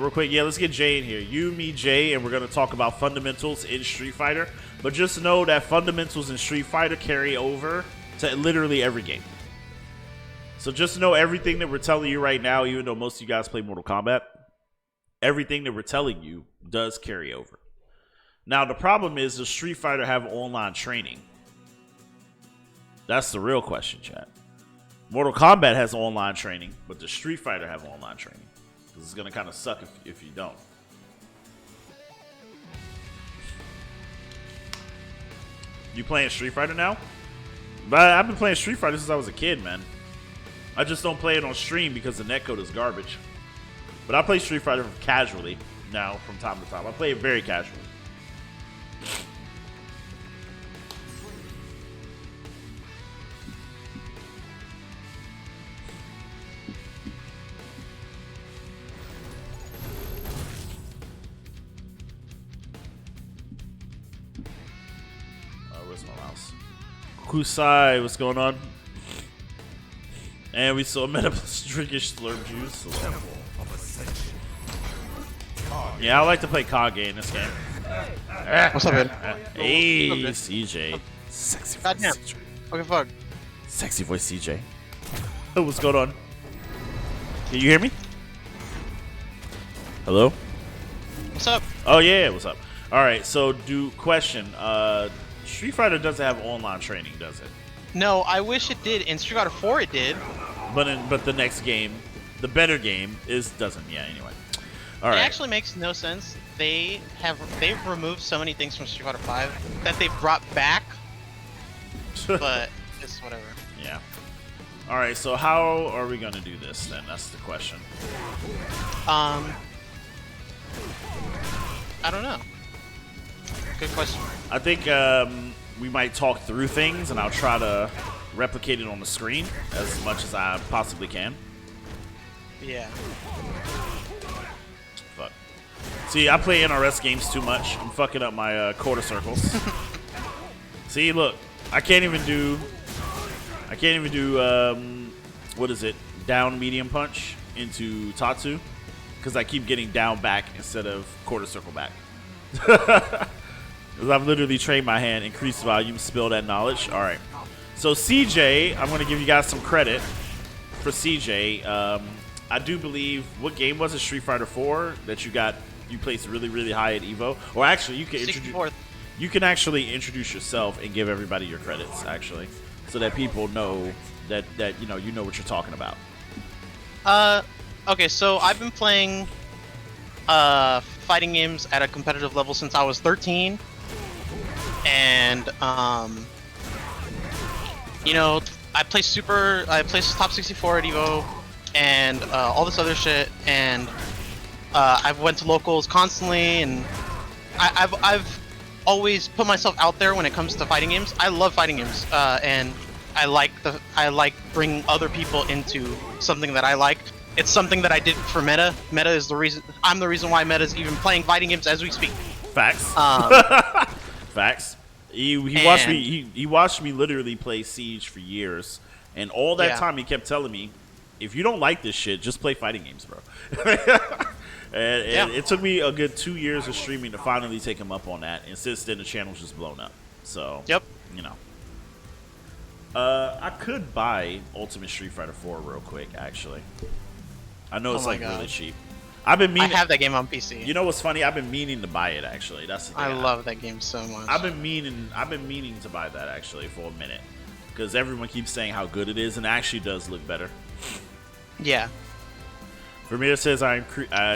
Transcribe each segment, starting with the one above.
real quick. Yeah, let's get Jay in here. You, me, Jay, and we're going to talk about fundamentals in Street Fighter. But just know that fundamentals in Street Fighter carry over to literally every game. So just know everything that we're telling you right now, even though most of you guys play Mortal Kombat, everything that we're telling you does carry over. Now, the problem is, does Street Fighter have online training? That's the real question, chat. Mortal Kombat has online training, but does Street Fighter have online training? Because it's going to kind of suck if you don't. You playing Street Fighter now? But I've been playing Street Fighter since I was a kid, man. I just don't play it on stream because the netcode is garbage. But I play Street Fighter casually now from time to time. I play it very casually. Where's my mouse? Kusai, what's going on? And we saw Meta drinkish slurp juice. Yeah, I like to play Kage in this game. What's up, man? Hey, CJ. Sexy voice Goddamn. CJ. Okay, fuck. Sexy voice CJ. Oh, what's going on? Can you hear me? Hello? What's up? Oh, yeah, what's up? All right, so question. Street Fighter doesn't have online training, does it? No, I wish it did. In Street Fighter 4, it did. But the next game, the better game, doesn't. Yeah, anyway. All right. It actually makes no sense. They've removed so many things from Street Fighter 5 that they've brought back. But it's whatever. Yeah. All right. So how are we gonna do this then? That's the question. I don't know. Good question. I think we might talk through things, and I'll try to replicate it on the screen as much as I possibly can. Yeah. Fuck. See, I play NRS games too much. I'm fucking up my quarter circles. See, look, I can't even do what is it? Down medium punch into Tatsu because I keep getting down back instead of quarter circle back. Because I've literally trained my hand, increased volume, spill that knowledge. All right. So CJ, I'm going to give you guys some credit for CJ. I do believe, what game was it, Street Fighter 4, that you placed really, really high at Evo? Or actually, you can actually introduce yourself and give everybody your credits, actually, so that people know that you know what you're talking about. Okay, so I've been playing fighting games at a competitive level since I was 13. And you know, I play top 64 at Evo and all this other shit, and I've went to locals constantly, and I've always put myself out there when it comes to fighting games. I love fighting games, and I like bringing other people into something that I like. It's something that I did for Meta. Meta is the reason. I'm the reason why Meta's even playing fighting games as we speak. Facts. Facts. He watched me literally play Siege for years, and all that time he kept telling me, if you don't like this shit, just play fighting games, bro. and it took me a good 2 years of streaming to finally take him up on that, and since then the channel's just blown up. So you know, I could buy Ultimate Street Fighter 4 real quick, actually. I know it's really cheap. I have that game on PC. You know what's funny? I've been meaning to buy it, actually. That's the thing. I love that game so much. I've been meaning to buy that, actually, for a minute, because everyone keeps saying how good it is, and it actually does look better. Yeah. Vermeer says I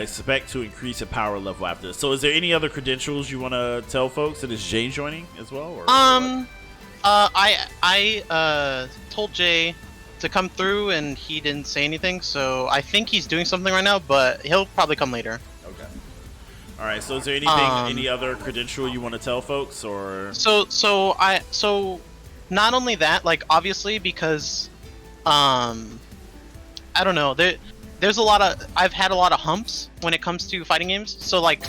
expect to increase your power level after this. So, is there any other credentials you want to tell folks? And is Jay joining as well? Or I told Jay to come through, and he didn't say anything, so I think he's doing something right now, but he'll probably come later. Okay. All right. So, is there anything, any other credential you want to tell folks, or? So not only that, like, obviously, because I don't know, there's a lot of, I've had a lot of humps when it comes to fighting games. So, like,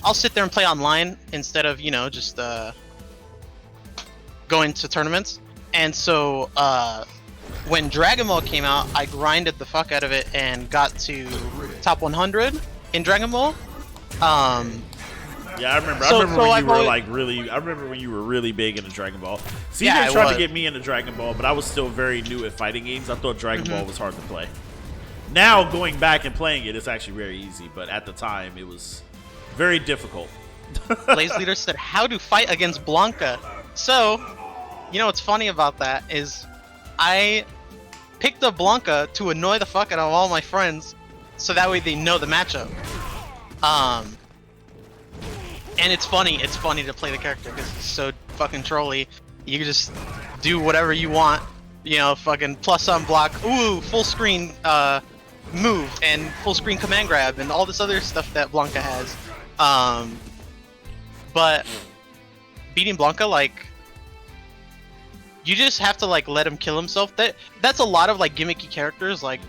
I'll sit there and play online instead of, you know, just going to tournaments. And so when Dragon Ball came out, I grinded the fuck out of it and got to top 100. in Dragon Ball. Yeah, I remember. So- I remember so when I've you were always- like really. I remember when you were really big into Dragon Ball. CJ Yeah, I tried to was. get me into Dragon Ball, but I was still very new at fighting games. I thought Dragon Mm-hmm. Ball was hard to play. Now going back and playing it, it's actually very easy. But at the time, it was very difficult. Blaze Leader said, "How to fight against Blanca?" So, you know what's funny about that is, I picked up Blanca to annoy the fuck out of all my friends, so that way they know the matchup. And it's funny to play the character because it's so fucking trolly. You can just do whatever you want, you know, fucking plus on block, ooh, full screen move and full screen command grab and all this other stuff that Blanca has. But beating Blanca, like, you just have to like let him kill himself. That's a lot of like gimmicky characters, like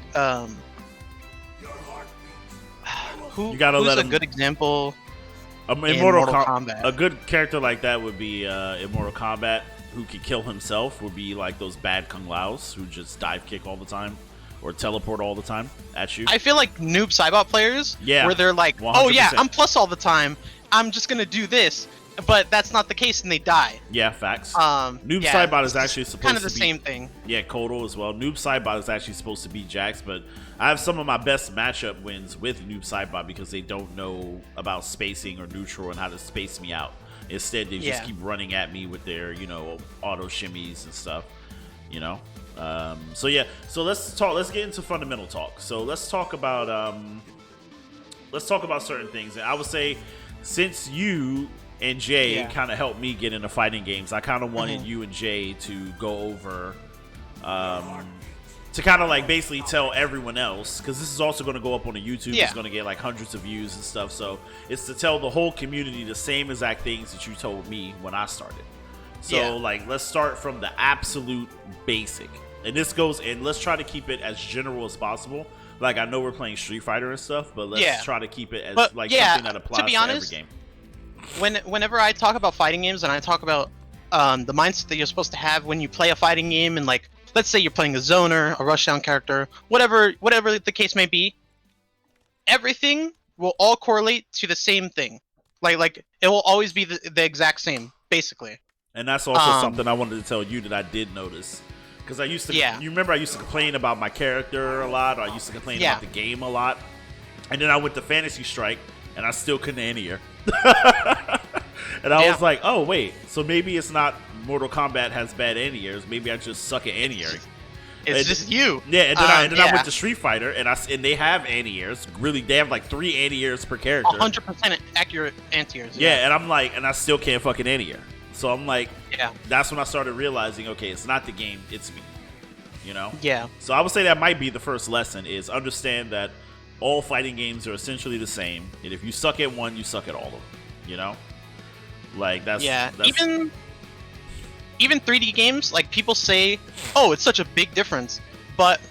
You gotta who's let a him- good example? In In Mortal Mortal Com- Kombat. A good character like that would be in Mortal Kombat, who could kill himself, would be like those bad Kung Laos who just dive kick all the time or teleport all the time at you. I feel like noob Cybot players, Yeah, where they're like, oh yeah, 100%. I'm plus all the time, I'm just gonna do this, but that's not the case and they die. Yeah, facts. Noob Yeah, Saibot is it's actually supposed kind of to the be same thing. Yeah, Kotal as well. Noob Saibot is actually supposed to beat Jax, but I have some of my best matchup wins with Noob Saibot because they don't know about spacing or neutral and how to space me out. Instead, they just Yeah. keep running at me with their, auto shimmies and stuff, you know? So yeah, so let's get into fundamental talk. So let's talk about certain things. And I would say, since you and Jay Yeah. kind of helped me get into fighting games, I kind of wanted you and Jay to go over, to kind of like basically tell everyone else, because this is also going to go up on the YouTube. Yeah. It's going to get like hundreds of views and stuff. So it's to tell the whole community the same exact things that you told me when I started. So Yeah. like, let's start from the absolute basic, and let's try to keep it as general as possible. Like, I know we're playing Street Fighter and stuff, but let's Yeah. try to keep it as But, like yeah, something that applies to be to honest, every game. Whenever I talk about fighting games and I talk about the mindset that you're supposed to have when you play a fighting game, and like, let's say you're playing a zoner, a rushdown character, whatever the case may be, everything will all correlate to the same thing. Like it will always be the exact same, basically. And that's also something I wanted to tell you that I did notice. Because I used to, Yeah. you remember I used to complain about my character a lot, or I used to complain Yeah. about the game a lot. And then I went to Fantasy Strike, and I still couldn't anti-air. And I Yeah. was like, oh, wait, so maybe it's not Mortal Kombat has bad anti-airs. Maybe I just suck at anti-airing. It's And- just you. Yeah, and then, I yeah. went to Street Fighter, and they have anti-airs. Really, they have like 3 anti-airs per character. 100% accurate anti-airs. Yeah, and I'm like, and I still can't fucking anti-air. So I'm like, Yeah. that's when I started realizing, okay, it's not the game, it's me. You know? Yeah. So I would say that might be the first lesson, is understand that all fighting games are essentially the same. And if you suck at one, you suck at all of them. You know? Like, that's... Yeah. That's, Even 3D games, like, people say, oh, it's such a big difference. But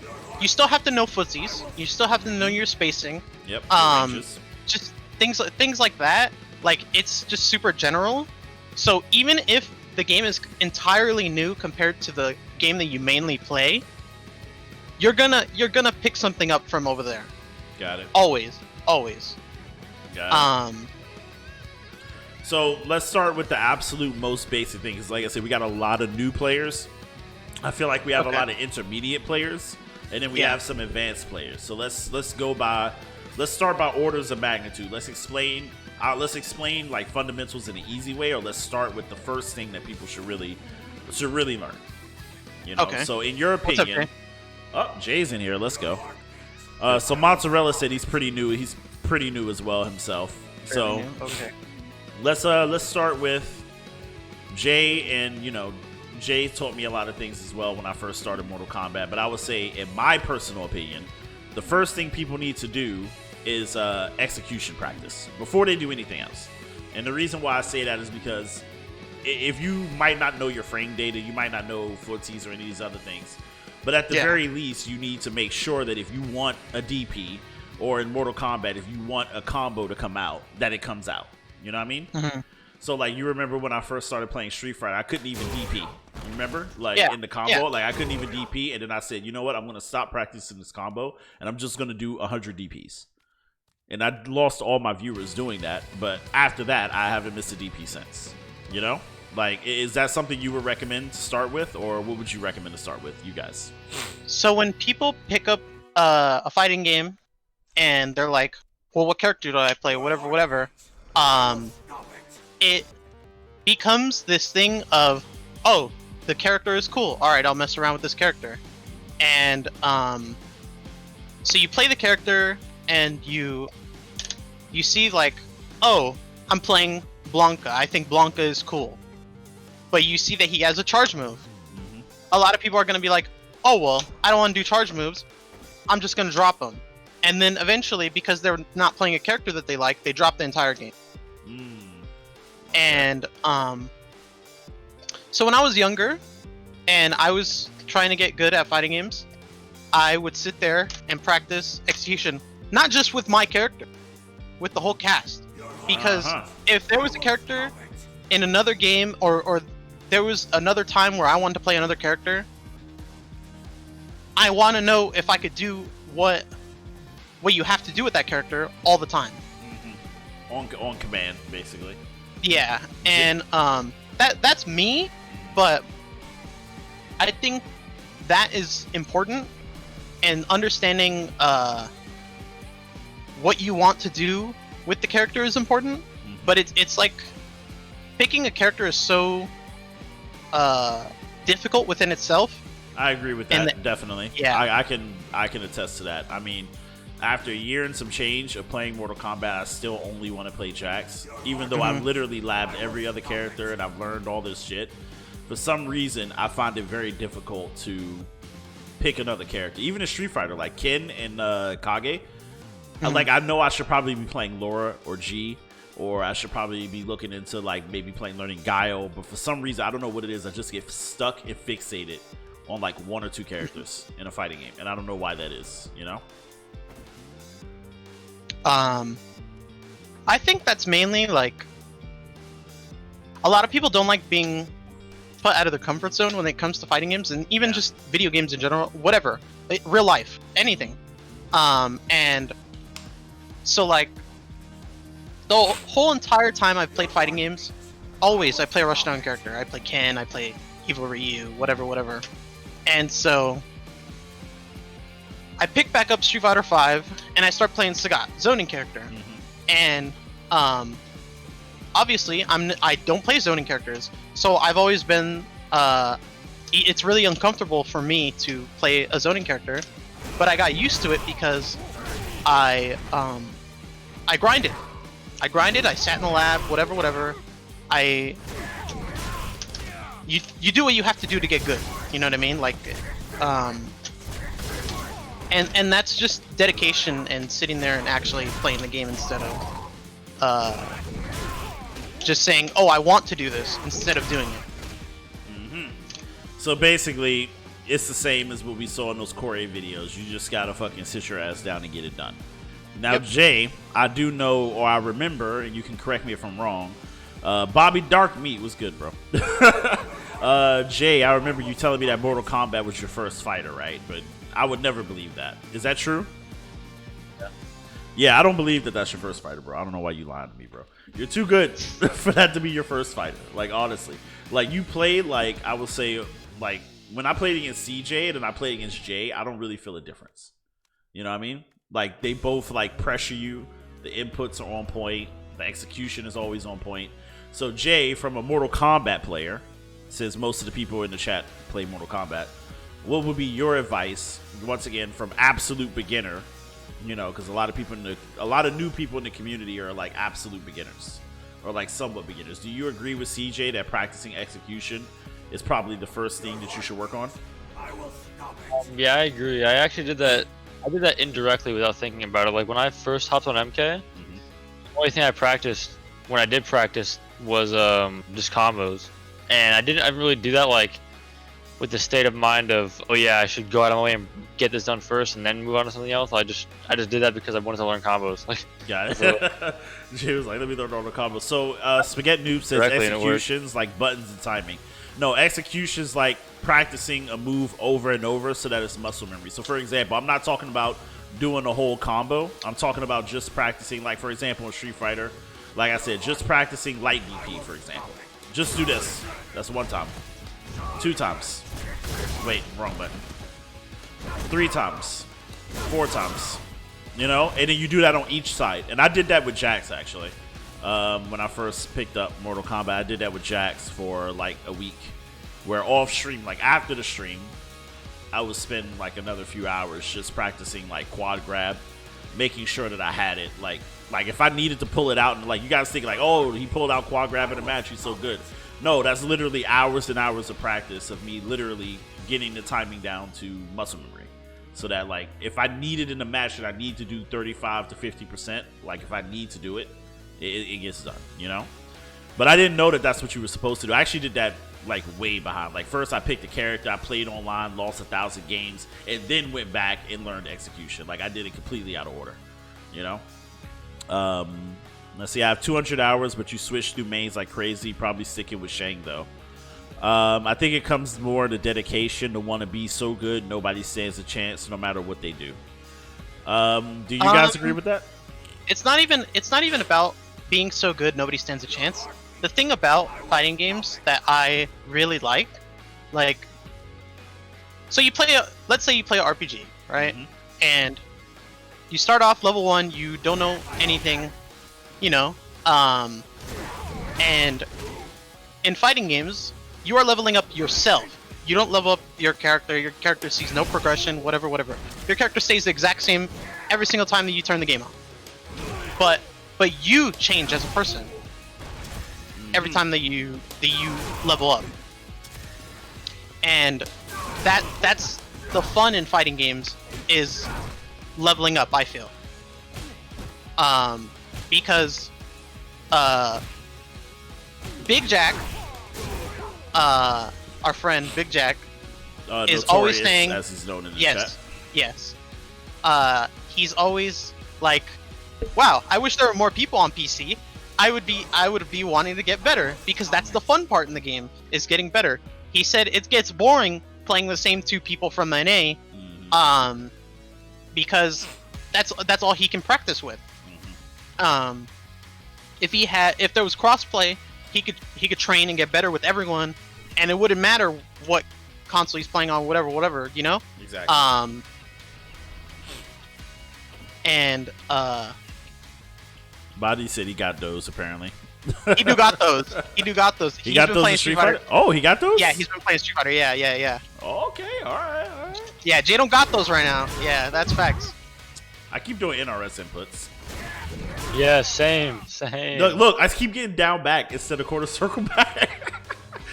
you still have to know footsies. You still have to know your spacing. Yep. Ranges. Just things like that. Like, it's just super general. So even if the game is entirely new compared to the game that you mainly play, you're gonna pick something up from over there. Got it. Always. Got it. So let's start with the absolute most basic thing. Because like I said, we got a lot of new players. I feel like we have Okay. a lot of intermediate players, and then we Yeah. have some advanced players. So let's start by orders of magnitude. Let's explain like fundamentals in an easy way, or let's start with the first thing that people should really learn. You know. Okay. So in your What's up, opinion, Jay? oh, Jay's in here. Let's go. So Mozzarella said he's pretty new. He's pretty new as well himself. So. Okay. Let's start with Jay, and Jay taught me a lot of things as well when I first started Mortal Kombat. But I would say, in my personal opinion, the first thing people need to do is execution practice before they do anything else. And the reason why I say that is because if you might not know your frame data, you might not know footsies or any of these other things. But at the very least, you need to make sure that if you want a DP, or in Mortal Kombat, if you want a combo to come out, that it comes out. You know what I mean? Mm-hmm. So, like, you remember when I first started playing Street Fighter, I couldn't even DP. You remember? Like, Yeah. in the combo, like, I couldn't even DP. And then I said, you know what? I'm going to stop practicing this combo, and I'm just going to do 100 DPs. And I lost all my viewers doing that, but after that, I haven't missed a DP since. You know? Like, is that something you would recommend to start with, or what would you recommend to start with, you guys? So when people pick up a fighting game and they're like, well, what character do I play? Whatever. It becomes this thing of, oh, the character is cool. All right, I'll mess around with this character. And so you play the character and you see like, oh, I'm playing Blanca. I think Blanca is cool. But you see that he has a charge move. Mm-hmm. A lot of people are going to be like, oh, well, I don't want to do charge moves. I'm just going to drop them. And then eventually, because they're not playing a character that they like, they drop the entire game. Mm. And so when I was younger and I was trying to get good at fighting games, I would sit there and practice execution, not just with my character, with the whole cast. Because if there was a character in another game or there was another time where I wanted to play another character, I want to know if I could do what you have to do with that character all the time. Mm-hmm. On command, basically. Yeah, and that's me, but I think that is important, and understanding what you want to do with the character is important. Mm-hmm. But it's like picking a character is so difficult within itself. I agree with that, definitely. Yeah, I can attest to that. I mean, after a year and some change of playing Mortal Kombat, I still only want to play Jax, even though I've literally labbed every other character and I've learned all this shit. For some reason, I find it very difficult to pick another character, even in Street Fighter, like Ken and Kage. Like, I know I should probably be playing Laura or G, or I should probably be looking into like maybe learning Guile, but for some reason, I don't know what it is. I just get stuck and fixated on like one or two characters in a fighting game, and I don't know why that is, you know? I think that's mainly like a lot of people don't like being put out of their comfort zone when it comes to fighting games, and even just video games in general, whatever, real life, anything. And so like the whole entire time I've played fighting games, always I play a rushdown character. I play Ken, I play Evil Ryu, whatever. And so I pick back up Street Fighter V and I start playing Sagat, zoning character. And obviously I don't play zoning characters, so I've always been it's really uncomfortable for me to play a zoning character, but I got used to it because I grinded. I sat in the lab, whatever. You do what you have to do to get good. You know what I mean? Like, and that's just dedication and sitting there and actually playing the game instead of just saying, "Oh, I want to do this," instead of doing it. So basically, it's the same as what we saw in those Core videos. You just gotta fucking sit your ass down and get it done. Now, Jay, I do know, or I remember, and you can correct me if I'm wrong, Bobby Dark Meat was good, bro. Jay, I remember you telling me that Mortal Kombat was your first fighter, right? But I would never believe that. Is that true? Yeah, I don't believe that that's your first fighter, bro. I don't know why you lying to me, bro. You're too good for that to be your first fighter. Like, honestly. Like, you played, like, I would say, like, when I played against CJ and I played against Jay, I don't really feel a difference. You know what I mean? Like, they both, like, pressure you. The inputs are on point. The execution is always on point. So, Jay, from a Mortal Kombat player, since most of the people in the chat play Mortal Kombat, what would be your advice, once again, from absolute beginner? You know, because a lot of new people in the community are, like, absolute beginners. Or, like, somewhat beginners. Do you agree with CJ that practicing execution is probably the first thing that you should work on? Yeah, I agree. I actually did that. I did that indirectly without thinking about it. Like, when I first hopped on MK, the only thing I practiced, when I did practice, was just combos. And I didn't really do that, like, with the state of mind of, oh yeah, I should go out of my way and get this done first and then move on to something else. I just did that because I wanted to learn combos. Like, got it. Jay was like, let me learn all the combos. So, Spaghetti Noob says executions, like buttons and timing. No, executions like practicing a move over and over so that it's muscle memory. So, for example, I'm not talking about doing a whole combo. I'm talking about just practicing, like for example in Street Fighter, like I said, just practicing light DP, for example. Just do this. That's 1 time. 2 times. Wait, wrong button. 3 times. 4 times. You know, and then you do that on each side. And I did that with Jax actually. When I first picked up Mortal Kombat, I did that with Jax for like a week. Where off stream, like after the stream, I would spend like another few hours just practicing like quad grab, making sure that I had it. Like if I needed to pull it out, and like you guys think like, oh, he pulled out quad grab in a match, he's so good. No, that's literally hours and hours of practice of me literally getting the timing down to muscle memory. So that like if I need it in a match and I need to do 35 to 50%, like if I need to do it, it gets done, you know? But I didn't know that that's what you were supposed to do. I actually did that like way behind. Like first I picked a character, I played online, lost 1,000 games, and then went back and learned execution. Like I did it completely out of order, you know? Let's see, I have 200 hours, but you switch through mains like crazy. Probably sticking with Shang though. I think it comes more to dedication, to want to be so good nobody stands a chance no matter what they do. Do you guys agree with that? It's not even about being so good nobody stands a chance. The thing about fighting games that I really like, so you play let's say you play an RPG, right? Mm-hmm. And you start off level 1, you don't know anything, you know, and in fighting games, you are leveling up yourself. You don't level up your character sees no progression, whatever. Your character stays the exact same every single time that you turn the game on. But you change as a person every time that you level up. And that's the fun in fighting games, is leveling up, I feel. Because Big Jack, our friend Big Jack, is always saying, as he's known in the yes, chat. Yes. He's always like, wow, I wish there were more people on PC. I would be wanting to get better, because that's the fun part in the game, is getting better. He said it gets boring playing the same 2 people from NA, because that's all he can practice with. If there was crossplay, he could train and get better with everyone, and it wouldn't matter what console he's playing on, whatever, you know? Exactly. And Body said he got those apparently. He do got those. He got those in Street Fighter? Oh, he got those? Yeah, he's been playing Street Fighter. Yeah. Okay, all right. Yeah, Jay don't got those right now. Yeah, that's facts. I keep doing NRS inputs. Yeah, same. Look, I keep getting down back instead of quarter circle back.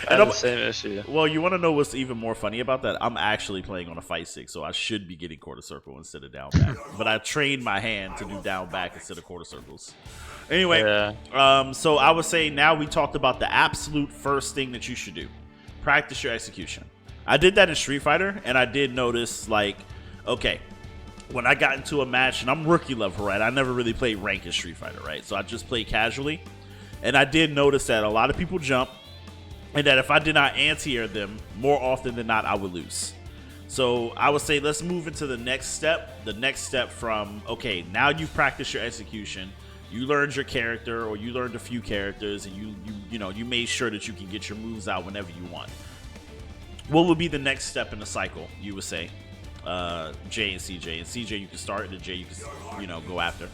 I have the same issue. Well, you want to know what's even more funny about that? I'm actually playing on a fight stick, so I should be getting quarter circle instead of down back. But I trained my hand to do down back instead of quarter circles. Anyway, yeah. So I would say now we talked about the absolute first thing that you should do. Practice your execution. I did that in Street Fighter, and I did notice, like, okay, when I got into a match, and I'm rookie level, right? I never really played rank in Street Fighter, right? So I just played casually. And I did notice that a lot of people jump, and that if I did not anti-air them, more often than not, I would lose. So I would say let's move into the next step. The next step from, okay, now you've practiced your execution. You learned your character, or you learned a few characters, and you made sure that you can get your moves out whenever you want. What would be the next step in the cycle, you would say? Jay and CJ. And CJ, you can start, and Jay, you can, go after.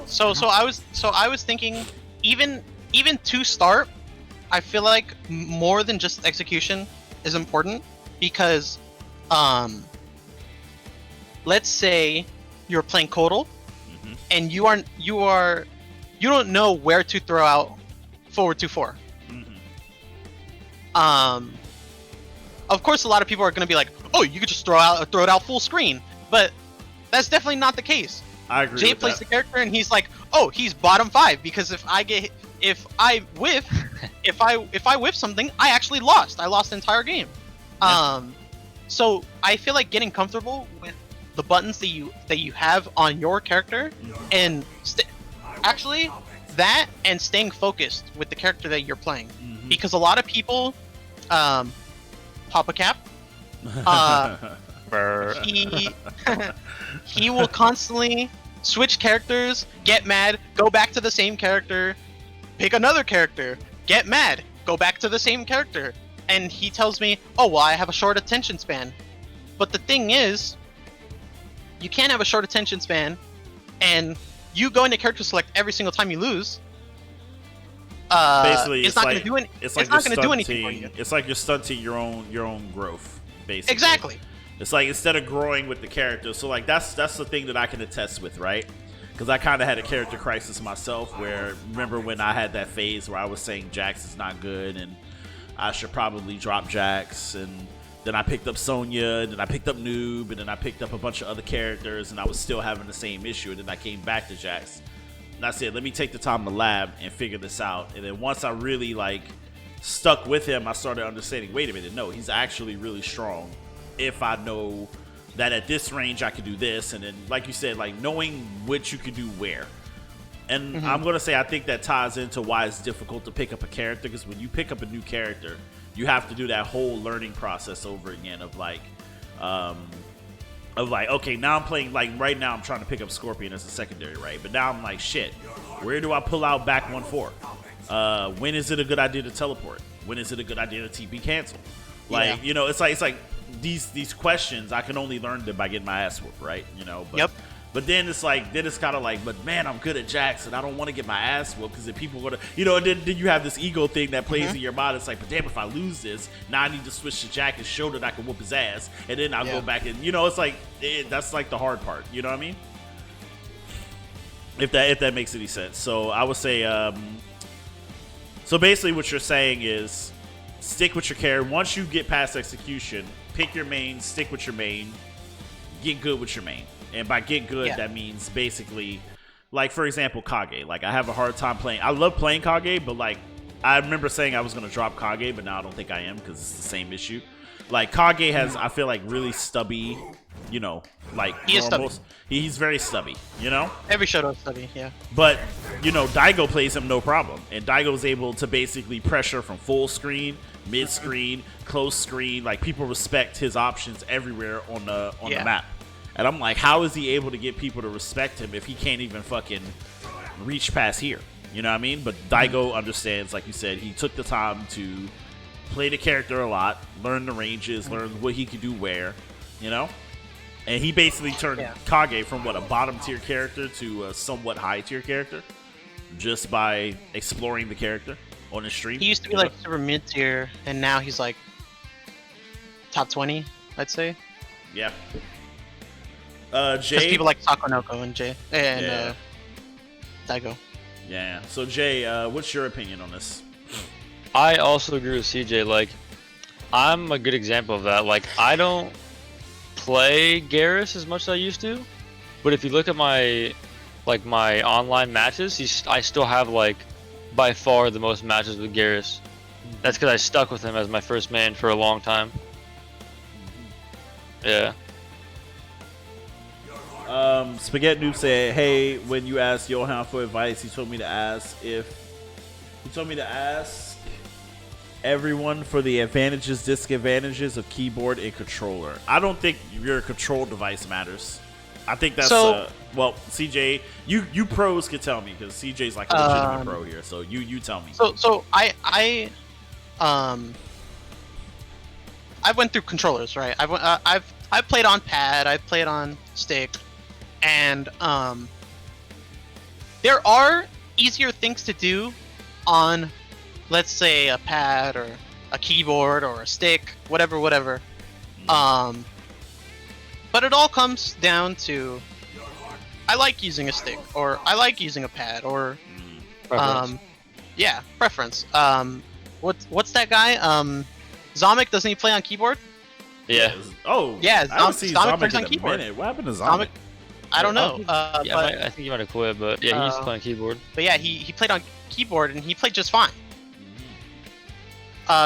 So I was thinking, even to start, I feel like more than just execution is important, because let's say you're playing Kotal, and you don't know where to throw out forward 2-4. Of course, a lot of people are going to be like, oh, you could just throw it out full screen, but that's definitely not the case. I agree. Jay plays the character, and he's like, oh, he's bottom 5, because if I whiff something, I actually lost. I lost the entire game. Yeah. So I feel like getting comfortable with the buttons that you have on your character, and actually that, and staying focused with the character that you're playing, because a lot of people, Papa Cap, he he will constantly switch characters, get mad, go back to the same character, pick another character, get mad, go back to the same character. And he tells me, oh, well, I have a short attention span. But the thing is, you can't have a short attention span, and you go into character select every single time you lose. Basically, it's not going to do anything. It's like not going to do anything for you. It's like you're stunting your own growth, basically. Exactly. It's like instead of growing with the character, so like that's the thing that I can attest with, right? Because I kind of had a character crisis myself. Where remember when I had that phase where I was saying Jax is not good and I should probably drop Jax, and then I picked up Sonya, and then I picked up Noob, and then I picked up a bunch of other characters, and I was still having the same issue, and then I came back to Jax. And I said, let me take the time to lab and figure this out. And then once I really like stuck with him, I started understanding, wait a minute, no, he's actually really strong. If I know that at this range I can do this, and then like you said, like knowing what you can do where. And I'm gonna say I think that ties into why it's difficult to pick up a character, because when you pick up a new character, you have to do that whole learning process over again of like okay, now I'm playing, like right now I'm trying to pick up Scorpion as a secondary, right? But now I'm like, shit, where do I pull out back 1-4? When is it a good idea to teleport? When is it a good idea to TP cancel? Like, you know, it's like these questions I can only learn them by getting my ass whooped, right? You know, but But then it's like, kind of like, but man, I'm good at Jax, and I don't want to get my ass whooped, because if people go to, you know, and then you have this ego thing that plays in your mind. It's like, but damn, if I lose this, now I need to switch to Jax and show that I can whoop his ass, and then I'll go back and, you know, it's like, that's like the hard part. You know what I mean? If that makes any sense. So I would say, so basically what you're saying is stick with your character. Once you get past execution, pick your main, stick with your main, get good with your main. And by get good, that means basically, like, for example, Kage. Like, I have a hard time playing. I love playing Kage, but, like, I remember saying I was going to drop Kage, but now I don't think I am, because it's the same issue. Like, Kage has, I feel like, really stubby, you know, like, he's very stubby, you know? Every Shadow is stubby, yeah. But, you know, Daigo plays him no problem. And Daigo's able to basically pressure from full screen, mid screen, close screen. Like, people respect his options everywhere on the map. And I'm like, how is he able to get people to respect him if he can't even fucking reach past here? You know what I mean? But Daigo understands, like you said, he took the time to play the character a lot, learn the ranges, learn what he could do where, you know? And he basically turned Kage from, a bottom-tier character to a somewhat high-tier character just by exploring the character on his stream. He used to be, like, super mid-tier, and now he's, like, top 20, I'd say. Yeah. Jay, because people like Sakonoko and Daigo. Yeah. So Jay, what's your opinion on this? I also agree with CJ. Like, I'm a good example of that. Like, I don't play Garrus as much as I used to, but if you look at my online matches, I still have, like, by far the most matches with Garrus. That's because I stuck with him as my first main for a long time. Yeah. Spaghetti Noob said, hey, when you asked Johan for advice, he told me to ask everyone for the advantages, disadvantages of keyboard and controller. I don't think your control device matters. I think that's well, CJ, you pros could tell me, because CJ's like a legitimate pro here. So you tell me. So I went through controllers, right? I've played on pad, I've played on stick, and there are easier things to do on, let's say, a pad or a keyboard or a stick, whatever. But it all comes down to, I like using a stick, or I like using a pad, or preference. What's that guy? Zomic, doesn't he play on keyboard? Yeah. Oh. Yeah, Zomic plays on keyboard. What happened to Zomic? I don't know. I think he might have quit, but yeah, he used to play on keyboard. But yeah, he played on keyboard, and he played just fine.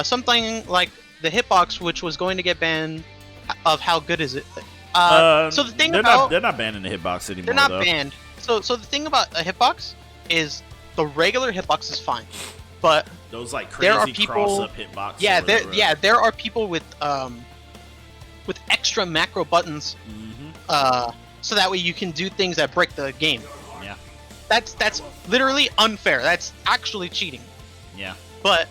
Something like the hitbox, which was going to get banned, of how good is it? So the thing they're not banning the hitbox anymore. They're not banned. So the thing about a hitbox is the regular hitbox is fine, but those like crazy cross-up hitbox. Yeah, there are people with extra macro buttons so that way you can do things that break the game. Yeah. That's literally unfair. That's actually cheating. Yeah. But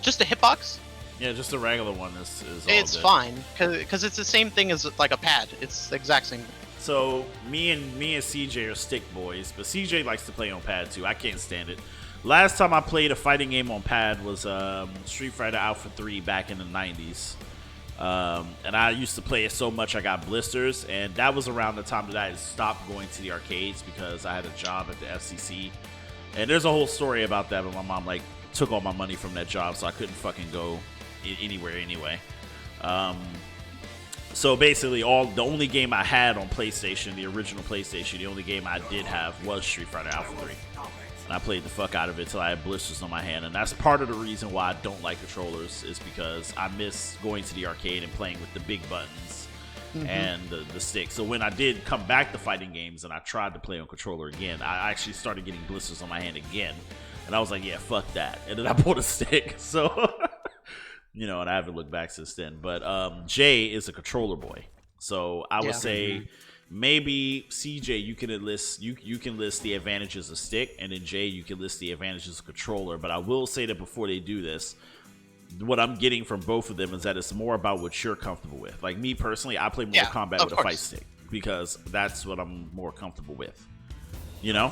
just a hitbox. Yeah, just a regular one is all It's good. fine because it's the same thing as like a pad. It's the exact same. So me and CJ are stick boys, but CJ likes to play on pad too. I can't stand it. Last time I played a fighting game on pad was Street Fighter Alpha 3 back in the 90s. And I used to play it so much I got blisters, and that was around the time that I had stopped going to the arcades because I had a job at the FCC. And there's a whole story about that, but my mom like took all my money from that job, so I couldn't fucking go anywhere anyway. So basically, the only game I had on PlayStation, the original PlayStation, the only game I did have was Street Fighter Alpha 3. And I played the fuck out of it till I had blisters on my hand. And that's part of the reason why I don't like controllers, is because I miss going to the arcade and playing with the big buttons and the stick. So when I did come back to fighting games and I tried to play on controller again, I actually started getting blisters on my hand again. And I was like, yeah, fuck that. And then I bought a stick. So, you know, and I haven't looked back since then. But Jay is a controller boy. So I would say maybe CJ, you can list the advantages of stick, and then Jay, you can list the advantages of controller. But I will say that before they do this, what I'm getting from both of them is that it's more about what you're comfortable with. Like me personally, I play Mortal Kombat with a fight stick because that's what I'm more comfortable with. You know?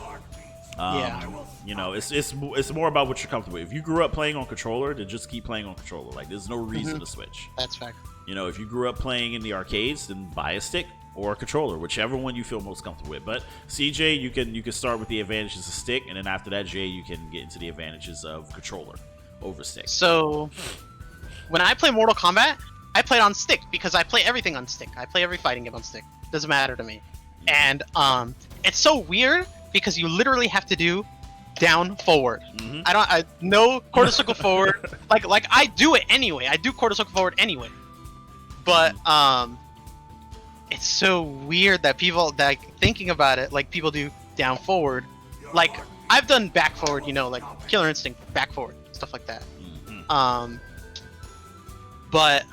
You know, it's more about what you're comfortable with. If you grew up playing on controller, then just keep playing on controller. Like there's no reason to switch. That's fact. You know, if you grew up playing in the arcades, then buy a stick or a controller, whichever one you feel most comfortable with. But CJ, you can start with the advantages of stick, and then after that, Jay, you can get into the advantages of controller over stick. So when I play Mortal Kombat, I play it on stick because I play everything on stick. I play every fighting game on stick. Doesn't matter to me. And it's so weird because you literally have to do down forward. No quarter circle forward. Like I do it anyway. I do quarter circle forward anyway. But it's so weird that people that thinking about it, like people do down forward. Like I've done back forward, you know, like Killer Instinct back forward, stuff like that. But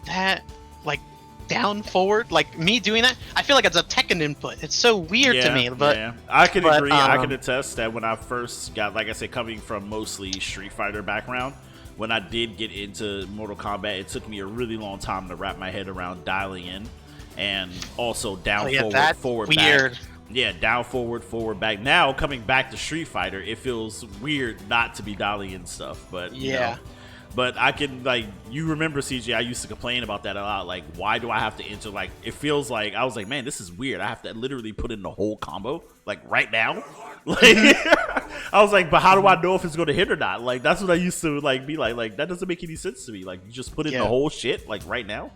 that like down forward, like me doing that, I feel like it's a Tekken input. It's so weird to me. But I can agree. I can attest that when I first got, like I said, coming from mostly Street Fighter background, when I did get into Mortal Kombat, it took me a really long time to wrap my head around dialing in, and also down forward, forward, weird. back. Yeah, down forward, forward, back. Now coming back to Street Fighter, it feels weird not to be dialing in stuff, but you know. But I can, like, you remember, CJ, I used to complain about that a lot. Like, why do I have to enter? Like, it feels like, I was like, man, this is weird. I have to literally put in the whole combo, like, right now. Like, I was like, but how do I know if it's going to hit or not? Like, that's what I used to, like, be like. Like, that doesn't make any sense to me. Like, you just put in the whole shit, like, right now.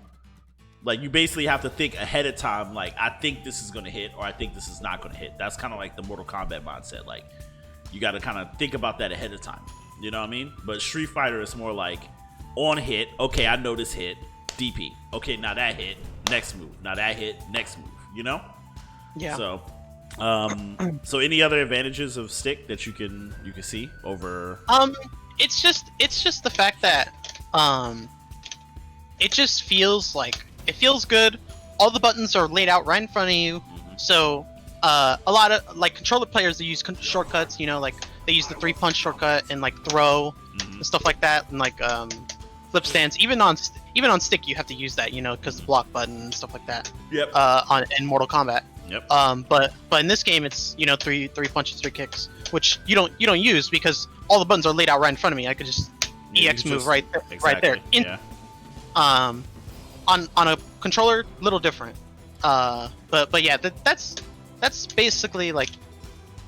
Like, you basically have to think ahead of time, like, I think this is going to hit, or I think this is not going to hit. That's kind of like the Mortal Kombat mindset. Like, you got to kind of think about that ahead of time. You know what I mean? But Street Fighter is more like on hit. Okay, I know this hit. DP. Okay, now that hit. Next move. Now that hit. Next move. You know? Yeah. So, so any other advantages of stick that you can see over? It's just the fact that it just feels like it feels good. All the buttons are laid out right in front of you. So a lot of like controller players, they use shortcuts. You know, like they use the 3-punch shortcut and like throw and stuff like that, and like flip stands. Even on stick, you have to use that. You know, because the block button and stuff like that. Yep. In Mortal Kombat. Yep. But in this game, it's, you know, three punches, 3 kicks, which you don't use because all the buttons are laid out right in front of me. I could just EX move right there, exactly. right there. On a controller, little different. But yeah, that's basically like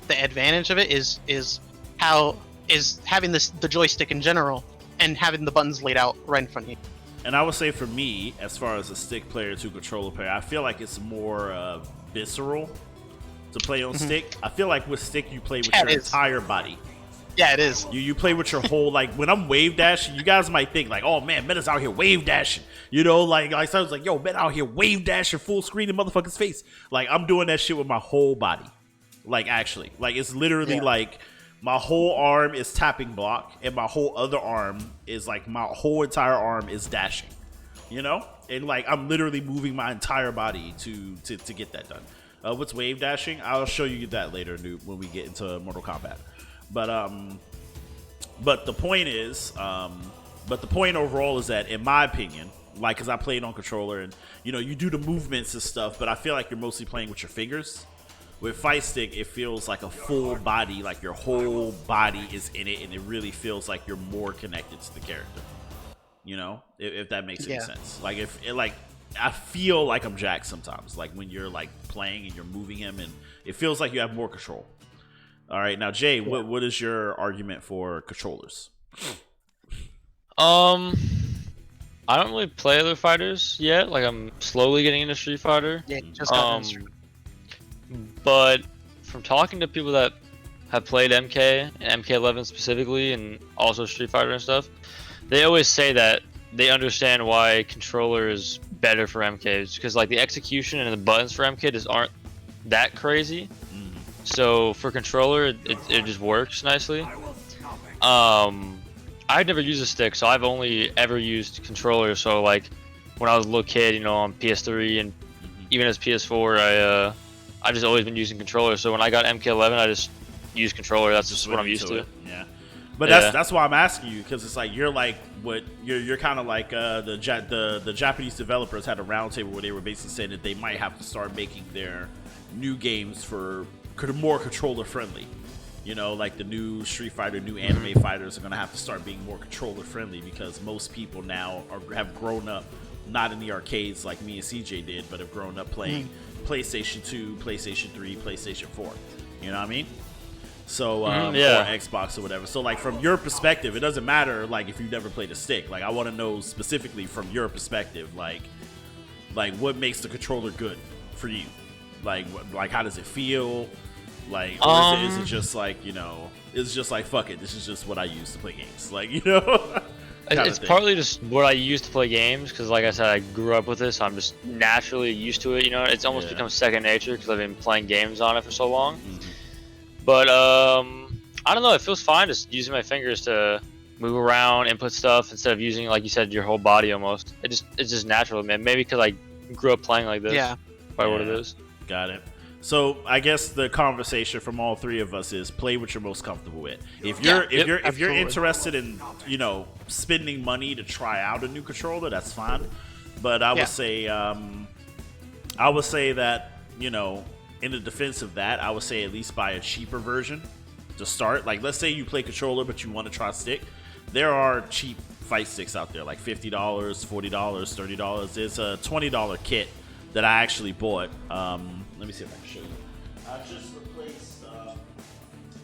the advantage of it is having the joystick in general and having the buttons laid out right in front of you. And I would say for me, as far as a stick player to controller player, I feel like it's more visceral to play on stick. I feel like with stick, you play with your entire body. Yeah, it is. You play with your whole, like, when I'm wave dashing, you guys might think, like, oh, man, Meta's out here wave dashing. You know, like someone's like, yo, Meta out here wave dashing full screen in motherfucker's face. Like, I'm doing that shit with my whole body. Like, actually. Like, it's literally, like, my whole arm is tapping block, and my whole other arm is, like, my whole entire arm is dashing. you know, and like I'm literally moving my entire body to get that done. What's wave dashing? I'll show you that later, Noob, when we get into Mortal Kombat. But the point is, but the point overall is that, in my opinion, like, because I played on controller and, you know, you do the movements and stuff, but I feel like you're mostly playing with your fingers. With Fight Stick, it feels like a full body, like your whole body is in it, and it really feels like you're more connected to the character. You know, if that makes any sense. Like, if it, like, I feel like I'm Jack sometimes, like when you're like playing and you're moving him, and it feels like you have more control. All right, now Jay, what is your argument for controllers? I don't really play other fighters yet. Like, I'm slowly getting into Street Fighter. Yeah, just got into Street. But from talking to people that have played MK and MK11 specifically, and also Street Fighter and stuff, they always say that they understand why controller is better for MK, because like the execution and the buttons for MK just aren't that crazy. So for controller, it just works nicely. I've never used a stick, so I've only ever used controller. So like when I was a little kid, you know, on PS3 and even as PS4, I just always been using controller. So when I got MK11, I just use controller. That's just what I'm used to. Yeah. But that's why I'm asking you, because it's like you're like what you're kind of like the Japanese developers had a roundtable where they were basically saying that they might have to start making their new games for more controller friendly. You know, like the new Street Fighter, new anime fighters are gonna have to start being more controller friendly, because most people now have grown up not in the arcades like me and CJ did, but have grown up playing PlayStation 2, PlayStation 3, PlayStation 4. You know what I mean? So or Xbox or whatever. So like from your perspective, it doesn't matter like if you've never played a stick. Like I want to know specifically from your perspective, like what makes the controller good for you? Like how does it feel? Like or is it just like, you know, it's just like fuck it, this is just what I use to play games. Like, you know. It's partly just what I use to play games, because like I said, I grew up with this, so I'm just naturally used to it. You know, it's almost become second nature because I've been playing games on it for so long. But I don't know, it feels fine just using my fingers to move around, input stuff, instead of using, like you said, your whole body almost. It's just natural, man. Maybe because I grew up playing like this. Yeah. Probably what it is. Got it. So I guess the conversation from all three of us is play what you're most comfortable with. If you're interested in, you know, spending money to try out a new controller, that's fine. But I would say that, you know, in the defense of that, I would say at least buy a cheaper version to start. Like, let's say you play controller but you want to try stick. There are cheap fight sticks out there, like $50, $40, $30. There's a $20 kit that I actually bought. Let me see if I can show you. I just replaced.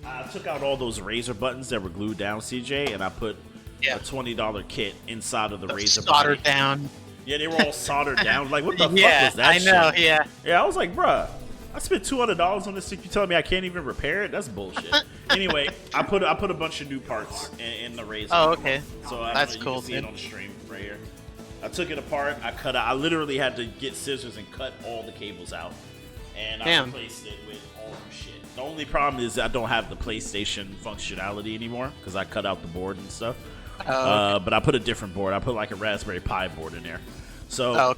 I took out all those razor buttons that were glued down, CJ, and I put a $20 kit inside of the razor. Soldered down. Yeah, they were all soldered down. Like, what the fuck was that? I know. Shit? Yeah, I was like, bruh, I spent $200 on this stick. You telling me I can't even repair it? That's bullshit. Anyway, I put a bunch of new parts in the razor. Oh, okay. So that's cool. You can see it on the stream right here. I took it apart. I literally had to get scissors and cut all the cables out. And I replaced it with all new shit. The only problem is I don't have the PlayStation functionality anymore because I cut out the board and stuff. Okay. But I put a different board. I put like a Raspberry Pi board in there. So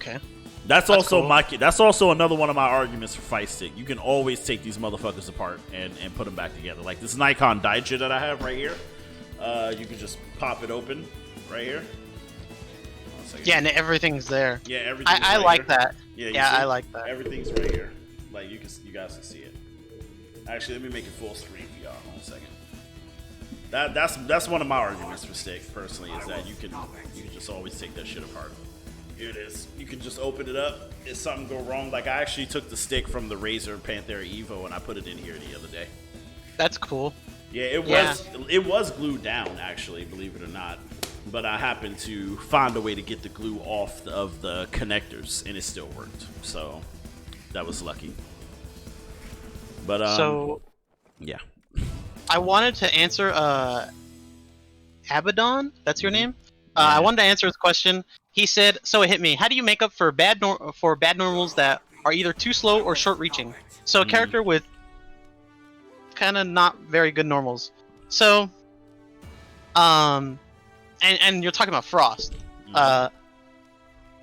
that's also cool. That's also another one of my arguments for Fight Stick. You can always take these motherfuckers apart and put them back together. Like this Nikon Daija that I have right here. You can just pop it open right here. Yeah, and everything's there. Yeah, everything's I right like here. that. Yeah, I like that. Everything's right here. Like you guys can see it. Actually, let me make it full screen for y'all. Hold on a second. That's one of my arguments for stick personally, is that you can just always take that shit apart. Here it is. You can just open it up. If something go wrong, like I actually took the stick from the Razer Panthera Evo and I put it in here the other day. That's cool. Yeah, it was glued down actually, believe it or not. But I happened to find a way to get the glue off of the connectors, and it still worked. So that was lucky. But yeah. I wanted to answer Abaddon. That's your name. I wanted to answer his question. He said, "So it hit me. How do you make up for bad normals that are either too slow or short-reaching? So a character with kind of not very good normals. So, and you're talking about Frost.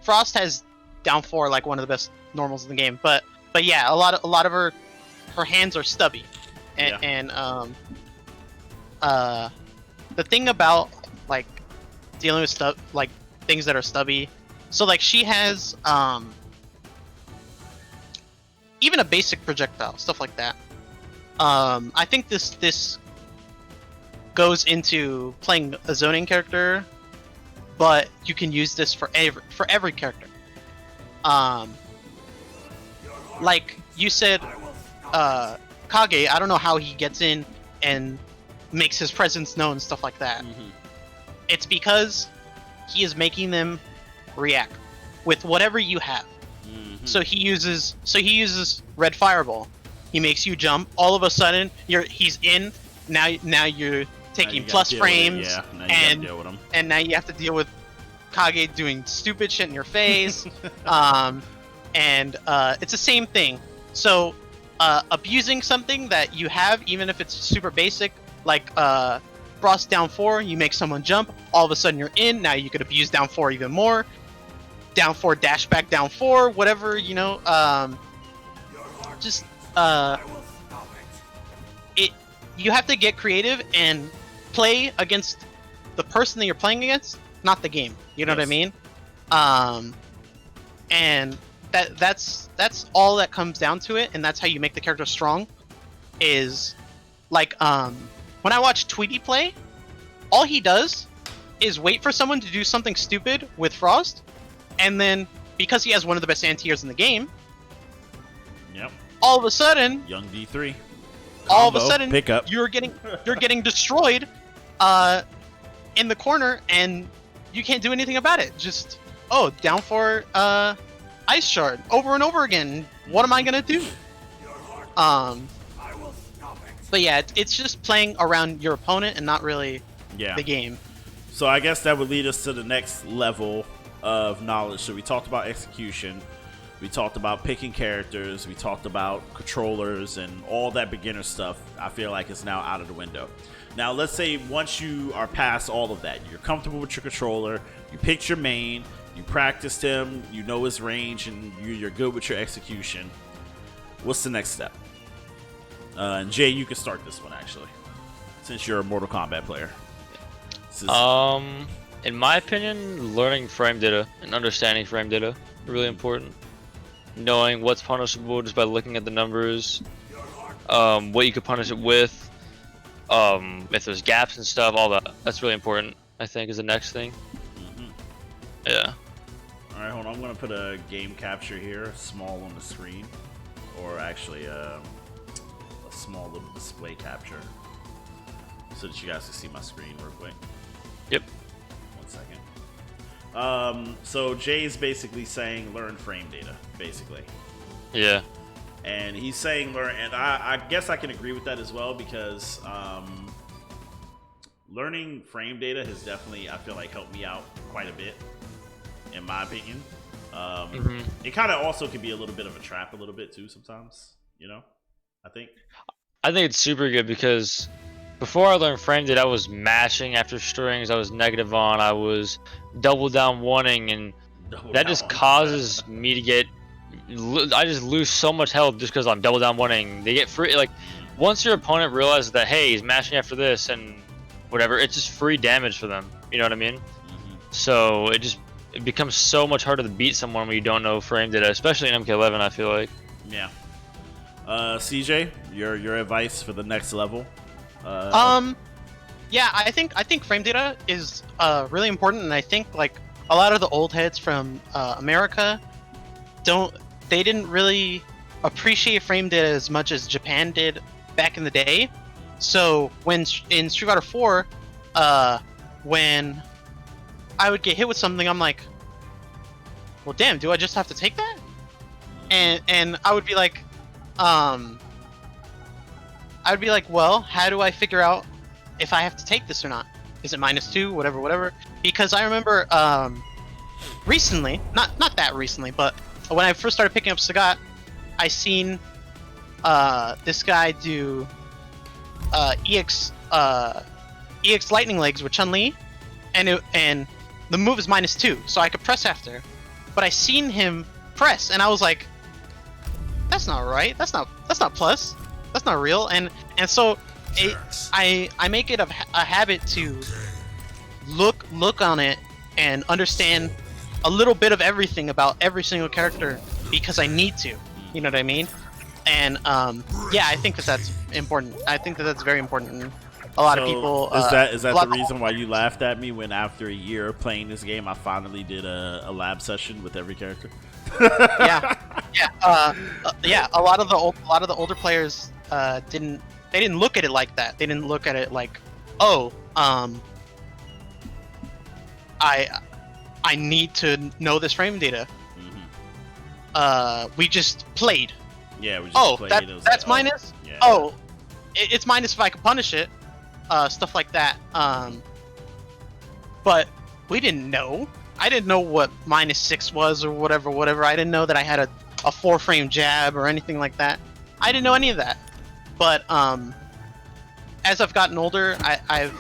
Frost has down 4 like one of the best normals in the game, but yeah, a lot of her hands are stubby, and the thing about like dealing with stuff like things that are stubby, so like she has even a basic projectile, stuff like that. I think this goes into playing a zoning character, but you can use this for every character. Like you said, Kage, I don't know how he gets in and makes his presence known, stuff like that. It's because he is making them react with whatever you have. So he uses red fireball. He makes you jump. All of a sudden, he's in. Now you're taking plus frames, and now you have to deal with Kage doing stupid shit in your face. And it's the same thing. So abusing something that you have, even if it's super basic, like Frost down 4, you make someone jump. All of a sudden you're in. Now you could abuse down 4 even more. Down 4, dash back down 4, whatever, you know. You have to get creative and play against the person that you're playing against, not the game. You know what I mean? And that's all that comes down to it, and that's how you make the character strong. Is like when I watch Tweety play, all he does is wait for someone to do something stupid with Frost, and then because he has one of the best anti-airs in the game, all of a sudden, young D3, all of a sudden, pickup. you're getting destroyed in the corner, and you can't do anything about it. Just down for ice shard over and over again. What am I gonna do? But yeah, it's just playing around your opponent and not really the game. So I guess that would lead us to the next level of knowledge. So we talked about execution, we talked about picking characters, we talked about controllers, and all that beginner stuff I feel like is now out of the window. Now let's say once you are past all of that, you're comfortable with your controller, you picked your main, you practiced him, you know his range, and you're good with your execution. What's the next step? And Jay, you can start this one actually, since you're a Mortal Kombat player. In my opinion, learning frame data and understanding frame data really important. Knowing what's punishable just by looking at the numbers, what you could punish it with, if there's gaps and stuff, all that. That's really important, I think, is the next thing. Yeah. Alright, hold on. I'm going to put a game capture here, small on the screen. Or actually, a small little display capture. So that you guys can see my screen real quick. Yep. 1 second. So Jay's basically saying learn frame data, basically. Yeah. And he's saying learn, and I guess I can agree with that as well, because learning frame data has definitely, I feel like, helped me out quite a bit, in my opinion. It kind of also can be a little bit of a trap a little bit too sometimes, you know, I think it's super good, because before I learned frame data, I was mashing after strings, I was negative on, I was double down wanting, and that just causes me to get, I just lose so much health just because I'm double down wanting. They get free, like, once your opponent realizes that, hey, he's mashing after this and whatever, it's just free damage for them, you know what I mean? So it becomes so much harder to beat someone when you don't know frame data, especially in MK11, I feel like. Yeah. CJ, your advice for the next level? Yeah, I think frame data is really important, and I think like a lot of the old heads from America didn't really appreciate frame data as much as Japan did back in the day. So when in Street Fighter 4, when I would get hit with something, I'm like, well, damn, do I just have to take that? And I would be like, well, how do I figure out if I have to take this or not? Is it -2, whatever? Because I remember recently, not that recently, but when I first started picking up Sagat, I seen this guy do EX Lightning Legs with Chun-Li, and the move is -2, so I could press after, but I seen him press, and I was like, that's not right. That's not plus. That's not real. And so I make it a habit to look on it and understand a little bit of everything about every single character because I need to. You know what I mean? And yeah, I think that's important. I think that's very important. A lot of people. Is that the reason why you laughed at me when after a year of playing this game, I finally did a lab session with every character? Yeah. A lot of the older players didn't look at it like that. They didn't look at it like, oh, I need to know this frame data. We just played. Yeah, we just played. That's like, minus. Yeah. Oh, it's minus if I can punish it. Stuff like that. But we didn't know. I didn't know what -6 was or whatever. I didn't know that I had a 4-frame jab or anything like that. I didn't know any of that. But as I've gotten older, I've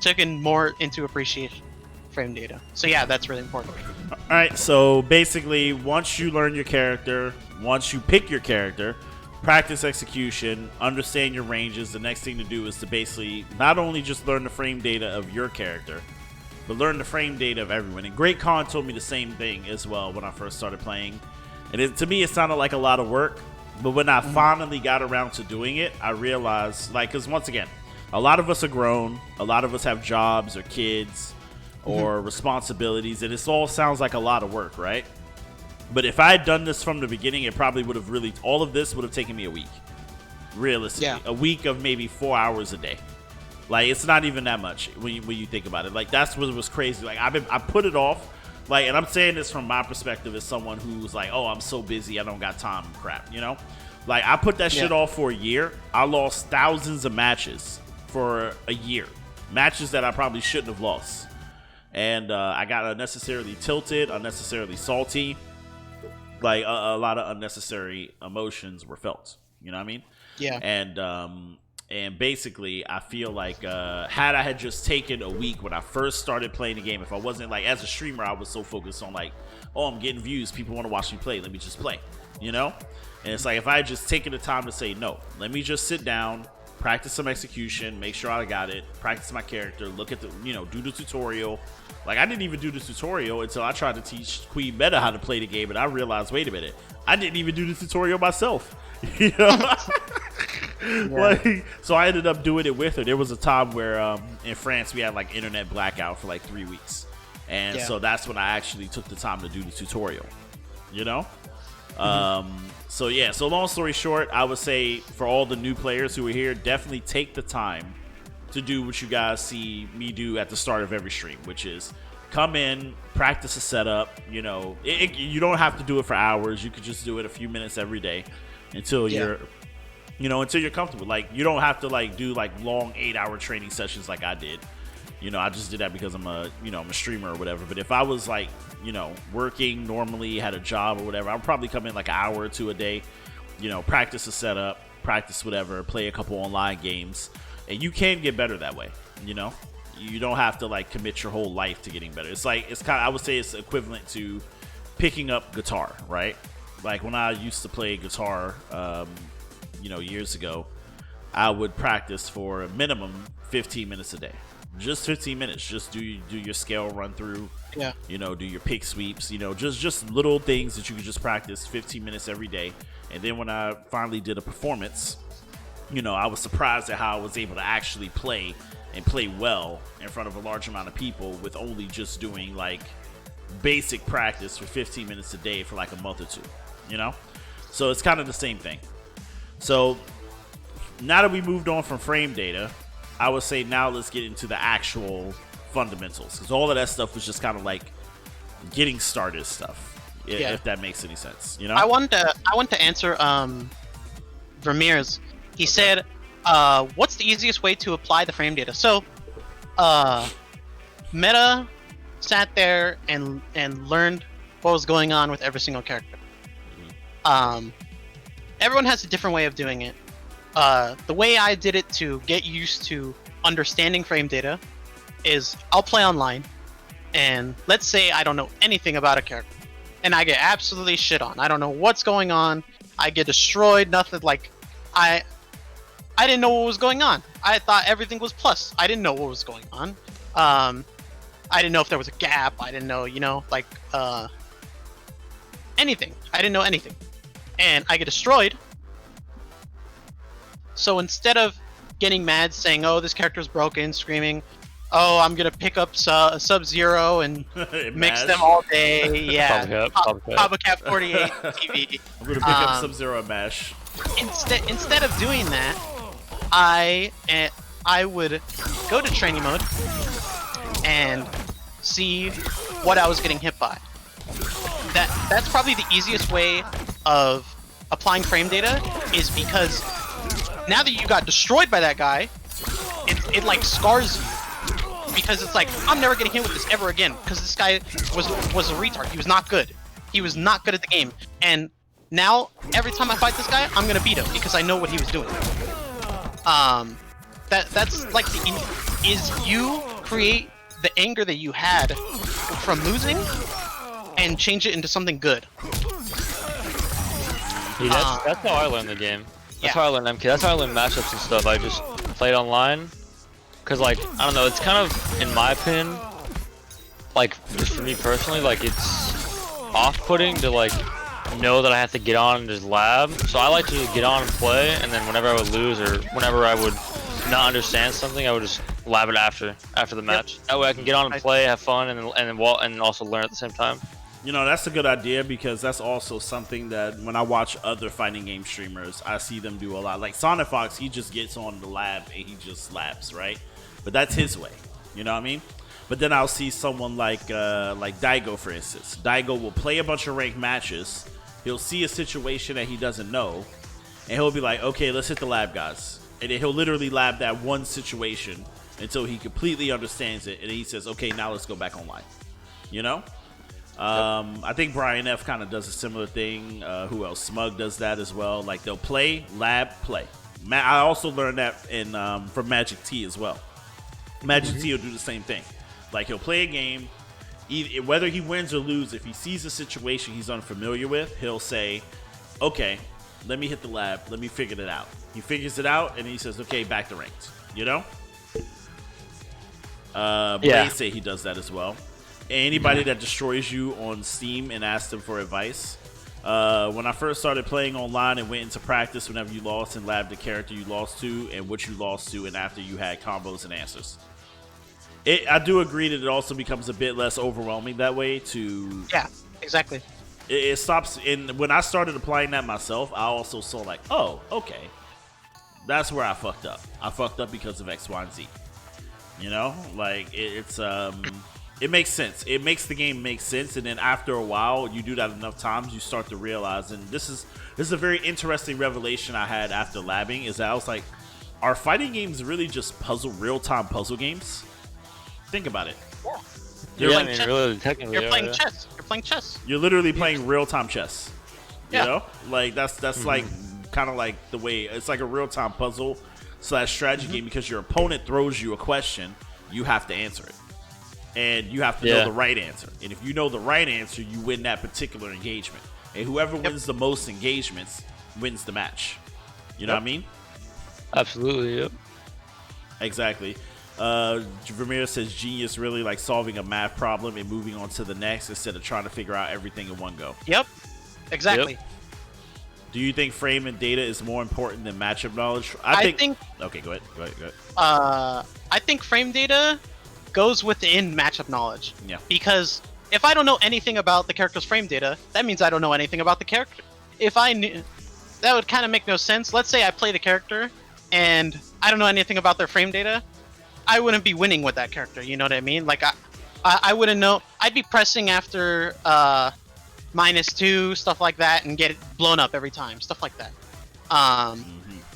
taken more into appreciation frame data. So yeah, that's really important. All right. So basically, once you learn your character, once you pick your character, practice execution, understand your ranges, the next thing to do is to basically not only just learn the frame data of your character, but learn the frame data of everyone. And Great Khan told me the same thing as well when I first started playing. And to me, it sounded like a lot of work. But when I finally got around to doing it, I realized, like, because once again, a lot of us are grown. A lot of us have jobs or kids or responsibilities. And it all sounds like a lot of work, right? But if I had done this from the beginning, it probably would have all of this would have taken me a week. Realistically. Yeah. A week of maybe 4 hours a day. Like, it's not even that much when you think about it. Like, that's what was crazy. Like, I put it off. Like, and I'm saying this from my perspective as someone who's like, oh, I'm so busy, I don't got time, crap, you know? Like, I put that shit off for a year. I lost thousands of matches for a year. Matches that I probably shouldn't have lost. And I got unnecessarily tilted, unnecessarily salty. Like, a lot of unnecessary emotions were felt. You know what I mean? Yeah. And basically, I feel like had I had just taken a week when I first started playing the game, if I wasn't like, as a streamer, I was so focused on like, oh, I'm getting views, people want to watch me play, let me just play, you know? And it's like, if I had just taken the time to say, no, let me just sit down, practice some execution, make sure I got it, practice my character, look at the, do the tutorial. Like, I didn't even do the tutorial until I tried to teach Queen Meta how to play the game, and I realized, wait a minute, I didn't even do the tutorial myself, you know? Like, so I ended up doing it with her. There was a time where in France we had like internet blackout for like 3 weeks, and so that's when I actually took the time to do the tutorial, you know? So yeah, so long story short, I would say for all the new players who are here, definitely take the time to do what you guys see me do at the start of every stream, which is come in, practice a setup. You don't have to do it for hours. You could just do it a few minutes every day until you're until you're comfortable. Like, you don't have to like do like long 8-hour training sessions like I did. I just did that because I'm a streamer or whatever. But if I was like, working normally, had a job or whatever, I'd probably come in like an hour or two a day, practice a setup, practice whatever, play a couple online games. And you can get better that way, you don't have to like commit your whole life to getting better. It's kind of, I would say it's equivalent to picking up guitar, right? Like when I used to play guitar, years ago, I would practice for a minimum 15 minutes a day. Just 15 minutes. Just do your scale run through. Yeah. Do your pick sweeps. Just little things that you could just practice 15 minutes every day. And then when I finally did a performance, I was surprised at how I was able to actually play and play well in front of a large amount of people with only just doing like basic practice for 15 minutes a day for like a month or two. So it's kind of the same thing. So now that we moved on from frame data, I would say now let's get into the actual fundamentals, because all of that stuff was just kind of like getting started stuff, if that makes any sense. I want to answer Vermeer's. He said, what's the easiest way to apply the frame data? So Meta sat there and learned what was going on with every single character. Everyone has a different way of doing it. The way I did it to get used to understanding frame data is I'll play online, and let's say I don't know anything about a character, and I get absolutely shit on. I don't know what's going on. I get destroyed. Nothing like I didn't know what was going on. I thought everything was plus. I didn't know what was going on. I didn't know if there was a gap. I didn't know, like anything. I didn't know anything, and I get destroyed. So instead of getting mad, saying, "Oh, this character's broken," screaming, "Oh, I'm gonna pick up Sub-Zero and mix them all day," yeah, Papa Cat 48 TV. I'm gonna pick up Sub-Zero and mash. Instead of doing that, I would go to training mode and see what I was getting hit by. That's probably the easiest way of applying frame data, is because now that you got destroyed by that guy, it like scars you, because it's like, I'm never getting hit with this ever again, because this guy was a retard. He was not good. He was not good at the game, and now every time I fight this guy, I'm gonna beat him because I know what he was doing. That's like is you create the anger that you had from losing and change it into something good. Dude, that's how I learned the game. That's how I learned MK. That's how I learned matchups and stuff. I just played online. Cause like, I don't know, it's kind of, in my opinion, like, just for me personally, like, it's off-putting to like know that I have to get on and just lab. So I like to get on and play, and then whenever I would lose or whenever I would not understand something, I would just lab it after the match. That way I can get on and play, have fun, and also learn at the same time. You know, that's a good idea, because that's also something that when I watch other fighting game streamers, I see them do a lot. Like Sonic Fox, he just gets on the lab and he just labs, right? But that's his way, you know what I mean? But then I'll see someone like Daigo, for instance. Daigo will play a bunch of ranked matches. He'll see a situation that he doesn't know, and he'll be like, okay, let's hit the lab, guys. And then he'll literally lab that one situation until he completely understands it, and he says, okay, now let's go back online, you know? I think Brian F kind of does a similar thing. Who else? Smug does that as well. Like, they'll play, lab, play. I also learned that from Magic T as well. Magic T will do the same thing. Like, he'll play a game, whether he wins or loses. If he sees a situation he's unfamiliar with, he'll say, okay, let me hit the lab, let me figure it out. He figures it out, and he says, okay, back to ranked, you know? Blaze say he does that as well. Anybody that destroys you on Steam and asks them for advice. When I first started playing online and went into practice, whenever you lost and labbed the character you lost to and what you lost to, and after you had combos and answers. I do agree that it also becomes a bit less overwhelming that way to... Yeah, exactly. It stops, and when I started applying that myself, I also saw like, oh, okay. That's where I fucked up. I fucked up because of X, Y, and Z. You know? Like, it makes sense. It makes the game make sense, and then after a while, you do that enough times, you start to realize, and this is a very interesting revelation I had after labbing, is that I was like, are fighting games really just real-time puzzle games? Think about it. Yeah. Really, technically, you're playing chess. You're playing chess. You're literally playing real-time chess. You Yeah. know? Like, that's like, kind of like the way, it's like a real-time puzzle / strategy game, because your opponent throws you a question, you have to answer it. And you have to know the right answer. And if you know the right answer, you win that particular engagement. And whoever wins the most engagements wins the match. You know what I mean? Absolutely, yep. Exactly. Vermeer says genius really like solving a math problem and moving on to the next instead of trying to figure out everything in one go. Yep. Exactly. Yep. Do you think frame and data is more important than matchup knowledge? I think. Okay, go ahead. I think frame data goes within matchup knowledge. Yeah. Because if I don't know anything about the character's frame data, that means I don't know anything about the character. If I knew, that would kind of make no sense. Let's say I play the character and I don't know anything about their frame data, I wouldn't be winning with that character. You know what I mean? Like I wouldn't know. I'd be pressing after -2, stuff like that, and get it blown up every time, stuff like that.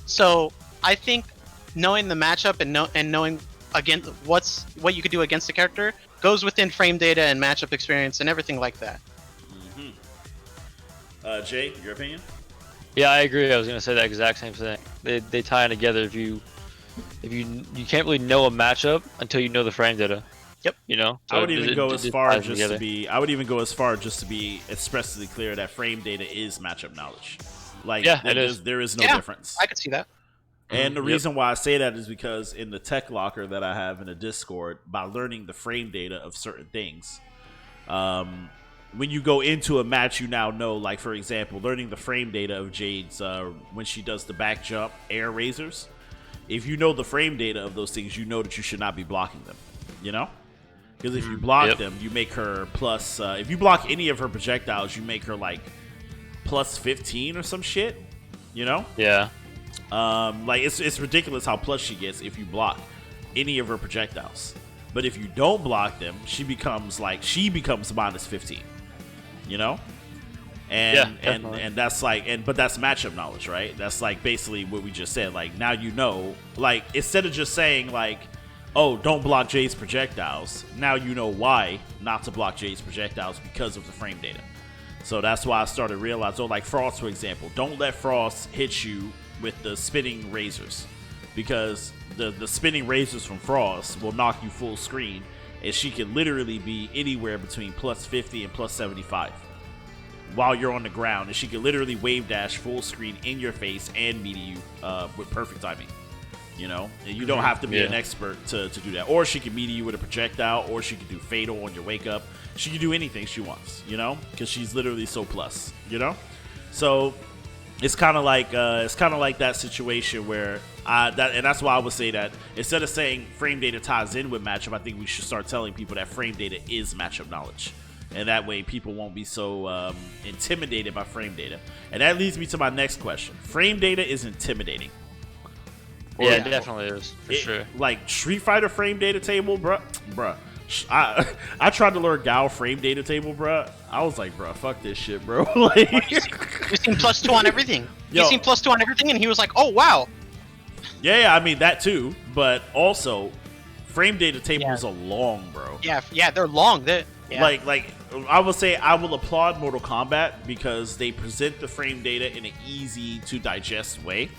So I think knowing the matchup and knowing again what you could do against the character goes within frame data and matchup experience and everything like that. Jay, your opinion? Yeah, I agree. I was gonna say that exact same thing. They tie in together. If you can't really know a matchup until you know the frame data. Yep. You know, I would even go as far ties just together. to be. I would even go as far just to be expressly clear that frame data is matchup knowledge. Like, Yeah, it is. there is no Yeah. difference. I could see that. And the Yep. reason why I say that is because in the tech locker that I have in a Discord, by learning the frame data of certain things, when you go into a match, you now know, like, for example, learning the frame data of Jade's when she does the back jump air razors. If you know the frame data of those things, you know that you should not be blocking them, you know? Because if you block Yep. them, you make her plus, if you block any of her projectiles, you make her, like, plus 15 or some shit, you know? Yeah. Like it's ridiculous how plus she gets if you block any of her projectiles. But if you don't block them, she becomes minus 15. You know? And Yeah, and definitely. and that's like but that's matchup knowledge, right? That's like basically what we just said. Like now you know, like instead of just saying like, oh, don't block Jay's projectiles, now you know why not to block Jay's projectiles because of the frame data. So that's why I started realizing, like Frost, for example, don't let Frost hit you with the spinning razors, because the spinning razors from Frost will knock you full screen, and she can literally be anywhere between plus 50 and plus 75 while you're on the ground, and she can literally wave dash full screen in your face and meet you with perfect timing. You know, and you don't have to be an expert to do that. Or she can meet you with a projectile, or she can do fatal on your wake up. She can do anything she wants, you know, because she's literally so plus, you know. So it's kind of like that situation where and that's why I would say that instead of saying frame data ties in with matchup, I think we should start telling people that frame data is matchup knowledge, and that way people won't be so intimidated by frame data. And that leads me to my next question: frame data is intimidating. Yeah, it definitely is, for sure. Like Street Fighter frame data table, bruh. I tried to learn Gao frame data table, bruh. I was like, bruh, fuck this shit, bro. Like, You seen +2 on everything. Yo. You seen +2 on everything, and he was like, "Oh wow." yeah, I mean that too, but also frame data tables are long, bro. Yeah, they're long. Yeah. Like I will say, I will applaud Mortal Kombat because they present the frame data in an easy to digest way.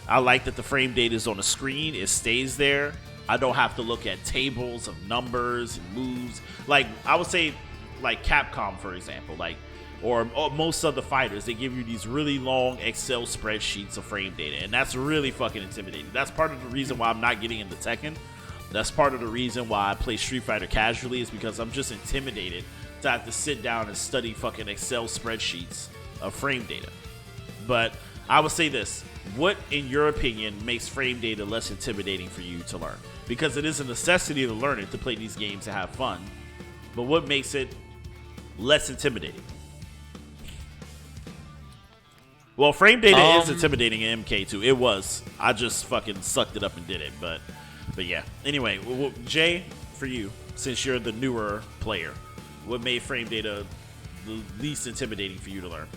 I like that the frame data is on the screen; it stays there. I don't have to look at tables of numbers and moves. Like I would say, like Capcom, for example, like or most of the fighters, they give you these really long Excel spreadsheets of frame data, and that's really fucking intimidating. That's part of the reason why I'm not getting into Tekken. That's part of the reason why I play Street Fighter casually, is because I'm just intimidated to have to sit down and study fucking Excel spreadsheets of frame data. But I would say this: what, in your opinion, makes frame data less intimidating for you to learn? Because it is a necessity to learn it to play these games and have fun. But what makes it less intimidating? Well, frame data is intimidating in MK2. It was. I just fucking sucked it up and did it. But yeah. Anyway, Jay, for you, since you're the newer player, what made frame data the least intimidating for you to learn?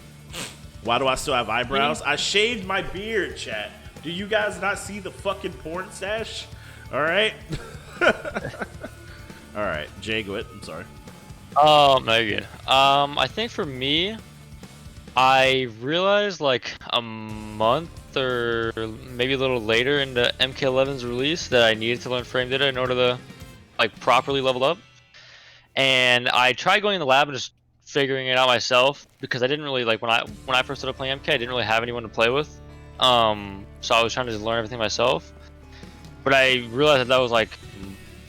Why do I still have eyebrows? I shaved my beard, chat. Do you guys not see the fucking porn stash? All right. All right, Jay, go ahead. I'm sorry. No, you're good. I think for me, I realized like a month or maybe a little later into MK11's release that I needed to learn frame data in order to like properly level up. And I tried going in the lab and just figuring it out myself, because I didn't really like when I first started playing MK, I didn't really have anyone to play with. So I was trying to just learn everything myself. But I realized that was like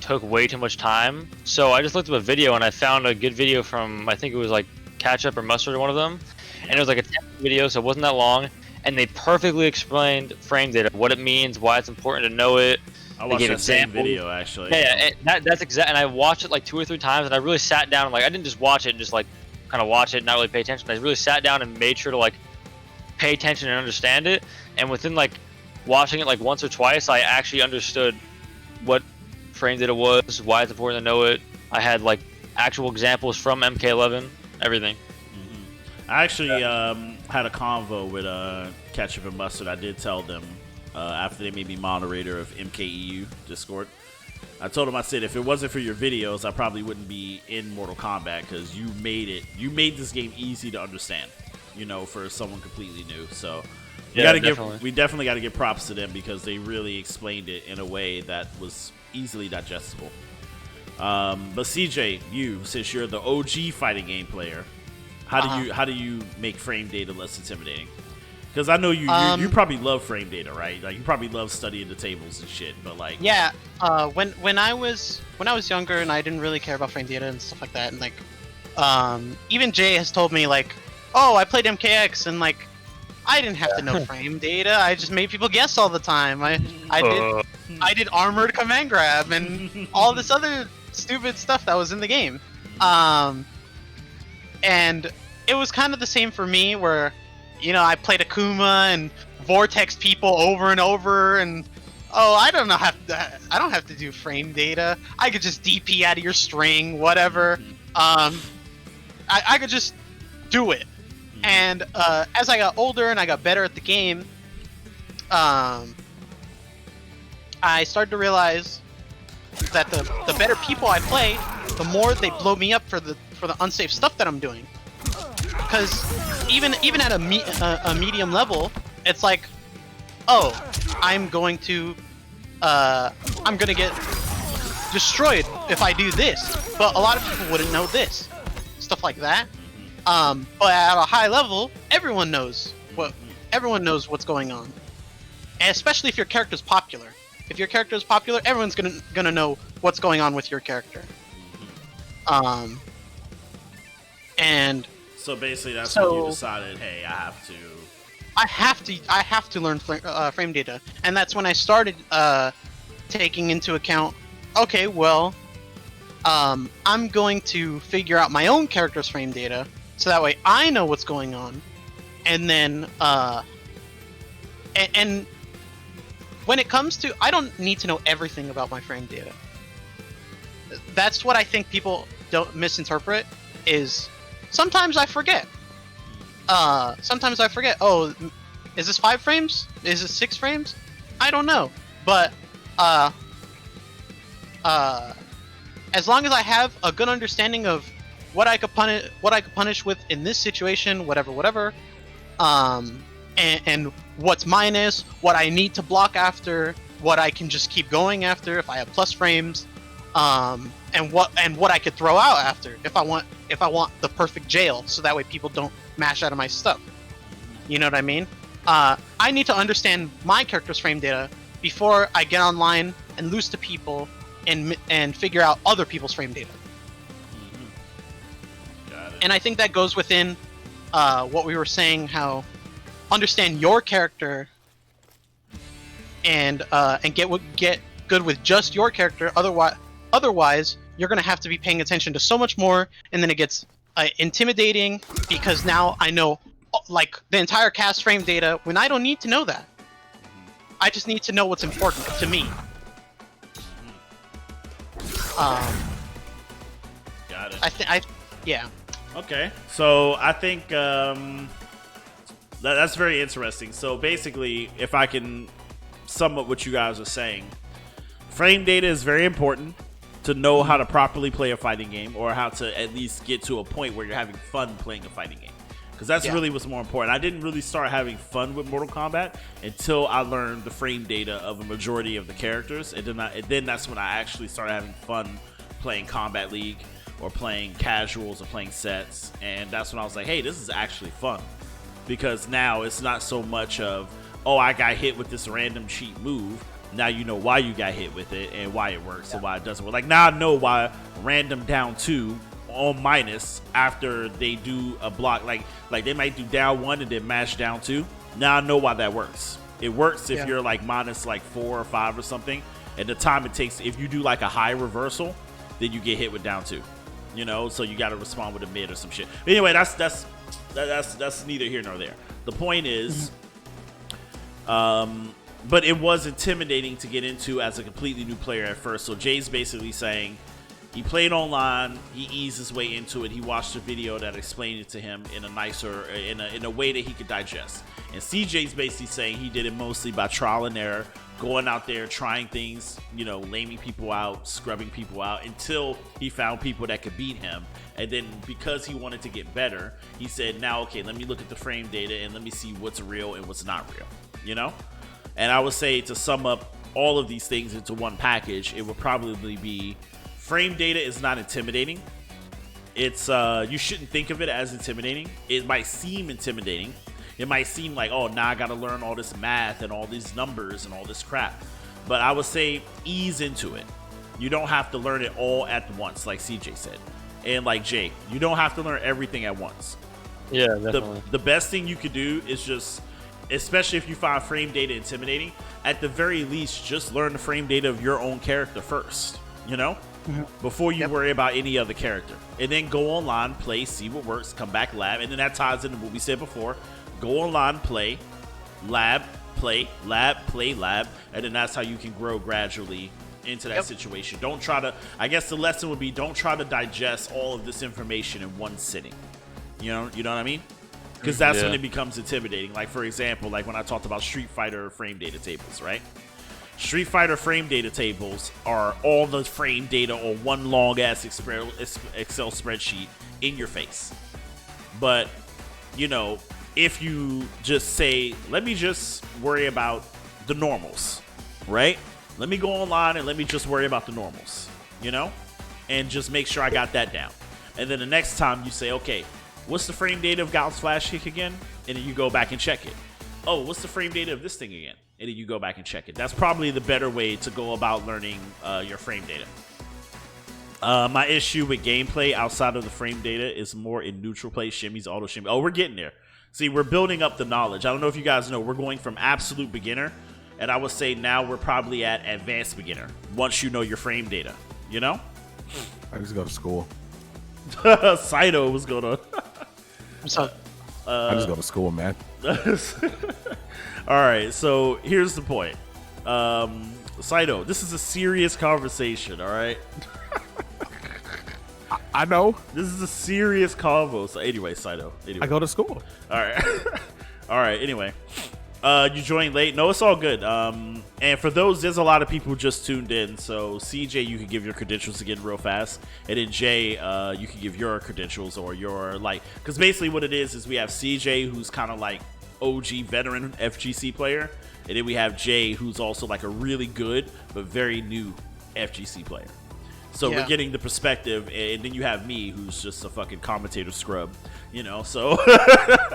took way too much time. So I just looked up a video and I found a good video from, I think it was like Ketchup or Mustard or one of them. And it was like a 10-minute video, so it wasn't that long. And they perfectly explained frame data, what it means, why it's important to know it. I watched that same video, actually. Yeah, that's exact. And I watched it like 2 or 3 times, and I really sat down and like I didn't just watch it and just like kind of watch it and not really pay attention. I really sat down and made sure to like pay attention and understand it. And within like watching it like once or twice, I actually understood what frame data was, why it's important to know it. I had like actual examples from MK11, everything. I actually had a convo with Ketchup and Mustard. I did tell them after they made me moderator of MKEU Discord. I told them, I said, if it wasn't for your videos, I probably wouldn't be in Mortal Kombat, because you made this game easy to understand, you know, for someone completely new. So we definitely got to give props to them, because they really explained it in a way that was easily digestible. But CJ, since you're the OG fighting game player, how do you make frame data less intimidating? Because I know you probably love frame data, right? Like you probably love studying the tables and shit. But like, yeah, when I was younger and I didn't really care about frame data and stuff like that, and like, even Jay has told me like, oh, I played MKX and like, I didn't have to know frame data. I just made people guess all the time. I did armored command grab and all this other stupid stuff that was in the game. And it was kind of the same for me where, you know, I played Akuma and Vortex people over and over, and I don't have to do frame data. I could just DP out of your string, whatever. I could just do it. And as I got older and I got better at the game, I started to realize that the better people I play, the more they blow me up for the unsafe stuff that I'm doing. Because even at a medium level, it's like, oh, I'm gonna get destroyed if I do this. But a lot of people wouldn't know this, stuff like that. But at a high level, everyone knows what's going on, and especially if your character's popular. If your character is popular, everyone's gonna know what's going on with your character. And so basically, that's when you decided, hey, I have to learn frame data, and that's when I started taking into account. Okay, well, I'm going to figure out my own character's frame data, so that way I know what's going on, and then and when it comes to, I don't need to know everything about my frame data. That's what I think people don't misinterpret. Is sometimes I forget. Oh, is this 5 frames? Is it 6 frames? I don't know. But as long as I have a good understanding of what I could punish with in this situation, whatever, and what's minus, what I need to block after, what I can just keep going after if I have plus frames, and what I could throw out after if I want the perfect jail, so that way people don't mash out of my stuff. You know what I mean? I need to understand my character's frame data before I get online and lose to people and figure out other people's frame data. Got it. And I think that goes within what we were saying, how understand your character and get good with just your character. Otherwise, you're gonna have to be paying attention to so much more, and then it gets intimidating because now I know like the entire cast frame data when I don't need to know that. I just need to know what's important to me. Got it. Yeah. Okay, so I think that's very interesting. So basically, if I can sum up what you guys are saying, frame data is very important to know how to properly play a fighting game, or how to at least get to a point where you're having fun playing a fighting game. Because that's really what's more important. I didn't really start having fun with Mortal Kombat until I learned the frame data of a majority of the characters, and then that's when I actually started having fun playing Combat League, or playing casuals, or playing sets. And that's when I was like, hey, this is actually fun. Because now it's not so much of, oh, I got hit with this random cheat move. Now you know why you got hit with it and why it works and why it doesn't work. Like, now I know why random down 2 on minus after they do a block, like they might do down 1 and then mash down 2. Now I know why that works. It works if you're like minus like 4 or 5 or something, and the time it takes, if you do like a high reversal, then you get hit with down 2. You know, so you got to respond with a mid or some shit. But anyway, that's neither here nor there. The point is, but it was intimidating to get into as a completely new player at first. So Jay's basically saying he played online, he eased his way into it, he watched a video that explained it to him in a nicer, in a way that he could digest. And CJ's basically saying he did it mostly by trial and error, going out there, trying things, you know, laming people out, scrubbing people out, until he found people that could beat him. And then because he wanted to get better, he said, now, okay, let me look at the frame data and let me see what's real and what's not real, you know? And I would say, to sum up all of these things into one package, it would probably be frame data is not intimidating. It's you shouldn't think of it as intimidating. It might seem intimidating. It might seem like, oh, now I got to learn all this math and all these numbers and all this crap. But I would say ease into it. You don't have to learn it all at once, like CJ said. And like Jake, you don't have to learn everything at once. Yeah, definitely. The best thing you could do is just, especially if you find frame data intimidating, at the very least, just learn the frame data of your own character first, you know? Before you worry about any other character. And then go online, play, see what works, come back, lab. And then that ties into what we said before. Go online, play, lab, play, lab, play, lab. And then that's how you can grow gradually into that situation. Don't try to, I guess the lesson would be, don't try to digest all of this information in one sitting. You know what I mean? Because that's when it becomes intimidating. Like, for example, like when I talked about Street Fighter frame data tables, right? Street Fighter frame data tables are all the frame data on one long-ass Excel spreadsheet in your face. But, you know, if you just say, let me just worry about the normals, right? Let me go online and let me just worry about the normals, you know? And just make sure I got that down. And then the next time you say, okay, what's the frame data of Gauss Flash Kick again? And then you go back and check it. Oh, what's the frame data of this thing again? And then you go back and check it. That's probably the better way to go about learning your frame data. My issue with gameplay outside of the frame data is more in neutral play, shimmies, auto shimmy. Oh, we're getting there. See, we're building up the knowledge. I don't know if you guys know, we're going from absolute beginner, and I would say now we're probably at advanced beginner once you know your frame data, you know? I just go to school. Saito was gonna. So, I just go to school, man. All right, so here's the point. Saito, this is a serious conversation, all right? I know. This is a serious convo. So anyway, Saito. Anyway. I go to school. All right. All right, anyway. You joined late. No, it's all good. And for those, there's a lot of people who just tuned in. So CJ, you can give your credentials again real fast. And then Jay, you can give your credentials or your, like, because basically what it is we have CJ, who's kind of like OG veteran FGC player. And then we have Jay, who's also like a really good but very new FGC player. So we're getting the perspective, and then you have me, who's just a fucking commentator scrub, you know. So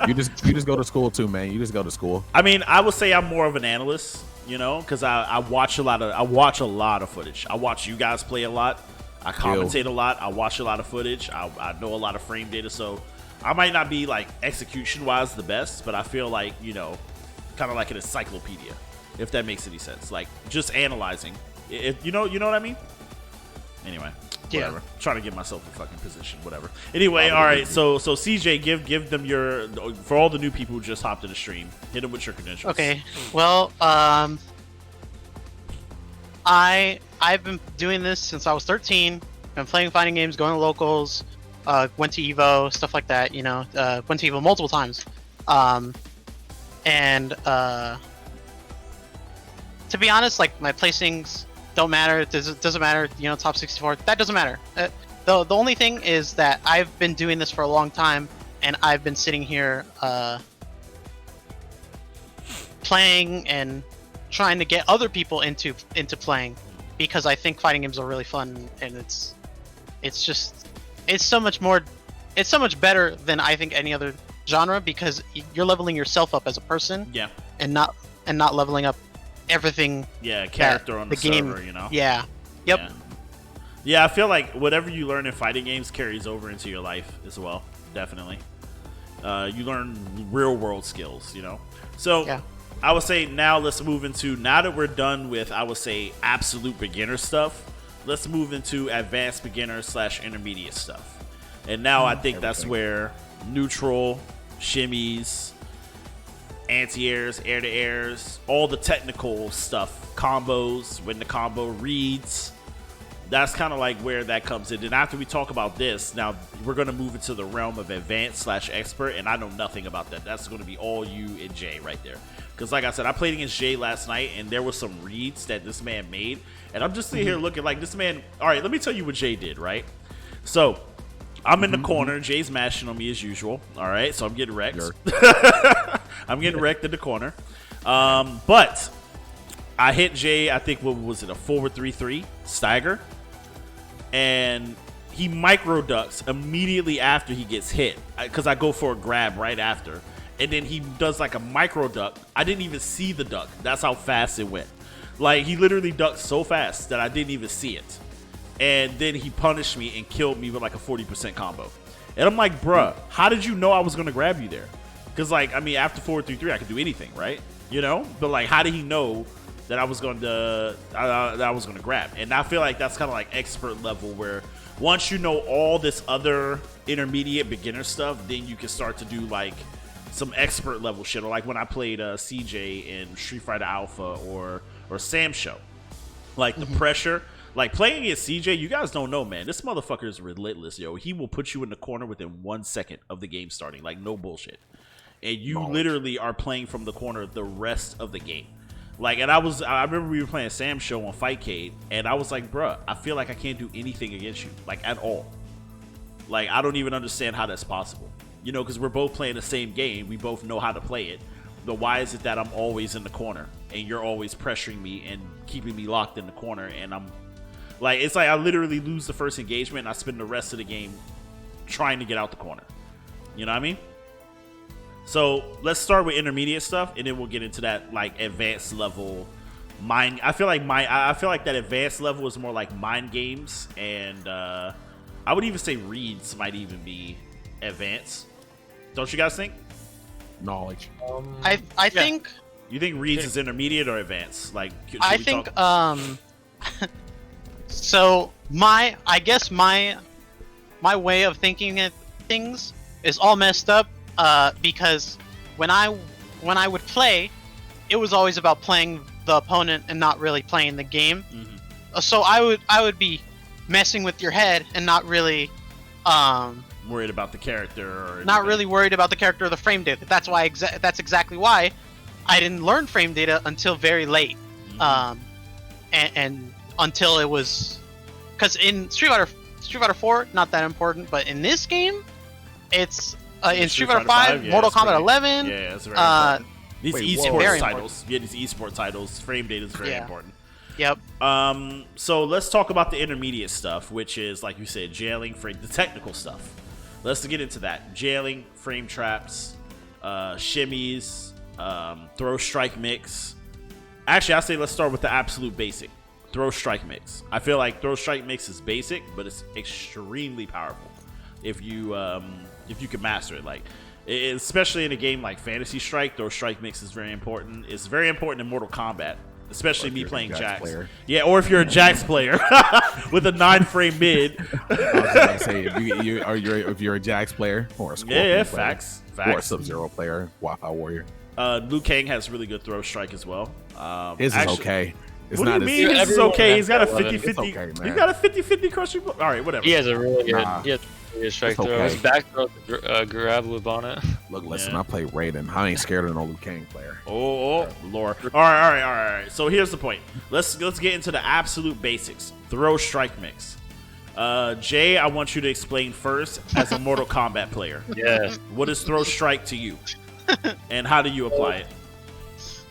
you just go to school too, man. You just go to school. I mean, I would say I'm more of an analyst, you know, because I watch a lot of footage. I watch you guys play a lot. I commentate a lot. I watch a lot of footage. I know a lot of frame data, so I might not be like execution wise the best, but I feel like, you know, kind of like an encyclopedia, if that makes any sense. Like just analyzing, you know what I mean. Anyway, whatever. I'm trying to get myself in fucking position, whatever. Anyway, all right. So CJ, give them your, for all the new people who just hopped to the stream, hit them with your credentials. Okay. Well, I've been doing this since I was 13. Been playing fighting games, going to locals, went to Evo, stuff like that. You know, went to Evo multiple times. And to be honest, like my placings don't matter. It doesn't matter. You know, top 64. That doesn't matter. The only thing is that I've been doing this for a long time, and I've been sitting here playing and trying to get other people into playing, because I think fighting games are really fun, and it's so much better than I think any other genre, because you're leveling yourself up as a person. Yeah. And not leveling up everything. Yeah, character on the game, server, you know. Yeah. Yep. Yeah, I feel like whatever you learn in fighting games carries over into your life as well. Definitely. You learn real world skills, you know. So I would say now let's move into, now that we're done with, I would say, absolute beginner stuff, let's move into advanced beginner / intermediate stuff. And now I think that's where neutral, shimmies, anti-airs, air-to-airs, all the technical stuff, combos, when the combo reads, that's kind of like where that comes in. And after we talk about this, now we're going to move into the realm of advanced / expert, and I know nothing about that. That's going to be all you and Jay right there. Because like I said, I played against Jay last night, and there were some reads that this man made, and I'm just sitting here looking like this man. All right, let me tell you what Jay did, right? So I'm in the corner. Jay's mashing on me as usual. All right, so I'm getting wrecked. I'm getting wrecked in the corner. But I hit Jay, I think, what was it, a forward 3-3 stagger. and he micro ducks immediately after he gets hit because I go for a grab right after, and then he does like a micro duck. I didn't even see the duck. That's how fast it went. Like, he literally ducked so fast that I didn't even see it. And then he punished me and killed me with like a 40% combo. And I'm like, bruh, how did you know I was going to grab you there? Because, like, I mean, after 4-3-3, I could do anything, right? You know? But, like, how did he know that I was going to grab? And I feel like that's kind of like expert level, where once you know all this other intermediate beginner stuff, then you can start to do, like, some expert level shit. Or, like, when I played CJ in Street Fighter Alpha or Sam Show. Like, the pressure. Like, playing against CJ, you guys don't know, man. This motherfucker is relentless, yo. He will put you in the corner within 1 second of the game starting. Like, no bullshit. And you literally are playing from the corner the rest of the game. Like, and I remember we were playing Sam Show on Fightcade, and I was like, bruh, I feel like I can't do anything against you. Like, at all. Like, I don't even understand how that's possible. You know, because we're both playing the same game. We both know how to play it. But why is it that I'm always in the corner and you're always pressuring me and keeping me locked in the corner, and I'm like, it's like I literally lose the first engagement and I spend the rest of the game trying to get out the corner. You know what I mean? So let's start with intermediate stuff, and then we'll get into that like advanced level mind. I feel like that advanced level is more like mind games, and I would even say reads might even be advanced. Don't you guys think? Knowledge. I think. You think reads is intermediate or advanced? Like, I think. So I guess my way of thinking of things is all messed up. Because when I would play, it was always about playing the opponent and not really playing the game. Mm-hmm. So I would be messing with your head and not really worried about the character, or not really worried about the character or the frame data. That's why that's exactly why I didn't learn frame data until very late. Mm-hmm. And until it was, because in Street Fighter 4, not that important, but in this game, it's in Street Fighter 5, Mortal Kombat 11. Yeah, that's very important. These esports titles, important. yeah, these esports titles, frame data is very important. Yep. So let's talk about the intermediate stuff, which is, like you said, jailing, the technical stuff. Let's get into that. Jailing, frame traps, shimmies, throw strike mix. Actually, I say let's start with the absolute basic. Throw strike mix. I feel like throw strike mix is basic, but it's extremely powerful if you can master it. Like, especially in a game like Fantasy Strike, throw strike mix is very important. It's very important in Mortal Kombat, especially me playing Jax. Yeah, or if you're a Jax player with a 9-frame mid. I was gonna say if you're a Jax player or a Scorpion player, facts. Or a Sub-Zero player, Wi-Fi Warrior. Liu Kang has really good throw strike as well. His is okay. It's what do not you mean his is okay? He's got a 50-50. Okay, He's got a 50-50 crushing. All right, whatever. He has a really good strike throw. His back throw, grab loop on it. Look, listen, I play Raiden. I ain't scared of no Liu Kang player. Oh, lore. All right. So here's the point. Let's get into the absolute basics. Throw strike mix. Jay, I want you to explain first as a Mortal Kombat player. Yeah. What is throw strike to you, and how do you apply it?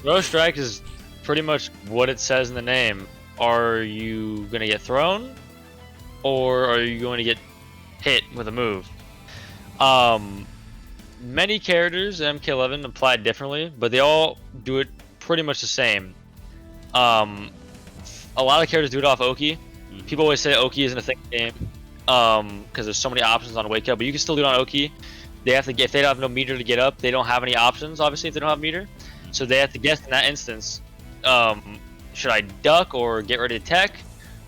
Throw strike is pretty much what it says in the name. Are you gonna get thrown, or are you going to get hit with a move? Many characters in MK11 apply it differently, but they all do it pretty much the same. A lot of characters do it off Oki. People always say Oki isn't a thing in the game because there's so many options on wake up, but you can still do it on Oki. They have to get, if they don't have no meter to get up, they don't have any options, obviously, if they don't have meter. So they have to guess in that instance, should I duck or get ready to tech,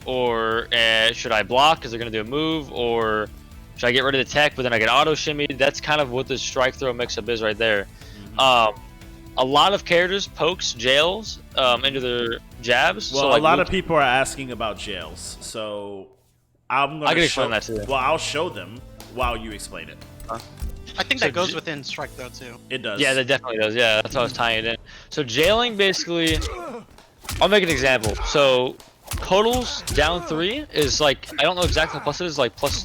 or should I block because they're going to do a move, or should I get rid of the tech but then I get auto shimmy? That's kind of what the strike throw mix-up is right there. A lot of characters pokes jails into their jabs. Well, so, like, a lot of people are asking about jails, so I can explain that too. Well, I'll show them while you explain it. I think that goes within strike throw too. It does. Yeah, that definitely does. Yeah, that's how I was tying it in. So jailing, basically, I'll make an example. So totals down 3 is like, I don't know exactly what plus it is, like plus,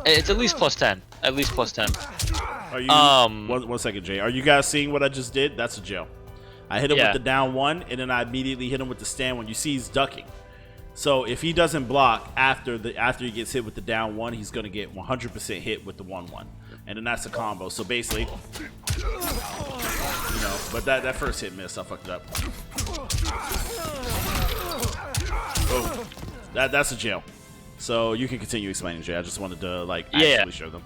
it's at least plus 10. At least plus 10. Are you, one second, Jay. Are you guys seeing what I just did? That's a jail. I hit him with the down 1, and then I immediately hit him with the stand 1. You see he's ducking. So if he doesn't block after he gets hit with the down 1, he's gonna get 100% hit with the 1/1, and then that's a combo. So basically, but that first hit missed. I fucked it up. Oh, that's a jail. So you can continue explaining, Jay. I just wanted to actually show them.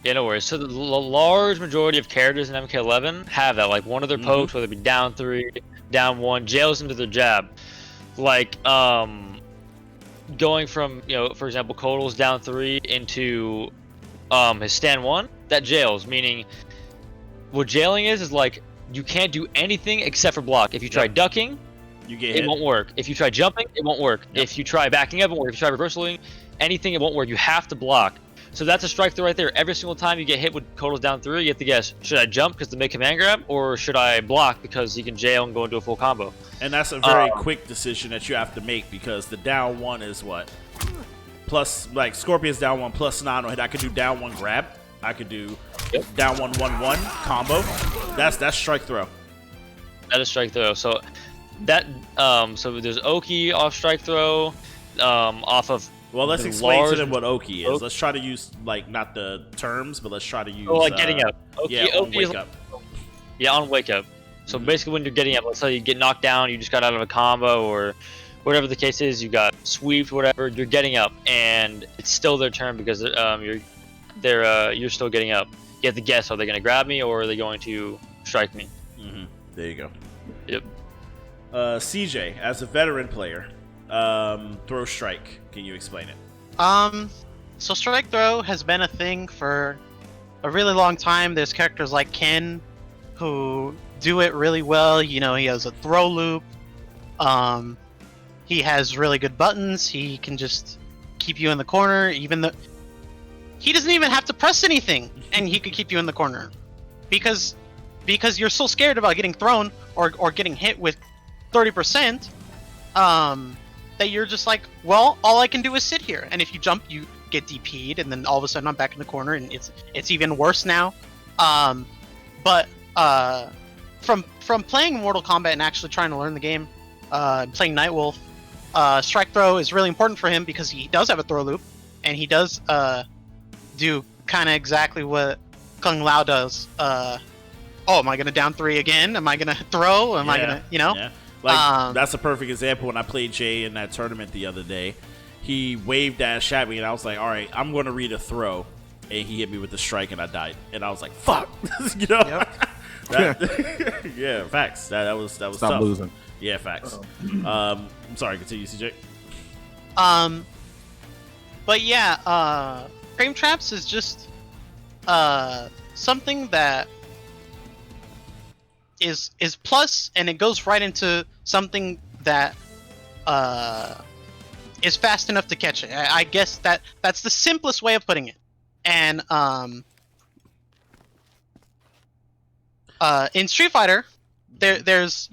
Yeah, no worries. So the large majority of characters in MK11 have that. Like one of their pokes, whether it be down 3, down 1, jails into their jab. Like going from for example, Kotal's down 3 into his stand 1, that jails. Meaning, what jailing is like you can't do anything except for block. If you try ducking, you get hit. It won't work. If you try jumping, it won't work. Yep. If you try backing up, it won't work. If you try reversaling, anything, it won't work. You have to block. So that's a strike through right there. Every single time you get hit with Kotal's down 3, you have to guess, should I jump because to make command grab, or should I block because he can jail and go into a full combo? And that's a very quick decision that you have to make, because the down 1 is what? Plus, like, Scorpion's down 1 plus 9 on hit. I could do down 1 grab. I could do down 1, 1, 1 combo. That's strike throw. That is strike throw. So that so there's Oki off strike throw, off of. Well, let's explain to them what Oki is. Let's try to use not the terms, but let's try to use. Getting up. Oki, on wake up. Yeah, on wake up. So basically, when you're getting up, let's say you get knocked down, you just got out of a combo, or whatever the case is, you got sweeped, whatever. You're getting up, and it's still their turn because you're still getting up. You have to guess: are they going to grab me, or are they going to strike me? There you go. Yep. CJ, as a veteran player, throw strike. Can you explain it? So strike throw has been a thing for a really long time. There's characters like Ken who do it really well. He has a throw loop. He has really good buttons. He can just keep you in the corner, even though he doesn't even have to press anything, and he could keep you in the corner because you're so scared about getting thrown or getting hit with 30%. That you're just like, well, all I can do is sit here, and if you jump, you get DP'd, and then all of a sudden I'm back in the corner, and it's even worse now. But from playing Mortal Kombat and actually trying to learn the game, playing Nightwolf, strike throw is really important for him because he does have a throw loop, and he does do kind of exactly what Kung Lao does. Am I gonna down 3 again? Am I gonna throw? Am I gonna, Yeah. That's a perfect example. When I played Jay in that tournament the other day, he waved dash at me, and I was like, all right, I'm going to read a throw. And he hit me with the strike, and I died. And I was like, fuck. Yep. Yeah, facts. That was Stop tough. losing. Yeah, facts. I'm sorry, continue, CJ. But yeah, frame traps is just something that is plus, and it goes right into something that is fast enough to catch it. I guess that's the simplest way of putting it. And in Street Fighter, there's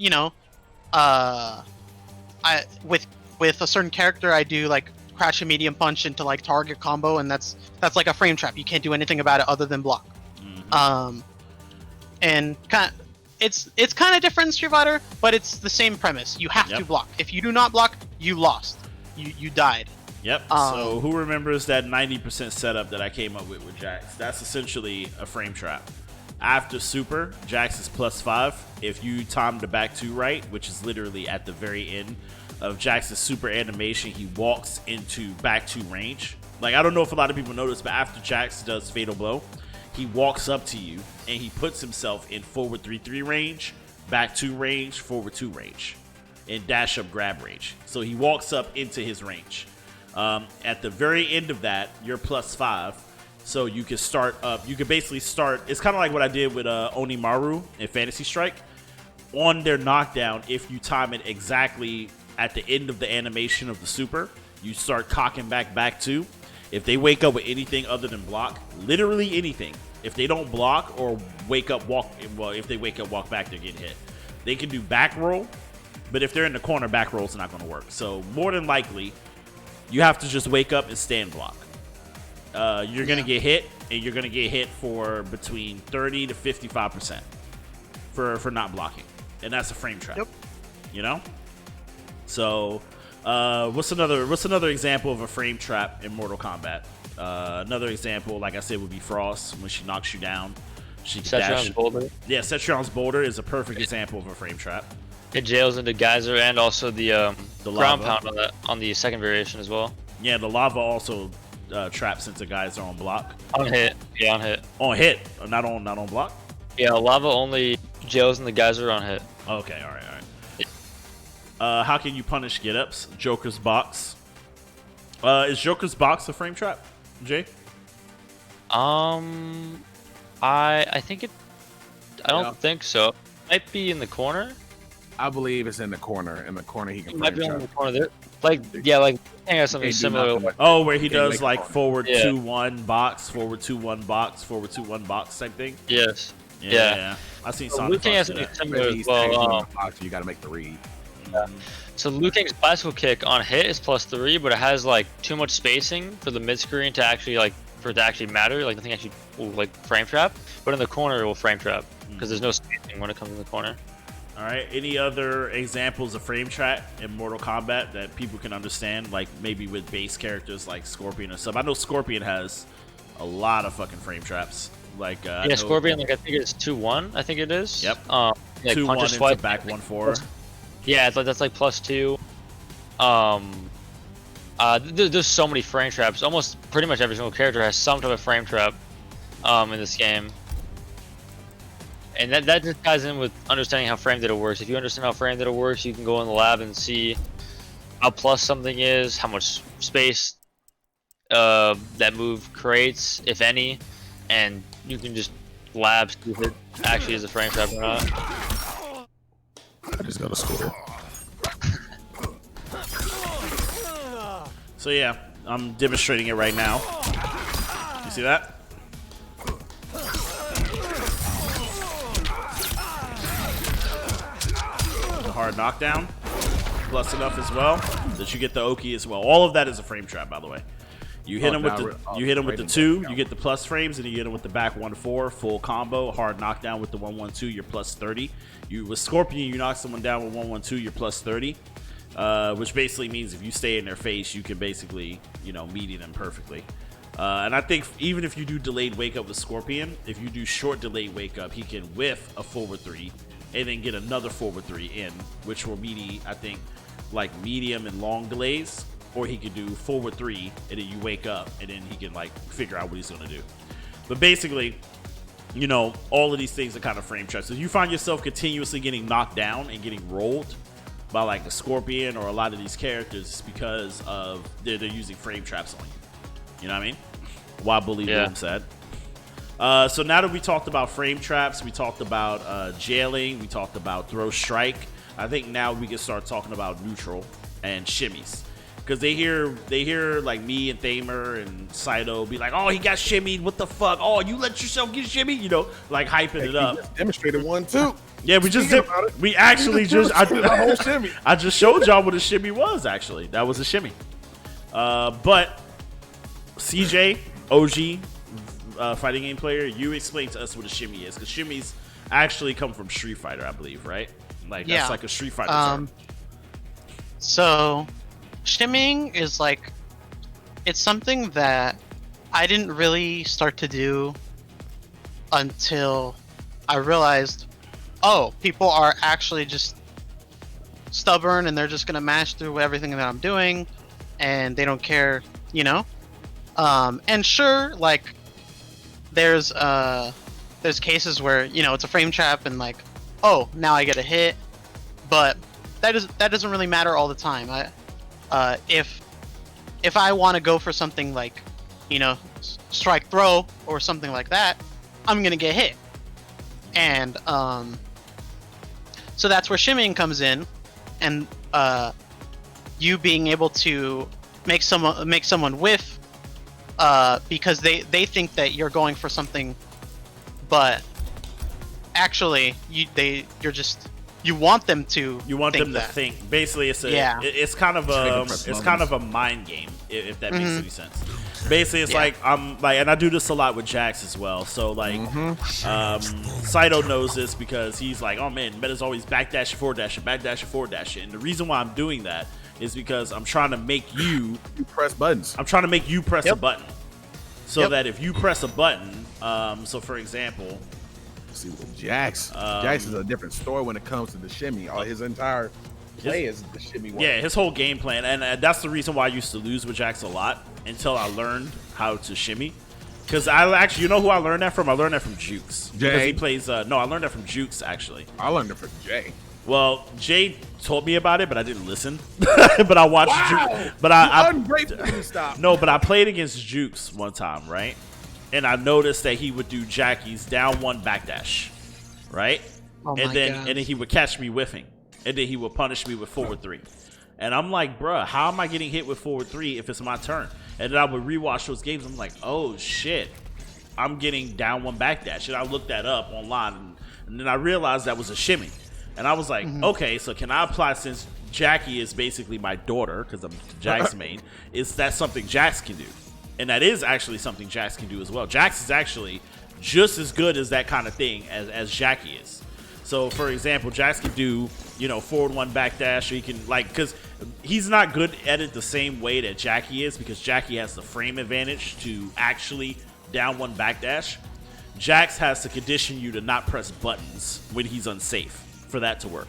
with a certain character, I do like crash a medium punch into like target combo, and that's like a frame trap. You can't do anything about it other than block. And it's kind of different in Street Fighter, but it's the same premise. You have to block. If you do not block, you lost. You died. Yep. So who remembers that 90% setup that I came up with Jax? That's essentially a frame trap. After Super, Jax is +5. If you time the back 2 right, which is literally at the very end of Jax's Super animation, he walks into back 2 range. Like, I don't know if a lot of people notice, but after Jax does Fatal Blow, he walks up to you and he puts himself in forward 3-3 range, back 2 range, forward 2 range, and dash up grab range. So he walks up into his range. At the very end of that, you're +5. So you can start up. You can basically start. It's kind of like what I did with Onimaru in Fantasy Strike. On their knockdown, if you time it exactly at the end of the animation of the super, you start cocking back 2. If they wake up with anything other than block, literally anything, if they don't block or wake up, if they wake up, walk back, they're getting hit. They can do back roll, but if they're in the corner, back roll's not going to work. So more than likely, you have to just wake up and stand block. You're going to get hit, and you're going to get hit for between 30 to 55% for not blocking. And that's a frame trap. Yep. So What's another example of a frame trap in Mortal Kombat? Another example, like I said, would be Frost. When she knocks you down, she can dash. Boulder. Yeah, Cetrion's Boulder is a perfect example of a frame trap. It jails into Geyser and also the ground lava. pound on the second variation as well. Yeah, the lava also traps into guys that are on block. On hit. Yeah, on hit. On hit, not on block. Yeah, lava only jails in the Geyser on hit. Okay, all right. How can you punish get-ups? Joker's box. Is Joker's box a frame trap, Jay? I think it. I don't think so. It might be in the corner. I believe it's in the corner. In the corner, he It can might frame be in the trap. corner there. Like I has something similar. Oh, where he Okay, does make like it forward Yeah. 2-1 box, forward 2-1 box, forward 2-1 box type thing. Yes. Yeah. I've seen So Sonic Liu Kang has Fox do something that. similar He's as well. tagged on the box, you got to make the read. So Liu Kang's bicycle kick on hit is +3, but it has like too much spacing for the mid screen to actually for it to actually matter. Like nothing actually will like frame trap, but in the corner it will frame trap because there's no spacing when it comes in the corner. All right. Any other examples of frame trap in Mortal Kombat that people can understand? Like maybe with base characters like Scorpion or stuff. I know Scorpion has a lot of fucking frame traps. Like I know Scorpion. Like I think it's 2-1. I think it is. Yep. Like 2-1 punches into twice. back 1-4. Yeah, it's like that's like +2. There's so many frame traps. Almost pretty much every single character has some type of frame trap in this game. And that just ties in with understanding how frame data works. If you understand how frame data works, you can go in the lab and see how plus something is, how much space that move creates, if any, and you can just lab see if it actually is a frame trap or not. I just got a scooter. So yeah, I'm demonstrating it right now. You see that? The hard knockdown, plus enough as well that you get the Oki as well. All of that is a frame trap, by the way. You hit him with the 2, you get the plus frames, and you hit him with the back 1-4, full combo, hard knockdown with the 1-1-2, you're +30. With Scorpion, you knock someone down with 1-1-2, you're +30. Which basically means if you stay in their face, you can basically, meaty them perfectly. And I think even if you do delayed wake up with Scorpion, if you do short delayed wake up, he can whiff a forward 3 and then get another forward 3 in, which will meaty, I think, like medium and long delays. Or he could do forward 3 and then you wake up and then he can figure out what he's gonna do. But basically, all of these things are kind of frame traps. So you find yourself continuously getting knocked down and getting rolled by a Scorpion or a lot of these characters because of they're using frame traps on you. You know what I mean? Why Bully Boom said. So now that we talked about frame traps, we talked about jailing, we talked about throw strike. I think now we can start talking about neutral and shimmies. Because they hear like me and Thamer and Saito be like, oh, he got shimmied, what the fuck? Oh, you let yourself get shimmied? Hyping it up. Just demonstrated one too. Yeah, we actually just I just showed y'all what a shimmy was. Actually, that was a shimmy. But CJ, OG, fighting game player, you explain to us what a shimmy is, because shimmies actually come from Street Fighter, I believe, right? That's like a Street Fighter term. So, shimmying is it's something that I didn't really start to do until I realized, oh, people are actually just stubborn and they're just gonna mash through everything that I'm doing, and they don't care, And sure, there's cases where it's a frame trap and oh, now I get a hit, but that doesn't really matter all the time. If I want to go for something strike throw or something like that, I'm gonna get hit, and so that's where shimmying comes in, and you being able to make someone whiff because they think that you're going for something, but actually you want them to think. Basically, it's kind of a mind game, if that makes any sense. Basically, it's and I do this a lot with Jax as well. So Saito knows this because he's like, oh man, meta's always backdash, forward dash, and the reason why I'm doing that is because I'm trying to make you press buttons. I'm trying to make you press a button, so Yep. that if you press a button, so for example, See with Jax. Jax is a different story when it comes to the shimmy. All his entire play is the shimmy one. yeah, his whole game plan, and that's the reason why I used to lose with Jax a lot until I learned how to shimmy. Because I actually, you know who I learned that from? I learned that from Jukes. Because Jay? he plays. No, I learned that from Jukes actually. I learned it from Jay. Well, Jay told me about it, but I didn't listen. But I watched. Wow! But I Ungrateful when you stop. no, but I played against Jukes one time, right? And I noticed that he would do Jackie's down one backdash, right? Oh and my then gosh. and then he would catch me whiffing, and then he would punish me with forward 3. And I'm like, bruh, how am I getting hit with forward 3 if it's my turn? And then I would rewatch those games. I'm like, oh shit, I'm getting down one backdash. And I looked that up online, and then I realized that was a shimmy. And I was like, okay, so can I apply, since Jackie is basically my daughter, because I'm Jax main, is that something Jax can do? And that is actually something Jax can do as well. Jax is actually just as good as that kind of thing as Jackie is. So, for example, Jax can do, you know, forward 1 backdash, or he can, like, because he's not good at it the same way that Jackie is, because Jackie has the frame advantage to actually down 1 backdash. Jax has to condition you to not press buttons when he's unsafe for that to work.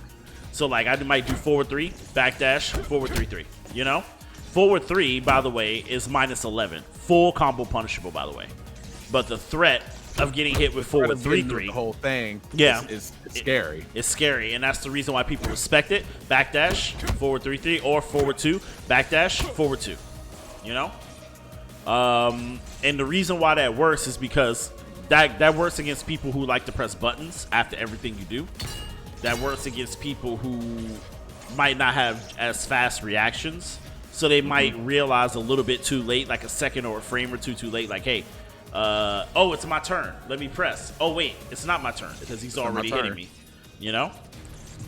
So, like, I might do forward 3, backdash, forward 3-3, you know? Forward 3, by the way, is minus 11. Full combo punishable, by the way. But the threat of getting hit with forward 3-3, the whole thing, yeah, is scary. It's scary, and that's the reason why people respect it. Backdash, forward 3-3, or forward 2, backdash, forward 2. You know? And the reason why that works is because that works against people who like to press buttons after everything you do. That works against people who might not have as fast reactions. So they might realize a little bit too late, like a second or a frame or two too late, like, hey, oh, it's my turn. Let me press. Oh, wait, it's not my turn because he's already hitting me. You know?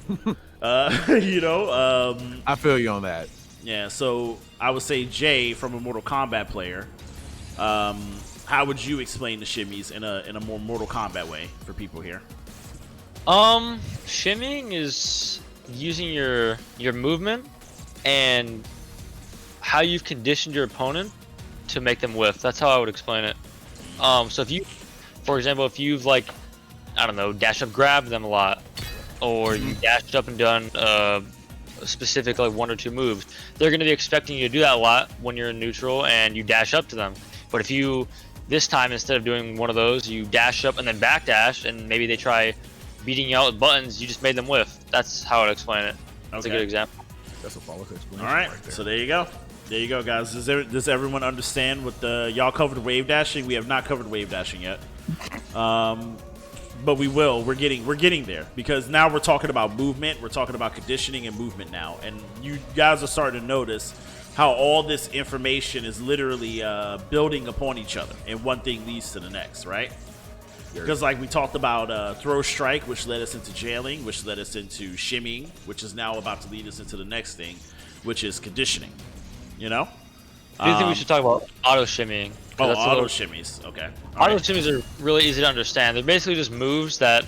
You know? I feel you on that. Yeah, so I would say, Jay, from a Mortal Kombat player, how would you explain the shimmies in a more Mortal Kombat way for people here? Shimmying is using your movement and how you've conditioned your opponent to make them whiff. That's how I would explain it. So if you, for example, if you've, like, I don't know, dash up, grab them a lot, or you dashed up and done specific, like, 1 or 2 moves, they're going to be expecting you to do that a lot when you're in neutral and you dash up to them. But if you, this time, instead of doing one of those, you dash up and then backdash, and maybe they try beating you out with buttons, you just made them whiff. That's how I'd explain it. That's a good example. That's a flawless explanation. All right, there. so there you go. There you go, guys. Does everyone understand what y'all covered wave dashing? We have not covered wave dashing yet, but we will. We're getting there, because now we're talking about movement. We're talking about conditioning and movement now, and you guys are starting to notice how all this information is literally building upon each other, and one thing leads to the next, right? Because, like, we talked about throw strike, which led us into jailing, which led us into shimmying, which is now about to lead us into the next thing, which is conditioning. You know? Do you think we should talk about auto shimmying? Oh, auto shimmies. Okay. All Auto right. shimmies are really easy to understand. They're basically just moves that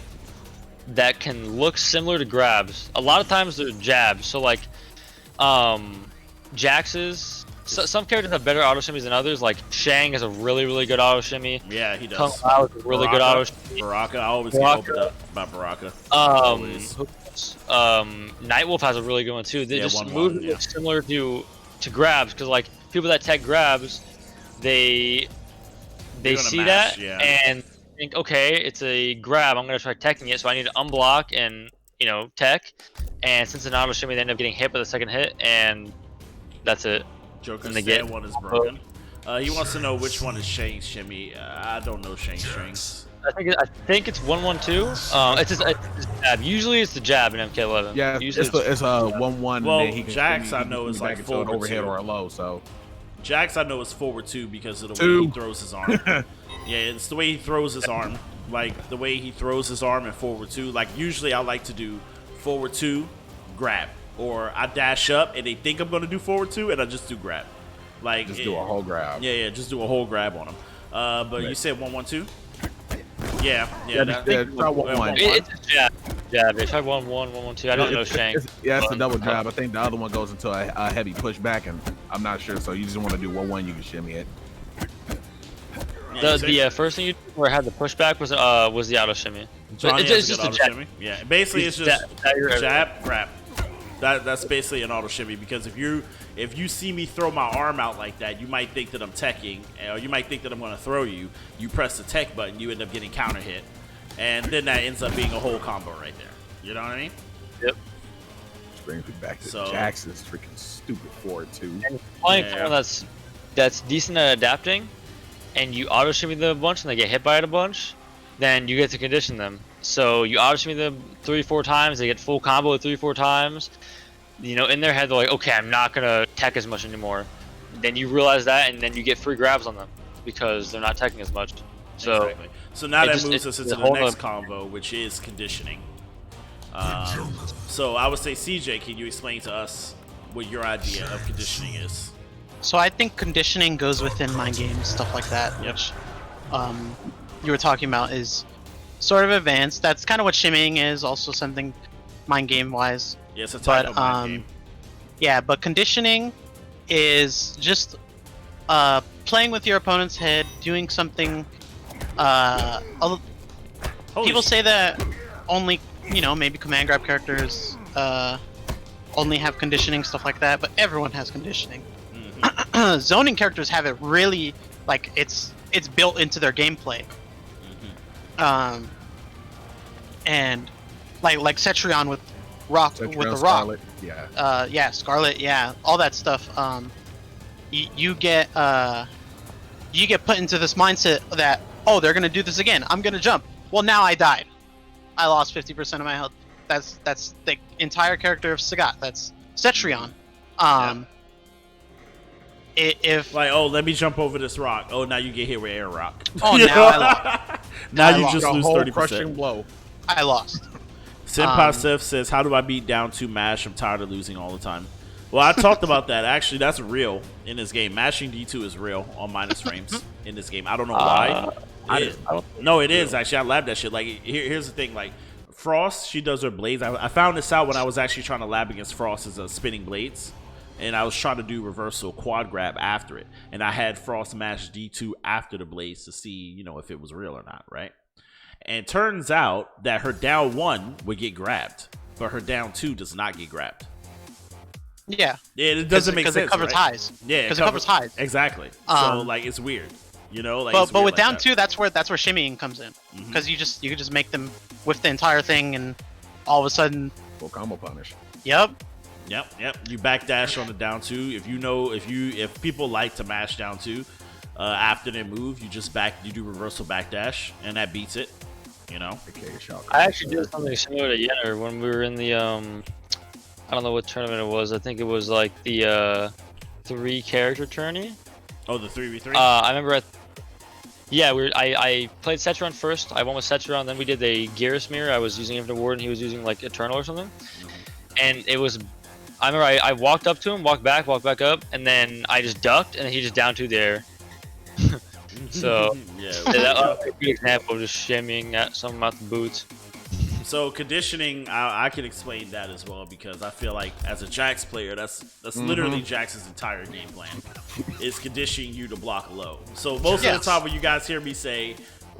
can look similar to grabs. A lot of times they're jabs. So, like, Jax's. Some characters have better auto shimmies than others. Like Shang is a really, really good auto shimmy. Yeah, he does. Kung Lao is a really good auto shimmy. Baraka. I always get opened up about Baraka. Nightwolf has a really good one too. They just 1-1, move yeah. similar to grabs, because, like, people that tech grabs, they gonna see mash, that yeah. and think, okay, it's a grab, I'm gonna try teching it, so I need to unblock and, you know, tech. And since it's an auto shimmy, they end up getting hit by the second hit, and that's it. Joker And they said get- one is broken. He wants to know which one is Shang's shimmy. I don't know Shang's strings. I think it's 1-1-2. It's just jab. Usually it's the jab in MK11. Yeah, Usually it's a 1-1. Well, and then he can Jax, he I can know, move is back like into an forward overhead two. or a low. So Jax, I know, is forward 2 because of the way Two. he throws his arm. Yeah, it's the way he throws his arm. Like, the way he throws his arm and forward 2. Like, usually I like to do forward 2, grab. Or I dash up and they think I'm going to do forward 2 and I just do grab. Like, just do a whole grab. Yeah, just do a whole grab on him. But Right. you said 1-1-2? Yeah. Yeah, try 1-1. It's a jab. jab. Yeah, try 1-1, 1-1-2. I don't know Shank. Yeah, it's a double jab. I think the other one goes into a heavy pushback, and I'm not sure. So you just want to do 1-1, you can shimmy it. The first thing you did where I had the pushback was the auto shimmy. Johnny It's has just a a good jab. auto shimmy. Yeah, basically it's just jab, grab. That's basically an auto shimmy, because if you see me throw my arm out like that, you might think that I'm teching, or you might think that I'm going to throw you. You press the tech button, you end up getting counter hit, and then that ends up being a whole combo right there. You know what I mean? Yep. Which brings me back to So- Jax's freaking stupid forward too. And playing Yeah. someone that's decent at adapting, and you auto shimmy them a bunch, and they get hit by it a bunch, then you get to condition them. So you auto shimmy them 3-4 times, they get full combo 3-4 times. You know, in their head they're like, okay, I'm not gonna tech as much anymore. Then you realize that, and then you get free grabs on them because they're not teching as much. So Exactly. So now that moves us into it's a the whole next other- combo, which is conditioning. So I would say, CJ, can you explain to us what your idea of conditioning is? So I think conditioning goes within mind games, stuff like that, Yep. which you were talking about is sort of advanced. That's kind of what shimmying is, also something mind game wise. Yeah, it's a type But of mind game. yeah, but conditioning is just playing with your opponent's head, doing something. Holy People shit. say that only, maybe command grab characters only have conditioning, stuff like that, but everyone has conditioning. Zoning characters have it really, like, it's built into their gameplay. And like Cetrion with rock, Cetrion, with the rock. Scarlet, yeah. Yeah, Scarlet, yeah, all that stuff. You get put into this mindset that, oh, they're gonna do this again. I'm gonna jump. Well, now I died. I lost 50% of my health. That's the entire character of Sagat. That's Cetrion. If Like, oh, let me jump over this rock. Oh, now you get hit with air rock. Oh, You now know? I lost. Now I you lost. just A lose whole 30%. crushing blow. I lost. Senpai Seth says, how do I beat down 2 mash? I'm tired of losing all the time. Well, I talked about that. Actually, that's real in this game. Mashing D2 is real on minus frames in this game. I don't know why. No, it is, actually. I labbed that shit. Like, here's the thing. Like, Frost, she does her blades. I found this out when I was actually trying to lab against Frost as a spinning blades. And I was trying to do reversal quad grab after it. And I had Frost mash D2 after the blades to see, if it was real or not, right? And turns out that her down 1 would get grabbed, but her down 2 does not get grabbed. Yeah. Yeah, it doesn't make sense. Because it covers right? highs. Yeah, Because it covers highs. Exactly. So like it's weird, Like, But it's weird with like down that. 2, that's where shimmying comes in. Because you could just make them with the entire thing, and all of a sudden, Full combo punish. yep. Yep. You backdash on the down 2. If people like to mash down 2 after they move, you do reversal backdash, and that beats it. Okay, shot. I actually did something similar to Yenner when we were in the I don't know what tournament it was. I think it was like the 3-character tourney. Oh, the 3v3. I remember. I played Cetrion first. I won with Cetrion. Then we did the Geras mirror. I was using Infinite Ward, and he was using like Eternal or something. And it was. I remember I walked up to him, walked back up, and then I just ducked, and he just down to there. So yeah. that was a good example of just shimmying at someone out the boots. So conditioning, I can explain that as well, because I feel like as a Jax player, that's literally Jax's entire game plan is conditioning you to block low. So most of the time when you guys hear me say,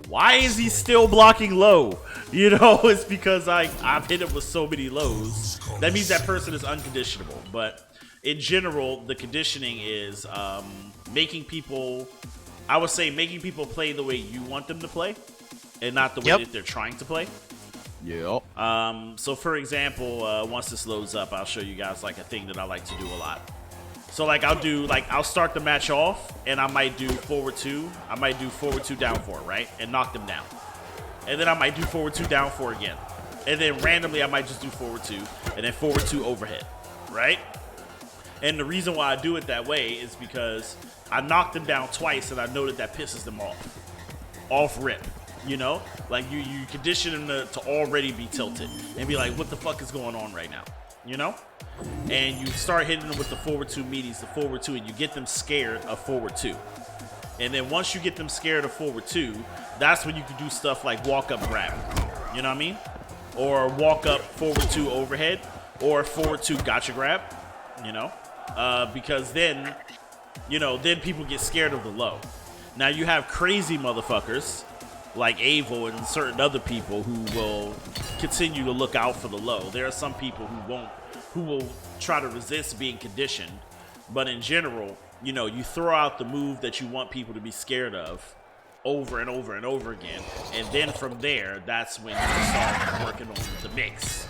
why is he still blocking low? It's because I've hit him with so many lows. That means that person is unconditionable. But in general, the conditioning is making people play the way you want them to play and not the way that they're trying to play. Yep. So for example, once this loads up, I'll show you guys like a thing that I like to do a lot. So I'll start the match off and I might do forward 2. I might do forward 2 down 4, right? And knock them down. And then I might do forward 2 down 4 again. And then randomly I might just do forward 2 and then forward 2 overhead, right? And the reason why I do it that way is because I knocked them down twice and I know that pisses them off rip. Like you condition them to already be tilted and be like, what the fuck is going on right now? And you start hitting them with the forward 2 meaties, the forward 2, and you get them scared of forward 2. And then once you get them scared of forward 2, that's when you can do stuff like walk up grab. You know what I mean? or walk up forward 2 overhead, or forward 2 gotcha grab, you know, because then, you know, then people get scared of the low. Now you have crazy motherfuckers like Avo and certain other people who will continue to look out for the low. There are some people who will try to resist being conditioned, but in general, you know, you throw out the move that you want people to be scared of over and over and over again, and then from there, that's when you start working on the mix,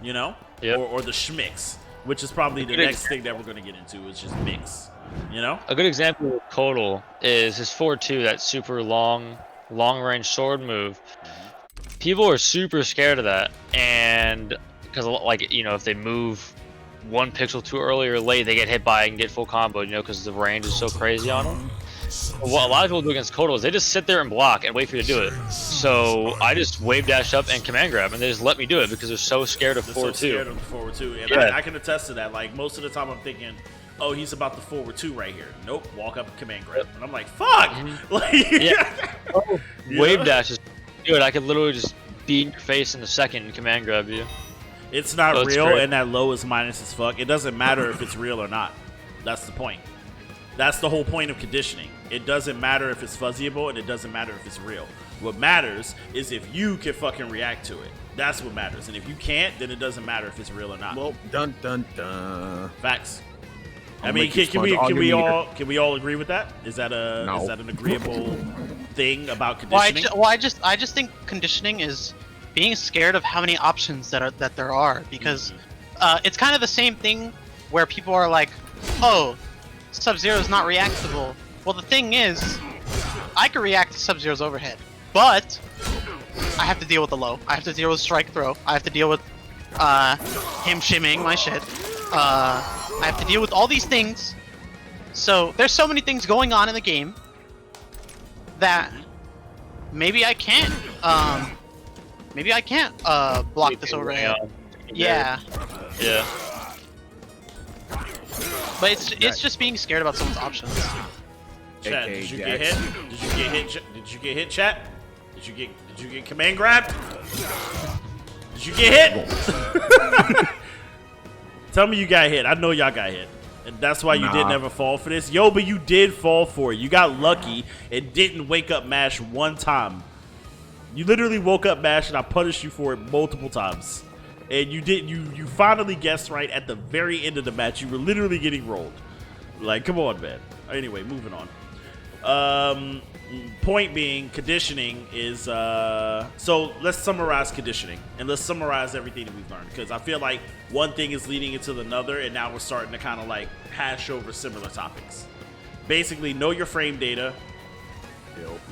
you know, or the schmix, which is probably the next thing that we're going to get into, is just mix, you know. A good example of Kodal is his 4-2, that super long range sword move. People are super scared of that, and because, like, you know, if they move 1 pixel too early or late, they get hit by it and get full combo, you know, because the range is so crazy on them. What a lot of people do against Kodal is they just sit there and block and wait for you to do it. So I just wave dash up and command grab, and they just let me do it because they're so scared of 4-2. So scared of the forward 2, and I can attest to that. Like, most of the time I'm thinking, oh, he's about the forward 2 right here. Nope, walk up and command grab. And I'm like, fuck! Like, wave dash is good. I could literally just beat in your face in a second and command grab you. It's not real, and that low is minus as fuck. It doesn't matter if it's real or not. That's the point. That's the whole point of conditioning. It doesn't matter if it's fuzzyable, and it doesn't matter if it's real. What matters is if you can fucking react to it. That's what matters. And if you can't, then it doesn't matter if it's real or not. Well, dun dun dun. Facts. I mean, can we all agree with that? Is that an agreeable thing about conditioning? Well, I just think conditioning is being scared of how many options that there are, because it's kind of the same thing where people are like, oh, Sub-Zero is not reactable. Well, the thing is, I can react to Sub-Zero's overhead, but I have to deal with the low. I have to deal with strike throw. I have to deal with him shimmying my shit. I have to deal with all these things. So there's so many things going on in the game that maybe I can't block this overhead. Yeah. But it's just being scared about someone's options. Chat, did you get hit? Did you get hit, chat? Did you get command grab? Did you get hit? Tell me you got hit. I know y'all got hit. And that's why you didn't ever fall for this. Yo, but you did fall for it. You got lucky and didn't wake up mash one time. You literally woke up mash and I punished you for it multiple times. And you finally guessed right at the very end of the match. You were literally getting rolled. Like, come on, man. Anyway, moving on. Point being, conditioning is so let's summarize conditioning, and let's summarize everything that we've learned, because I feel like one thing is leading into another, and now we're starting to kind of like hash over similar topics. Basically, know your frame data.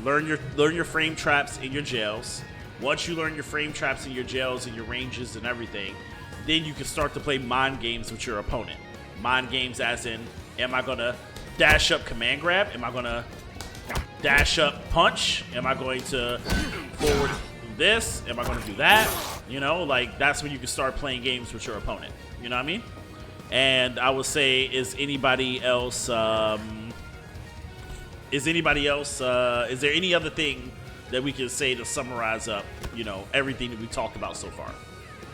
Learn your frame traps in your jails. Once you learn your frame traps in your jails and your ranges and everything, then you can start to play mind games with your opponent. Mind games as in, am I gonna dash up command grab? Am I gonna dash up punch? Am I going to forward do this? Am I going to do that? You know, like, that's when you can start playing games with your opponent. You know what I mean? And I would say, is there any other thing that we can say to summarize up, you know, everything that we talked about so far?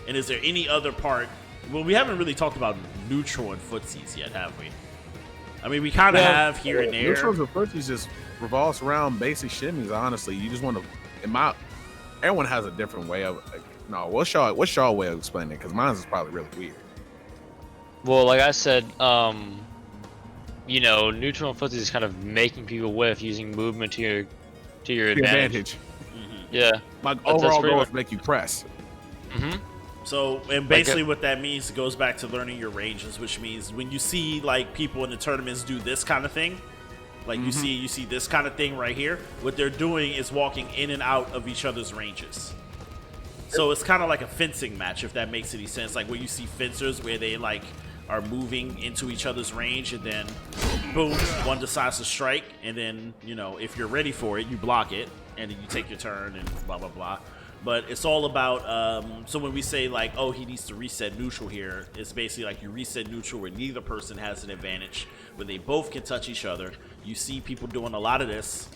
And is there any other part? Well, we haven't really talked about neutral and footsies yet, have we? I mean, we kind of have here and there. Neutrals and footsies just revolves around basic shimmies. Honestly, you just want to. Everyone has a different way of. No, what's y'all way of explaining it? Because mine is probably really weird. Well, like I said, you know, neutral and footsies is kind of making people whiff using movement to your advantage. Mm-hmm. Yeah. My overall goal is to make you press. Mm-hmm. So, and basically what that means, it goes back to learning your ranges, which means when you see like people in the tournaments do this kind of thing, like you see this kind of thing right here, what they're doing is walking in and out of each other's ranges. So it's kind of like a fencing match, if that makes any sense. Like where you see fencers where they like are moving into each other's range, and then boom, one decides to strike, and then, you know, if you're ready for it, you block it, and then you take your turn and blah blah blah. But it's all about, so when we say like, oh, he needs to reset neutral here, it's basically like you reset neutral where neither person has an advantage, where they both can touch each other. You see people doing a lot of this.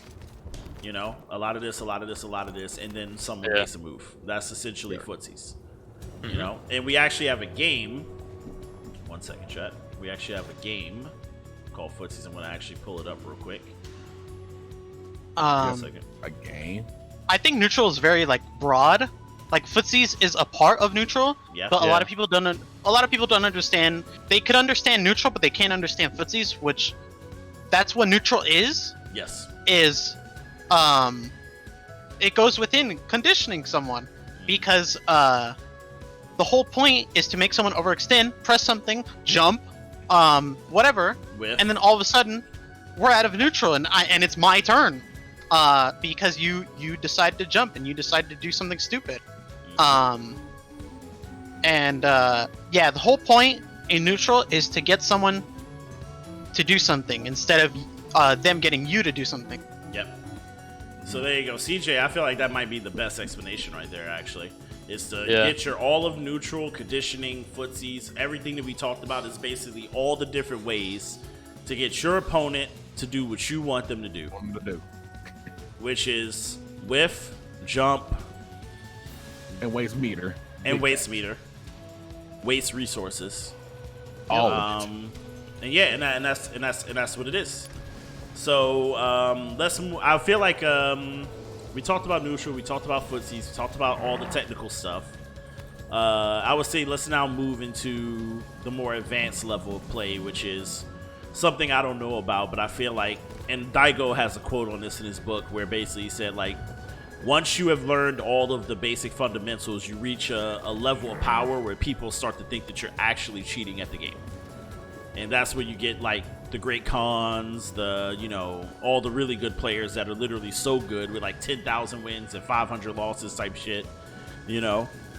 You know, a lot of this, a lot of this, a lot of this, and then someone makes a move. That's essentially footsies. You know, and we actually have a game. 1 second, chat. We actually have a game called Footsies. I'm gonna actually pull it up real quick. A game. I think neutral is very like broad. Like footsies is a part of neutral, but a lot of people don't. A lot of people don't understand. They could understand neutral, but they can't understand footsies. Which, that's what neutral is. Yes. Is, it goes within conditioning someone, because the whole point is to make someone overextend, press something, jump, whatever, and then all of a sudden, we're out of neutral, and it's my turn, because you decided to jump and you decided to do something stupid, yeah, the whole point in neutral is to get someone to do something instead of them getting you to do something. Yep. So there you go, CJ. I feel like that might be the best explanation right there, actually. Is to get your all of neutral, conditioning, footsies, everything that we talked about is basically all the different ways to get your opponent to do what you want them to do. Which is whiff, jump, and waste meter. And waste meter. Waste resources. All of it. And yeah, and that's what it is. So let's move. I feel like we talked about neutral, we talked about footsies, we talked about all the technical stuff. I would say let's now move into the more advanced level of play, which is something I don't know about, but I feel like, and Daigo has a quote on this in his book where basically he said, like, once you have learned all of the basic fundamentals, you reach a level of power where people start to think that you're actually cheating at the game. And that's where you get, like, the great cons, all the really good players that are literally so good with, like, 10,000 wins and 500 losses type shit,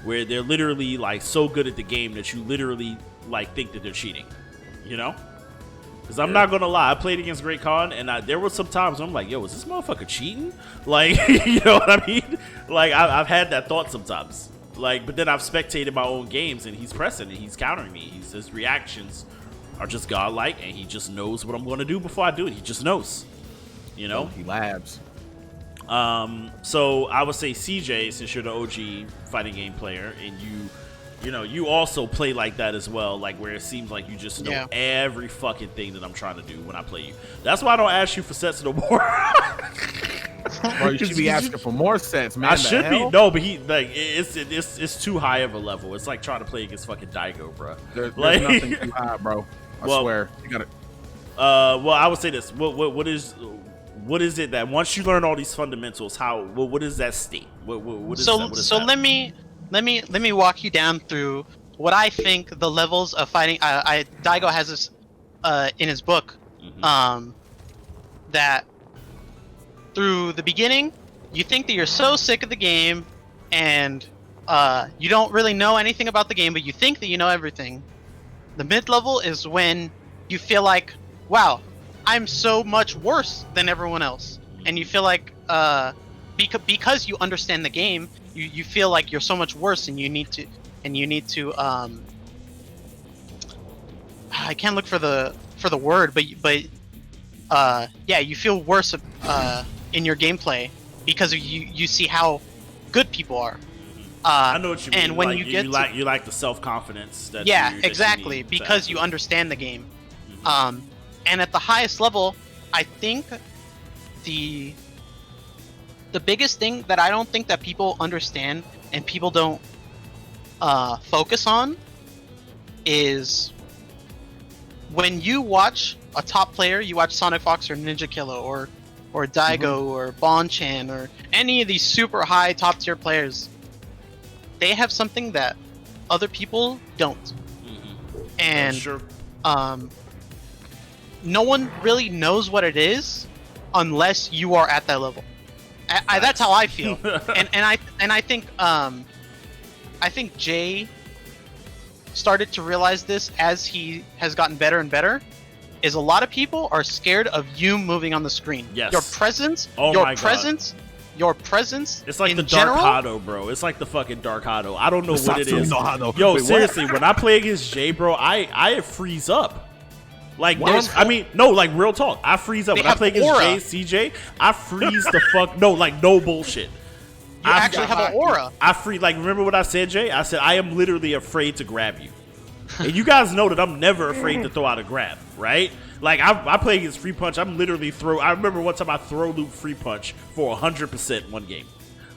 where they're literally, like, so good at the game that you literally, like, think that they're cheating, Because I'm not going to lie, I played against Great Khan, and there were some times I'm like, yo, is this motherfucker cheating? Like, you know what I mean? Like, I've had that thought sometimes. Like, but then I've spectated my own games, and he's pressing, and he's countering me. His reactions are just godlike, and he just knows what I'm going to do before I do it. He just knows, He labs. So I would say CJ, since you're the OG fighting game player, and you also play like that as well, like where it seems like you just know every fucking thing that I'm trying to do when I play you. That's why I don't ask you for sets no more. Bro, you should be asking for more sets, man. I should be. No, but it's too high of a level. It's like trying to play against fucking Daigo, bro. There's nothing too high, bro. I swear. You got it. Well, I would say this. What is it that once you learn all these fundamentals, what is that state? What is that? So let me walk you down through what I think the levels of fighting. Daigo has this in his book, that through the beginning, you think that you're so sick of the game, and you don't really know anything about the game, but you think that you know everything. The mid-level is when you feel like, wow, I'm so much worse than everyone else, and you feel like because you understand the game, you feel like you're so much worse, and you need to I can't look for the word, but yeah, you feel worse in your gameplay because you see how good people are. I know what you mean. And when like, you like the self-confidence that exactly, you need because you understand the game. And at the highest level, I think the biggest thing that I don't think that people understand and people don't focus on is when you watch a top player, you watch Sonic Fox or Ninja Killa or Daigo or Bonchan or any of these super high top tier players, they have something that other people don't. And sure. No one really knows what it is unless you are at that level. That's how I feel. and I think Jay started to realize this as he has gotten better and better. Is a lot of people are scared of you moving on the screen. Yes. Your presence. Oh your my presence. God. Your presence. It's like in the general, Dark Hado, bro. It's like the fucking Dark Hado. I don't know what it is. Hado. Yo, Wait, seriously, when I play against Jay, bro, I freeze up. Like, What? I mean, no, like real talk. I freeze up They when I have play against aura. CJ. I freeze the fuck. No, like no bullshit. You actually have an aura. I free. Like, remember what I said, Jay? I said I am literally afraid to grab you. And you guys know that I'm never afraid to throw out a grab, right? Like I play against free punch. I'm literally I remember one time I throw loop free punch for 100% one game.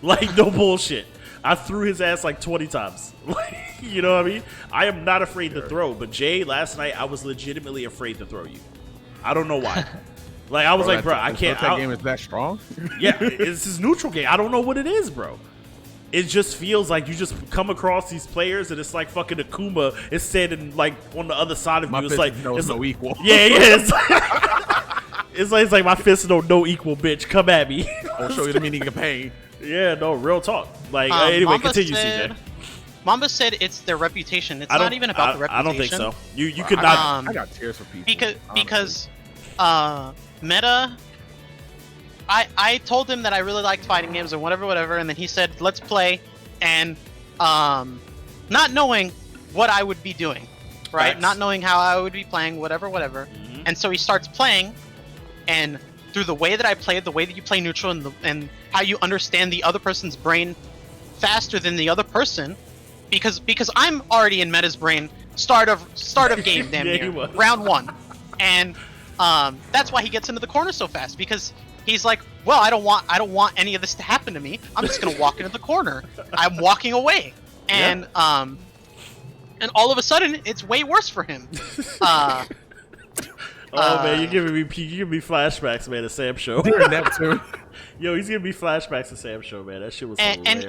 Like no bullshit. I threw his ass like 20 times. Like, you know what I mean? I am not afraid to throw. But Jay, last night I was legitimately afraid to throw you. I don't know why. Like I was like, bro, I can't. That game is that strong. Yeah, it's his neutral game. I don't know what it is, bro. It just feels like you just come across these players and it's like fucking Akuma is standing like on the other side of you. It's like it's no equal. Yeah, it's it's like my fist no equal, bitch. Come at me. I'll show you the meaning of pain. Yeah, no, real talk. Like anyway, Mamba continue, said, CJ. Mamba said it's their reputation. It's not even about the reputation. I don't think so. You could not. I got tears for people because Meta. I told him that I really liked fighting games and whatever, and then he said, let's play, and not knowing what I would be doing, right? Facts. Not knowing how I would be playing, whatever. Mm-hmm. And so he starts playing, and through the way that I played, the way that you play neutral, and how you understand the other person's brain faster than the other person, because I'm already in Meta's brain, start of game, damn Yeah, near, he was. round 1, and that's why he gets into the corner so fast, because he's like, well, I don't want any of this to happen to me. I'm just gonna walk into the corner. I'm walking away, and and all of a sudden, it's way worse for him. Oh man, you're giving me flashbacks, man. At Sam show. Dear Neptune. Yo, he's giving me flashbacks to Sam show, man. That shit was hilarious. And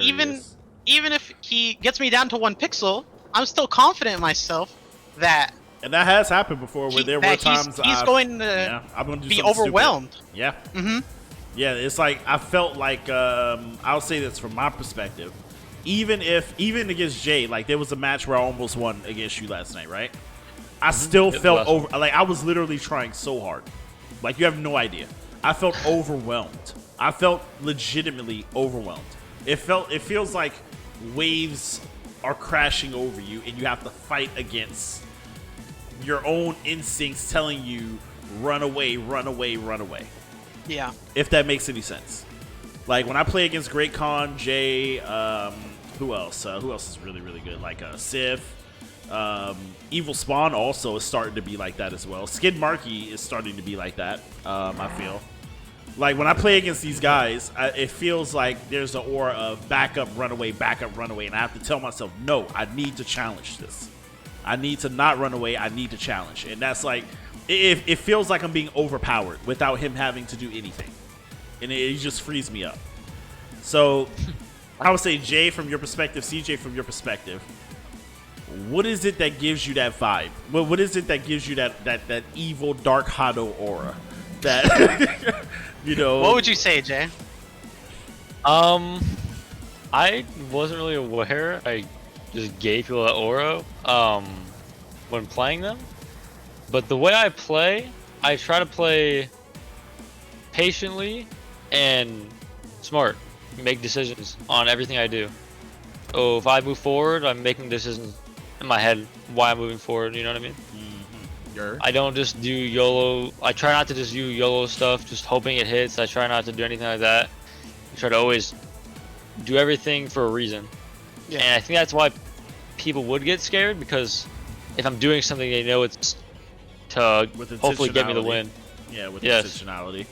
even if he gets me down to 1 pixel, I'm still confident in myself that. And that has happened before, where there were times he's going to I'm gonna do be something overwhelmed. Stupid. Yeah. Mm-hmm. Yeah, it's like I felt like I'll say this from my perspective. Even against Jay, like there was a match where I almost won against you last night, right? I still felt like I was literally trying so hard. Like you have no idea. I felt overwhelmed. I felt legitimately overwhelmed. It feels like waves are crashing over you and you have to fight against your own instincts telling you run away, run away, run away. Yeah. If that makes any sense. Like when I play against Great Khan, Jay, who else? Who else is really, really good? Like Sif. Evil Spawn also is starting to be like that as well. Skid Marky is starting to be like that, I feel. Like when I play against these guys, it feels like there's an aura of back up, run away, and I have to tell myself, no, I need to challenge this. I need to not run away, I need to challenge. And that's like, it feels like I'm being overpowered without him having to do anything. And it just frees me up. So, I would say, Jay, from your perspective, CJ, from your perspective, what is it that gives you that vibe? What is it that gives you that evil, dark Hado aura? That, you know. What would you say, Jay? I wasn't really aware. I just gave people that aura when playing them. But the way I play, I try to play patiently and smart. Make decisions on everything I do. So if I move forward, I'm making decisions in my head why I'm moving forward. You know what I mean? Mm-hmm. I don't just do YOLO. I try not to just do YOLO stuff, just hoping it hits. I try not to do anything like that. I try to always do everything for a reason. Yeah. And I think that's why people would get scared, because if I'm doing something, they know it's to hopefully get me the win. Yeah, with intentionality.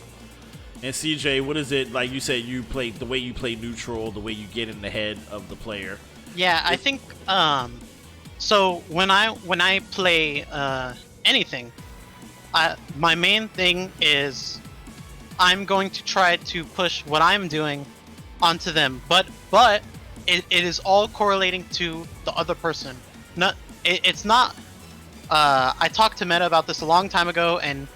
And CJ, what is it like? You said you play the way you play neutral, the way you get in the head of the player. Yeah, I think so when I play anything, my main thing is I'm going to try to push what I'm doing onto them, but it is all correlating to the other person. It's not. I talked to Meta about this a long time ago, and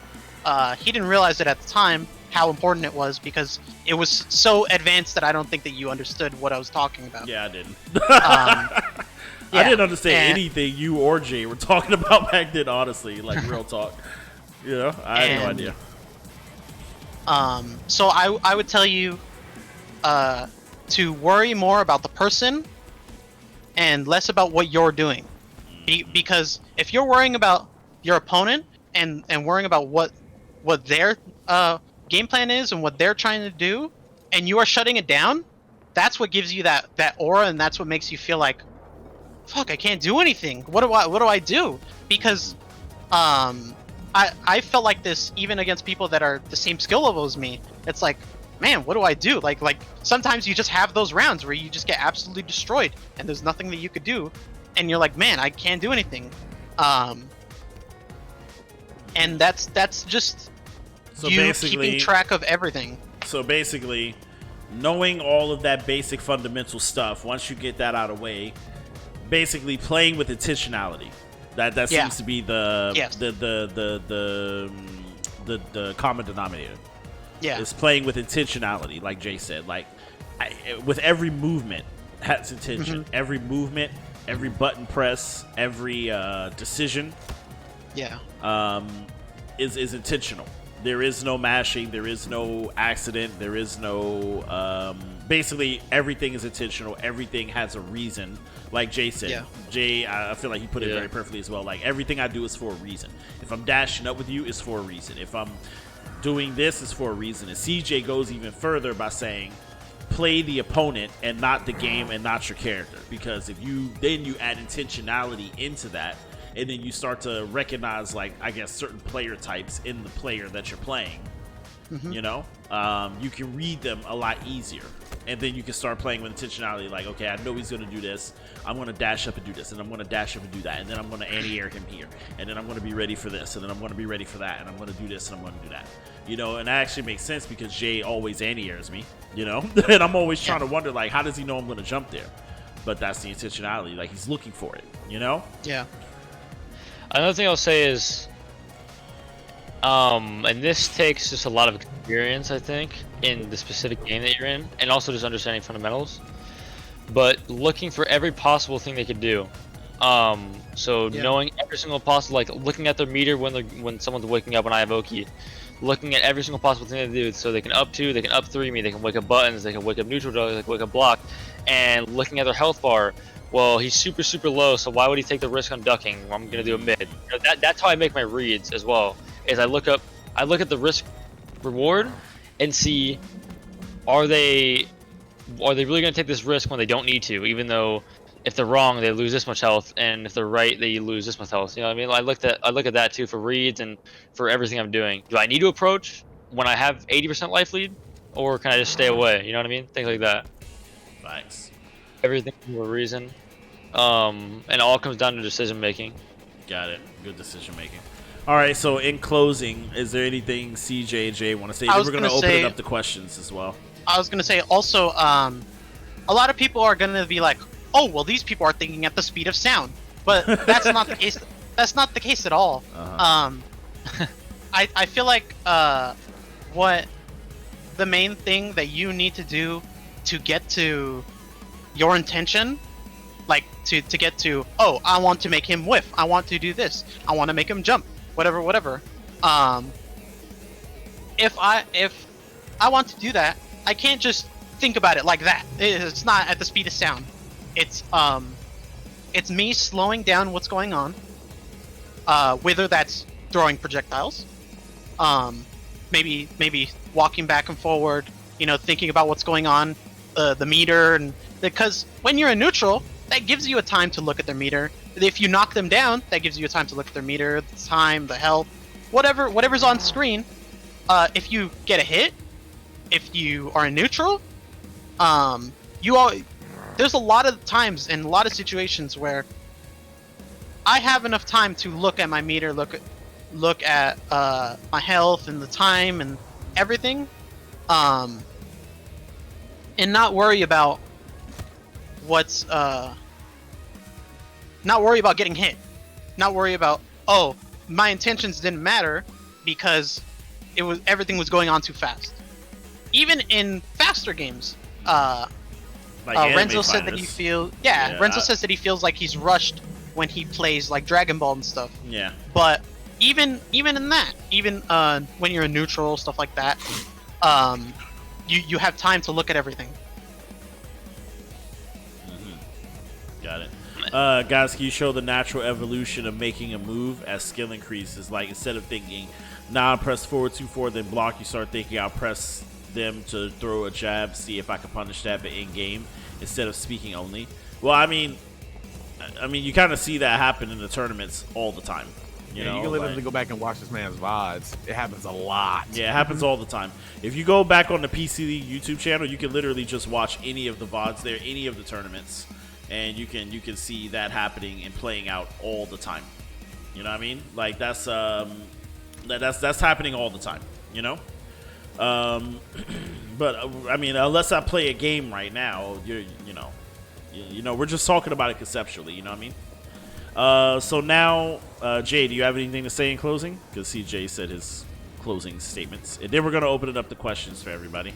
he didn't realize it at the time how important it was, because it was so advanced that I don't think that you understood what I was talking about. Yeah, I didn't. I didn't understand anything you or Jay were talking about back then, honestly. Like, real talk. You know, I had no idea. So I would tell you to worry more about the person and less about what you're doing. Because if you're worrying about your opponent and worrying about what their game plan is and what they're trying to do, and you are shutting it down, that's what gives you that aura, and that's what makes you feel like, fuck, I can't do anything. What do I do? Because I felt like this even against people that are the same skill level as me. It's like, man, what do I do? Like sometimes you just have those rounds where you just get absolutely destroyed and there's nothing that you could do, and you're like, man, I can't do anything. And that's just So you basically, keeping track of everything. So basically, knowing all of that basic fundamental stuff, once you get that out of the way, basically playing with intentionality. That seems to be the common denominator. Yeah. Is playing with intentionality, like Jay said. Like, with every movement has intention. Every movement, every button press, every decision, is intentional. There is no mashing. There is no accident. There is no. Basically, everything is intentional. Everything has a reason. Like Jay said. Yeah. Jay, I feel like he put it very perfectly as well. Like, everything I do is for a reason. If I'm dashing up with you, it's for a reason. If I'm doing this, it's for a reason. And CJ goes even further by saying, play the opponent and not the game and not your character. Because if you add intentionality into that, and then you start to recognize, like, I guess, certain player types in the player that you're playing, you know, you can read them a lot easier. And then you can start playing with intentionality, like, okay, I know he's going to do this. I'm going to dash up and do this, and I'm going to dash up and do that, and then I'm going to anti-air him here, and then I'm going to be ready for this, and then I'm going to be ready for that, and I'm going to do this, and I'm going to do that. You know, and that actually makes sense because Jay always anti-airs me, you know? And I'm always trying to wonder, like, how does he know I'm going to jump there? But that's the intentionality. Like, he's looking for it, you know? Yeah. Another thing I'll say is, and this takes just a lot of experience, I think, in the specific game that you're in, and also just understanding fundamentals, but looking for every possible thing they could do. Knowing every single possible, like looking at their meter when someone's waking up when I have Oki, looking at every single possible thing they do, so they can up 2, they can up 3 me, they can wake up buttons, they can wake up neutral, they can wake up block, and looking at their health bar. Well, he's super low, so why would he take the risk on ducking? I'm gonna do a mid. You know, that's how I make my reads as well. Is I look at the risk reward and see, are they really gonna take this risk when they don't need to? Even though if they're wrong, they lose this much health, and if they're right, they lose this much health. You know what I mean? I look at that too for reads and for everything I'm doing. Do I need to approach when I have 80% life lead, or can I just stay away? You know what I mean? Things like that. Nice. Everything for a reason. And it all comes down to decision making. Got it. Good decision making. All right, so in closing, is there anything CJ and Jay want to say? We're going to open it up to questions as well. I was going to say also, a lot of people are going to be like, oh, well, these people are thinking at the speed of sound. But that's not the case. That's not the case at all. I feel like what the main thing that you need to do to get to your intention, like to get to, oh, I want to make him whiff, I want to do this, I want to make him jump, whatever. If I want to do that, I can't just think about it like that. It's not at the speed of sound. It's me slowing down what's going on, whether that's throwing projectiles, maybe walking back and forward, you know, thinking about what's going on, the meter, and because when you're in neutral, that gives you a time to look at their meter. If you knock them down, that gives you a time to look at their meter, the time, the health, whatever's on screen. If you get a hit, if you are in neutral, there's a lot of times and a lot of situations where I have enough time to look at my meter, look at my health and the time and everything, and not worry about not worry about getting hit, not worry about, oh, my intentions didn't matter because everything was going on too fast. Even in faster games, Renzo said that he Renzo says that he feels like he's rushed when he plays like Dragon Ball and stuff. Yeah. But even in that, even when you're in neutral, stuff like that, you have time to look at everything. Got it. Guys, can you show the natural evolution of making a move as skill increases? Like, instead of thinking, nah, press forward, 2-4, then block, you start thinking, I'll press them to throw a jab, see if I can punish that, but in game, instead of speaking only. Well, I mean, you kind of see that happen in the tournaments all the time. You know, you can literally go back and watch this man's VODs. It happens a lot. Yeah, it happens all the time. If you go back on the PC League YouTube channel, you can literally just watch any of the VODs there, any of the tournaments, and you can see that happening and playing out all the time. You know what I mean? Like that's happening all the time. You know. But I mean, unless I play a game right now, you know, we're just talking about it conceptually. You know what I mean? So now, Jay, do you have anything to say in closing? Because CJ said his closing statements, and then we're gonna open it up to questions for everybody.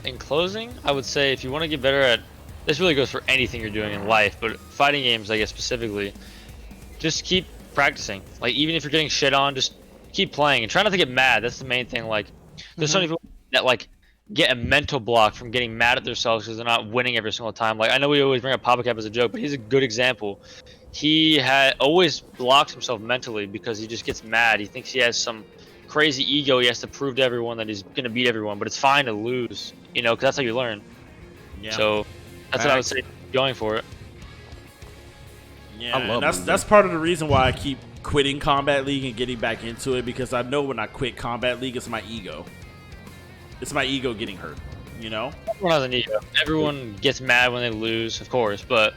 In closing, I would say if you want to get better at, this really goes for anything you're doing in life, but fighting games, I guess specifically, just keep practicing. Like even if you're getting shit on, just keep playing and try not to get mad. That's the main thing. Like there's some people that like get a mental block from getting mad at themselves because they're not winning every single time. Like I know we always bring up Papa Cap as a joke, but he's a good example. He had always blocks himself mentally because he just gets mad. He thinks he has some crazy ego. He has to prove to everyone that he's gonna beat everyone, but it's fine to lose, you know, because that's how you learn. Yeah. So that's what I would say. Going for it. Yeah, and that's part of the reason why I keep quitting Kombat League and getting back into it, because I know when I quit Kombat League, it's my ego. It's my ego getting hurt, you know? Everyone has an ego. Everyone gets mad when they lose, of course, and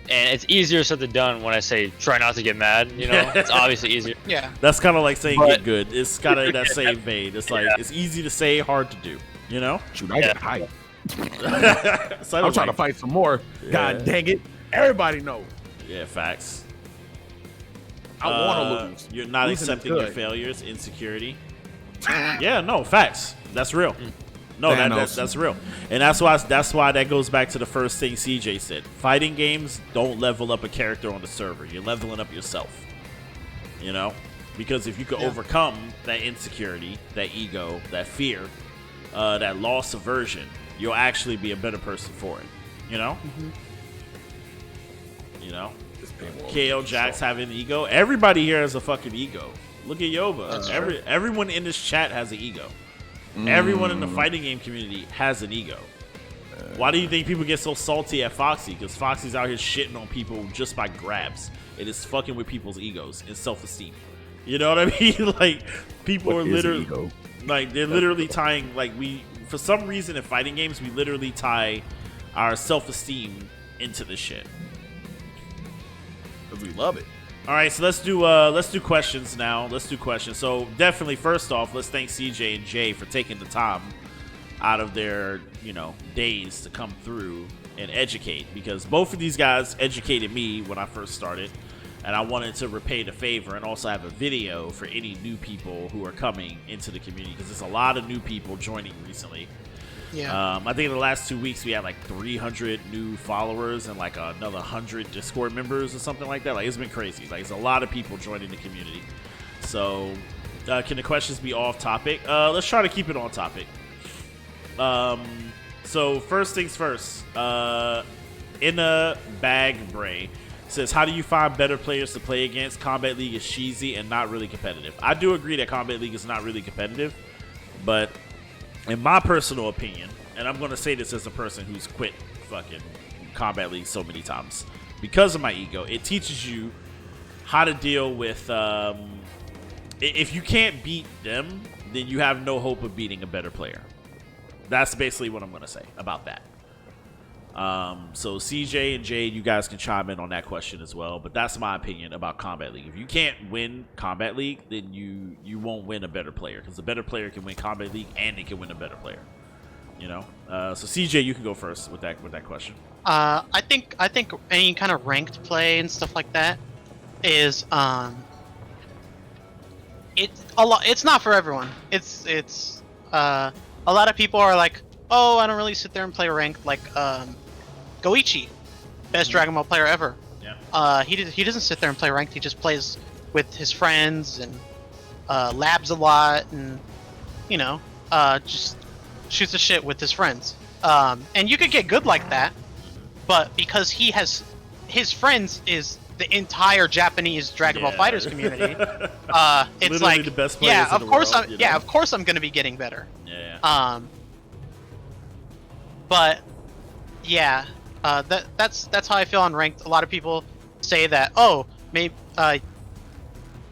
it's easier said than done when I say try not to get mad, you know? It's obviously easier. Yeah. That's kind of like saying get good. It's kind of that same vein. It's like, it's easy to say, hard to do, you know? Shoot, I got hype. I'm trying to fight some more. Yeah. God dang it. Everybody knows. Yeah, facts. I want to lose. You're not accepting your failures, insecurity. Yeah, no, facts. That's real. No, that's real. And that's why that goes back to the first thing CJ said. Fighting games don't level up a character on the server. You're leveling up yourself. You know? Because if you could overcome that insecurity, that ego, that fear, that loss aversion, you'll actually be a better person for it. You know? You know? KO Jax having an ego. Everybody here has a fucking ego. Look at Yoba. Everyone in this chat has an ego. Everyone in the fighting game community has an ego. Why do you think people get so salty at Foxy? Because Foxy's out here shitting on people just by grabs. It is fucking with people's egos and self-esteem. You know what I mean? Like, people are literally like, they're literally tying, like, for some reason in fighting games, we literally tie our self-esteem into this shit. Because we love it. All right, so let's do questions now. Let's do questions. So definitely, first off, let's thank CJ and Jay for taking the time out of their, you know, days to come through and educate, because both of these guys educated me when I first started, and I wanted to repay the favor and also have a video for any new people who are coming into the community, because there's a lot of new people joining recently. Yeah. I think in the last 2 weeks we had like 300 new followers and like another 100 Discord members or something like that. Like, it's been crazy. Like, there's a lot of people joining the community. So, can the questions be off topic? Let's try to keep it on topic. So first things first. In a bag Bray says, how do you find better players to play against? Kombat League is cheesy and not really competitive. I do agree that Kombat League is not really competitive, but in my personal opinion, and I'm going to say this as a person who's quit fucking Kombat League so many times because of my ego, it teaches you how to deal with, if you can't beat them, then you have no hope of beating a better player. That's basically what I'm going to say about that. So CJ and Jade, you guys can chime in on that question as well, but that's my opinion about Kombat League. If you can't win Kombat League, then you won't win a better player, because a better player can win Kombat League and they can win a better player. You know, so CJ, you can go first with that question. I think any kind of ranked play and stuff like that is it's not for everyone. It's a lot of people are like, oh, I don't really sit there and play ranked, like Goichi, best Dragon Ball player ever. Yeah. He doesn't sit there and play ranked. He just plays with his friends and labs a lot, and you know, just shoots the shit with his friends. And you could get good like that, but because he has his friends is the entire Japanese Dragon Ball Fighters community, it's Literally like the best players yeah, in the world, you know? yeah, of course I'm gonna be getting better. Yeah. But yeah, that's how I feel on ranked. A lot of people say that, oh, maybe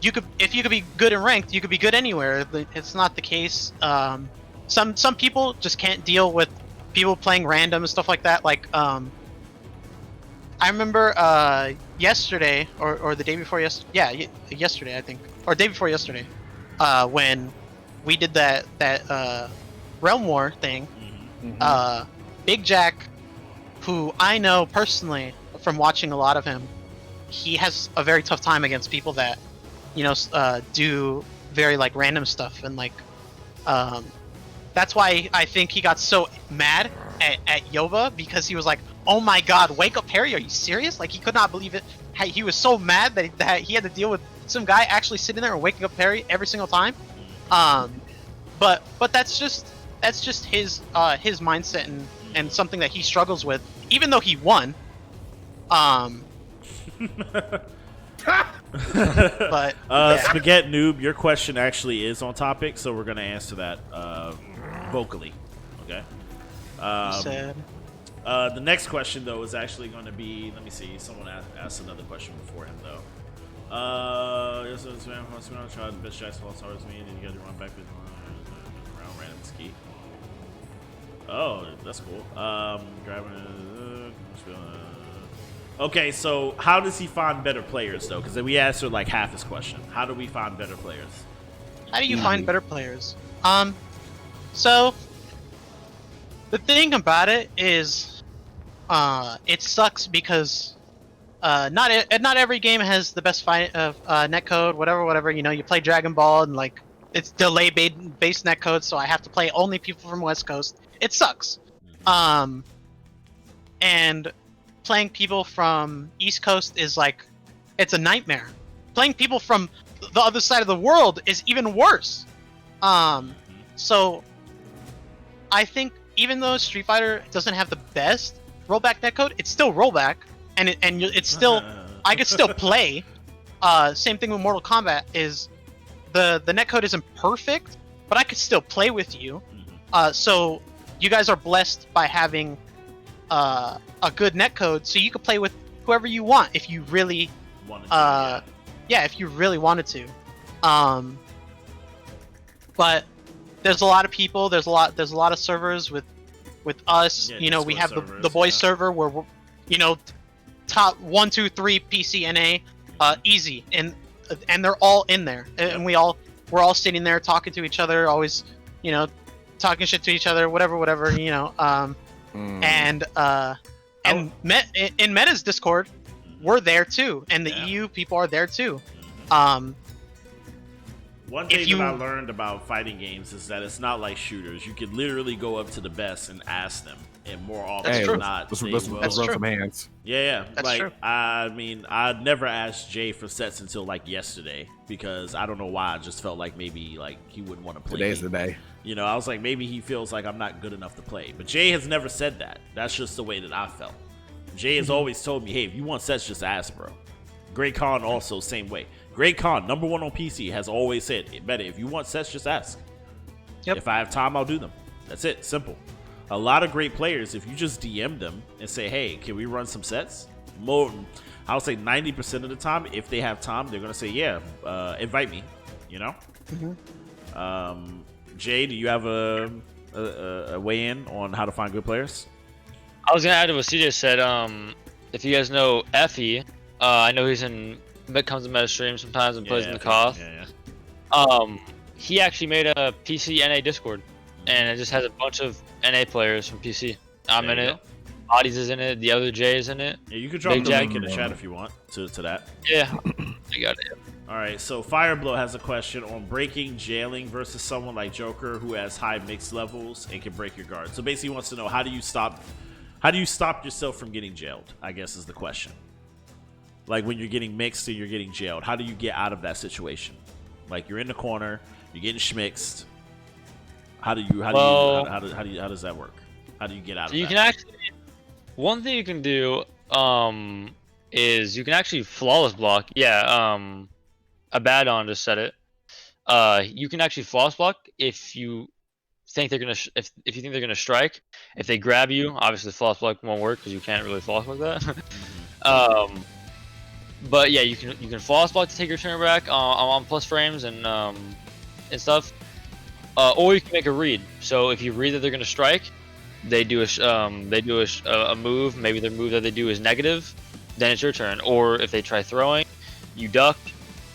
you could, if you could be good in ranked, you could be good anywhere. It's not the case. Some people just can't deal with people playing random and stuff like that. Like I remember yesterday or the day before yesterday, yesterday I think, or day before yesterday, when we did that Realm War thing. Big Jack, who I know personally from watching a lot of him, he has a very tough time against people that, you know, do very like random stuff, and like that's why I think he got so mad at Yoba, because he was like, oh my god, wake up Harry, are you serious? Like, he could not believe it. He was so mad that he had to deal with some guy actually sitting there and waking up Harry every single time. But that's just his mindset and something that he struggles with, even though he won. But Spaghetti Noob, your question actually is on topic, so we're gonna answer that vocally. Okay. said. The next question though is actually going to be. Let me see. Someone asked another question before him though. Yes, it's man. Once we don't try the best shots, all stars me, and you got to run back around random ski. Oh, that's cool. Grabbing. Okay, so how does he find better players though? Because we answered like half his question. How do we find better players? How do you find better players? So the thing about it is, it sucks because not every game has the best netcode, whatever. You know, you play Dragon Ball and like it's delay based netcode, so I have to play only people from West Coast. It sucks. And playing people from East Coast is like, it's a nightmare. Playing people from the other side of the world is even worse. So I think even though Street Fighter doesn't have the best rollback netcode, it's still rollback, and it's still I could still play. Same thing with Mortal Kombat is the netcode isn't perfect, but I could still play with you. So you guys are blessed by having a good netcode, so you could play with whoever you want if you really if you really wanted to. But there's a lot of people. There's a lot of servers with us. You know, we have the boys server where we're, you know, top 1, 2, 3 PC NA, easy, and they're all in there, and we're all sitting there talking to each other, always, you know, talking shit to each other, whatever, you know. And in Meta's Discord, we're there too, and the EU people are there too. One thing that I learned about fighting games is that it's not like shooters. You could literally go up to the best and ask them, and more often than not, let's run some hands. Yeah. That's like, true. I mean, I never asked Jay for sets until like yesterday, because I don't know why. I just felt like maybe like he wouldn't want to play. Today's the day. You know, I was like, maybe he feels like I'm not good enough to play. But Jay has never said that. That's just the way that I felt. Jay has always told me, hey, if you want sets, just ask, bro. Great Khan also, same way. Great Khan, #1 on PC, has always said, better, if you want sets, just ask. Yep. If I have time, I'll do them. That's it. Simple. A lot of great players, if you just DM them and say, hey, can we run some sets? I'll say 90% of the time, if they have time, they're going to say, yeah, invite me, you know? Jay, do you have a weigh in on how to find good players? I was gonna add to what CJ said. If you guys know Effie, I know he's comes to Meta stream sometimes and plays in the Koth. He actually made a PC NA Discord, and it just has a bunch of NA players from PC. I'm in it. Bodies is in it. The other J is in it. Yeah, you can drop the link in the chat if you want to that. Yeah, I got it. All right, so Fireblow has a question on breaking jailing versus someone like Joker who has high mix levels and can break your guard. So basically, he wants to know how do you stop yourself from getting jailed? I guess is the question. Like when you're getting mixed and you're getting jailed, how do you get out of that situation? Like you're in the corner, you're getting schmixed. How does that work? How do you get out of that? You can actually, One thing you can do is you can actually flawless block. Yeah, Abaddon just said it. You can actually flawless block if you think they're gonna if you think they're gonna strike. If they grab you, obviously flawless block won't work because you can't really flawless block that. But yeah, you can flawless block to take your turn back on plus frames and stuff. Or you can make a read. So if you read that they're gonna strike, they do a move. Maybe their move that they do is negative, then it's your turn. Or if they try throwing, you duck.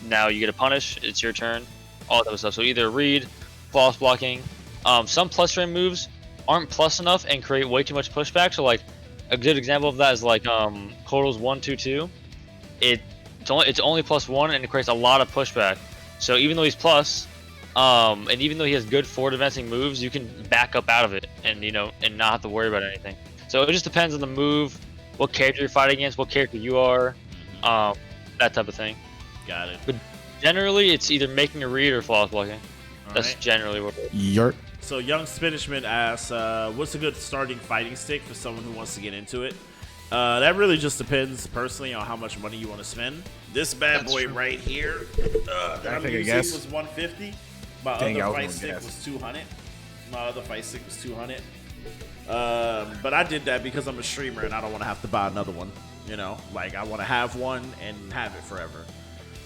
Now you get a punish. It's your turn. All that stuff. So either read, flawless blocking. Some plus frame moves aren't plus enough and create way too much pushback. So like a good example of that is like Kotal's 1-2-2. It's only +1 and it creates a lot of pushback. So even though he's plus, and even though he has good forward advancing moves, you can back up out of it and and not have to worry about anything. So it just depends on the move, what character you're fighting against, what character you are, that type of thing. Got it. But generally, it's either making a read or flawless blocking. That's generally what it is. Yurt. So Young Spinishman asks, what's a good starting fighting stick for someone who wants to get into it? That really just depends personally on how much money you want to spend. This bad boy right here that I'm using was 150. My other fight stick was 200. But I did that because I'm a streamer and I don't want to have to buy another one. Like I want to have one and have it forever.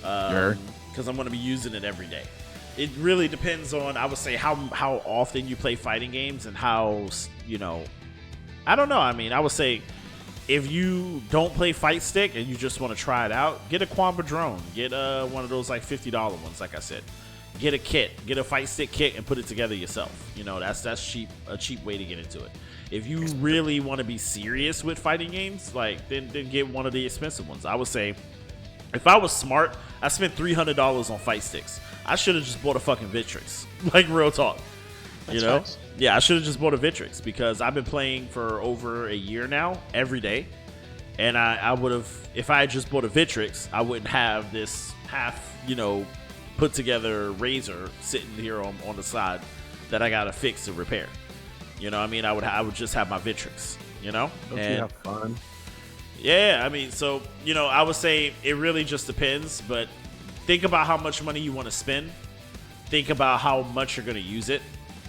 Because I'm going to be using it every day. It really depends on, I would say, how often you play fighting games and how, I don't know. I mean, I would say if you don't play Fight Stick and you just want to try it out, get a Kombat drone. Get one of those like $50 ones, like I said. Get a kit. Get a Fight Stick kit and put it together yourself. That's cheap. A cheap way to get into it. If you really want to be serious with fighting games, then get one of the expensive ones. I would say, if I was smart, I spent $300 on Fight Sticks. I should have just bought a fucking Victrix. Like, real talk. That's Yeah, I should have just bought a Victrix because I've been playing for over a year now, every day. And I would have, if I had just bought a Victrix, I wouldn't have this half, put together razor sitting here on the side that I gotta fix and repair. I would just have my Victrix, Don't you have fun? Yeah, I mean, so, I would say it really just depends, but think about how much money you want to spend. Think about how much you're going to use it.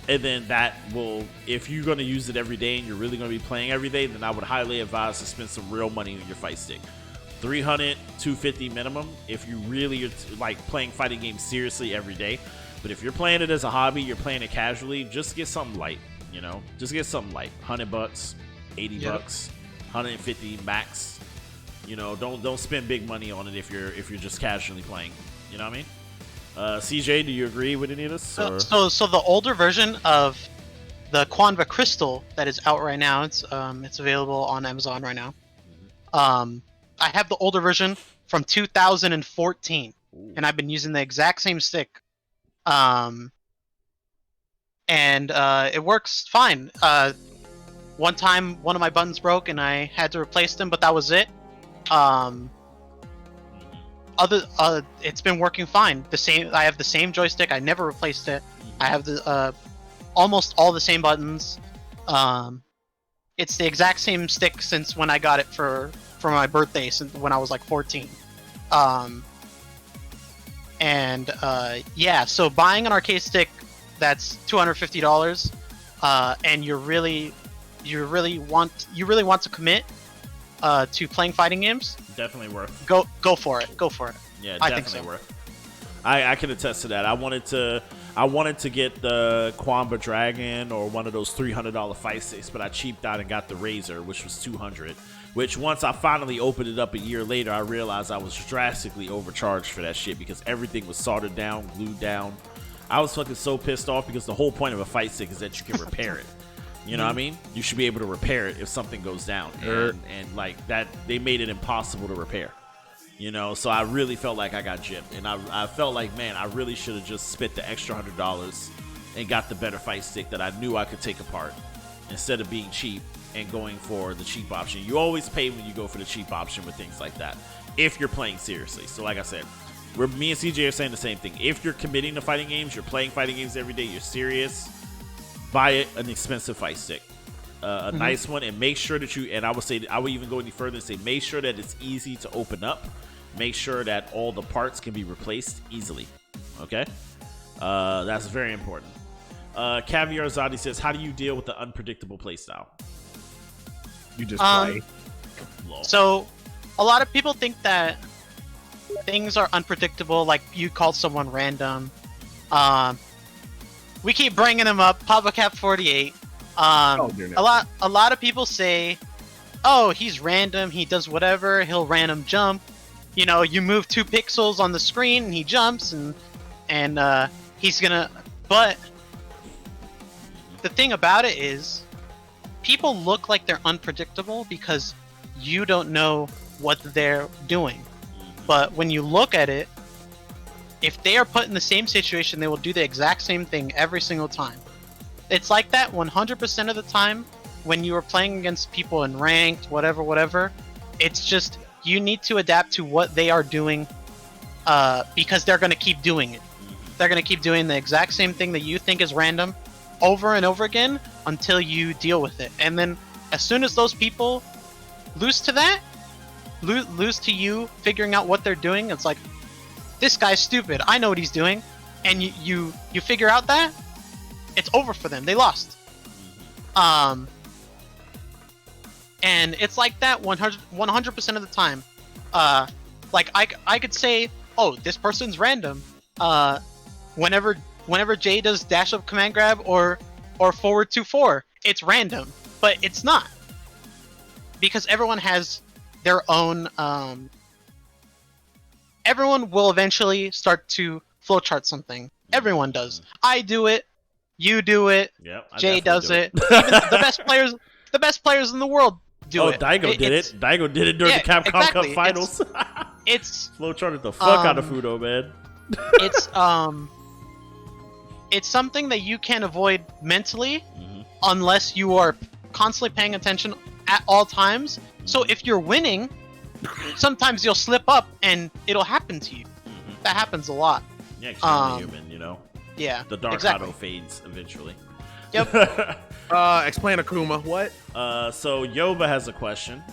And then that will, if you're going to use it every day and you're really going to be playing every day, then I would highly advise to spend some real money on your fight stick. $300, $250 minimum if you really are like playing fighting games seriously every day. But if you're playing it as a hobby, you're playing it casually, just get something light, Just get something light. $100, $80, $150 max. Don't spend big money on it if you're just casually playing. You know what I mean? CJ, do you agree with any of this? So the older version of the Quanva Crystal that is out right now, it's available on Amazon right now. I have the older version from 2014, and I've been using the exact same stick. And it works fine. One time, one of my buttons broke, and I had to replace them, but that was it. It's been working fine. I have the same joystick. I never replaced it. I have the almost all the same buttons. It's the exact same stick since when I got it for my birthday, since when I was like 14. Yeah. So buying an arcade stick that's $250, and you really want to commit to playing fighting games, definitely worth. Go for it. Yeah, I definitely think so. worth. I can attest to that. I wanted to get the Kombat Dragon or one of those $300 fight sticks, but I cheaped out and got the Razor, which was $200. Which once I finally opened it up a year later, I realized I was drastically overcharged for that shit because everything was soldered down, glued down. I was fucking so pissed off because the whole point of a fight stick is that you can repair it. You know what I mean? You should be able to repair it if something goes down. And like that, they made it impossible to repair. So I really felt like I got gypped. And I felt like, man, I really should have just spent the extra $100 and got the better fight stick that I knew I could take apart instead of being cheap and going for the cheap option. You always pay when you go for the cheap option with things like that, if you're playing seriously. So like I said, me and CJ are saying the same thing. If you're committing to fighting games, you're playing fighting games every day, you're serious, buy an expensive fight stick. a nice one, and make sure that you, and I would even go any further and say, make sure that it's easy to open up. Make sure that all the parts can be replaced easily. Okay? That's very important. Caviar Zadi says, how do you deal with the unpredictable playstyle? You just play. So, a lot of people think that things are unpredictable, like you call someone random. We keep bringing him up, PapaCap 48. A lot of people say, oh, he's random, he does whatever, he'll random jump. You know, you move 2 pixels on the screen and he jumps, and he's gonna. But the thing about it is, people look like they're unpredictable because you don't know what they're doing. But when you look at it, if they are put in the same situation, they will do the exact same thing every single time. It's like that 100% of the time when you are playing against people in ranked, whatever. It's just you need to adapt to what they are doing because they're going to keep doing it. They're going to keep doing the exact same thing that you think is random over and over again until you deal with it. And then as soon as those people lose to that, lose to you figuring out what they're doing, it's like, this guy's stupid, I know what he's doing, and you figure out that, it's over for them. They lost. And it's like that 100% of the time. Like I could say, oh, this person's random. Whenever Jay does dash up command grab or forward 2-4, it's random, but it's not, because everyone has their own. Everyone will eventually start to flowchart something. Everyone does. I do it. You do it. Yep, Jay does it. Even the best players in the world do it. Oh, Daigo did it. Daigo did it during the Capcom Cup finals. It's flowcharted the fuck out of Fudo, man. It's something that you can avoid mentally unless you are constantly paying attention at all times. So if you're winning, sometimes you'll slip up and it'll happen to you. That happens a lot. Yeah, extremely human, you know? Yeah, the Dark Shadow fades eventually. Yep. Explain Akuma. What? So Yoba has a question.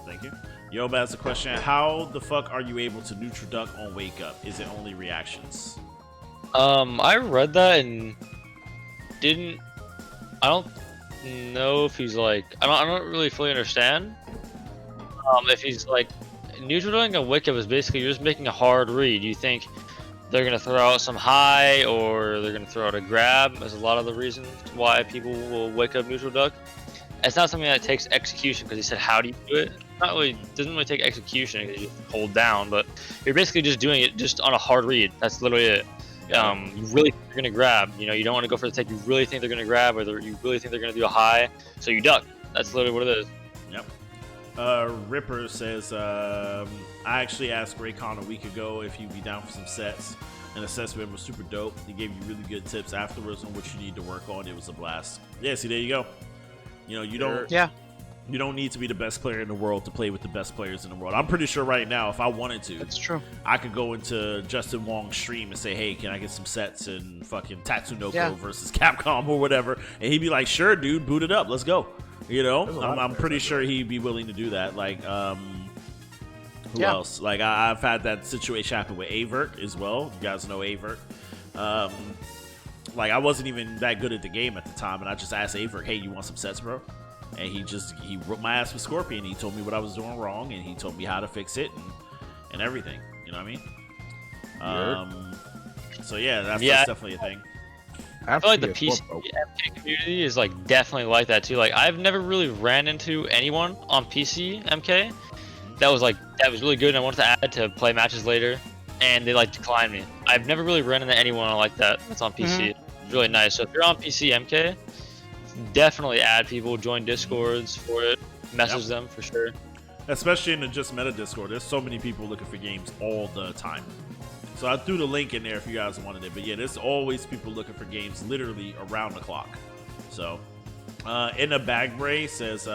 Thank you. Yoba has a question. How the fuck are you able to neutral duck on wake up? Is it only reactions? I read that and I don't know if he's like, I don't really fully understand. If he's like, neutral ducking a wake up is basically you're just making a hard read. You think they're gonna throw out some high or they're gonna throw out a grab. That's a lot of the reasons why people will wake up neutral duck. It's not something that takes execution, because he said, how do you do it? Doesn't really take execution because you just hold down, but you're basically just doing it just on a hard read. That's literally it. You really think they're gonna grab. You know, you don't want to go for the take. You really think they're gonna grab, or you really think they're gonna do a high, so you duck. That's literally what it is. Yep. Ripper says, I actually asked Raycon a week ago if he'd be down for some sets, and the sets with him was super dope. He gave you really good tips afterwards on what you need to work on. It was a blast. Yeah, see, there you go. You know, you don't need to be the best player in the world to play with the best players in the world. I'm pretty sure right now, if I wanted to, that's true, I could go into Justin Wong's stream and say, hey, can I get some sets in fucking Tatsunoko versus Capcom or whatever? And he'd be like, sure, dude, boot it up. Let's go. You know, I'm pretty sure he'd be willing to do that. Like, who else? Like, I've had that situation happen with Avert as well. You guys know Avert. Like, I wasn't even that good at the game at the time, and I just asked Avert, hey, you want some sets, bro? And he whooped my ass with Scorpion. He told me what I was doing wrong, and he told me how to fix it and everything. You know what I mean? So yeah, that's definitely a thing. I feel like the PC MK community is like definitely like that too. Like, I've never really ran into anyone on PC MK that was really good and I wanted to add to play matches later, and they like declined me. I've never really run into anyone like that that's on PC. It's really nice. So if you're on PC MK, definitely add people, join discords for it, message them for sure. Especially in the Just Meta Discord, there's so many people looking for games all the time. So I threw the link in there if you guys wanted it. But yeah, there's always people looking for games literally around the clock. So, in the bag Bray says,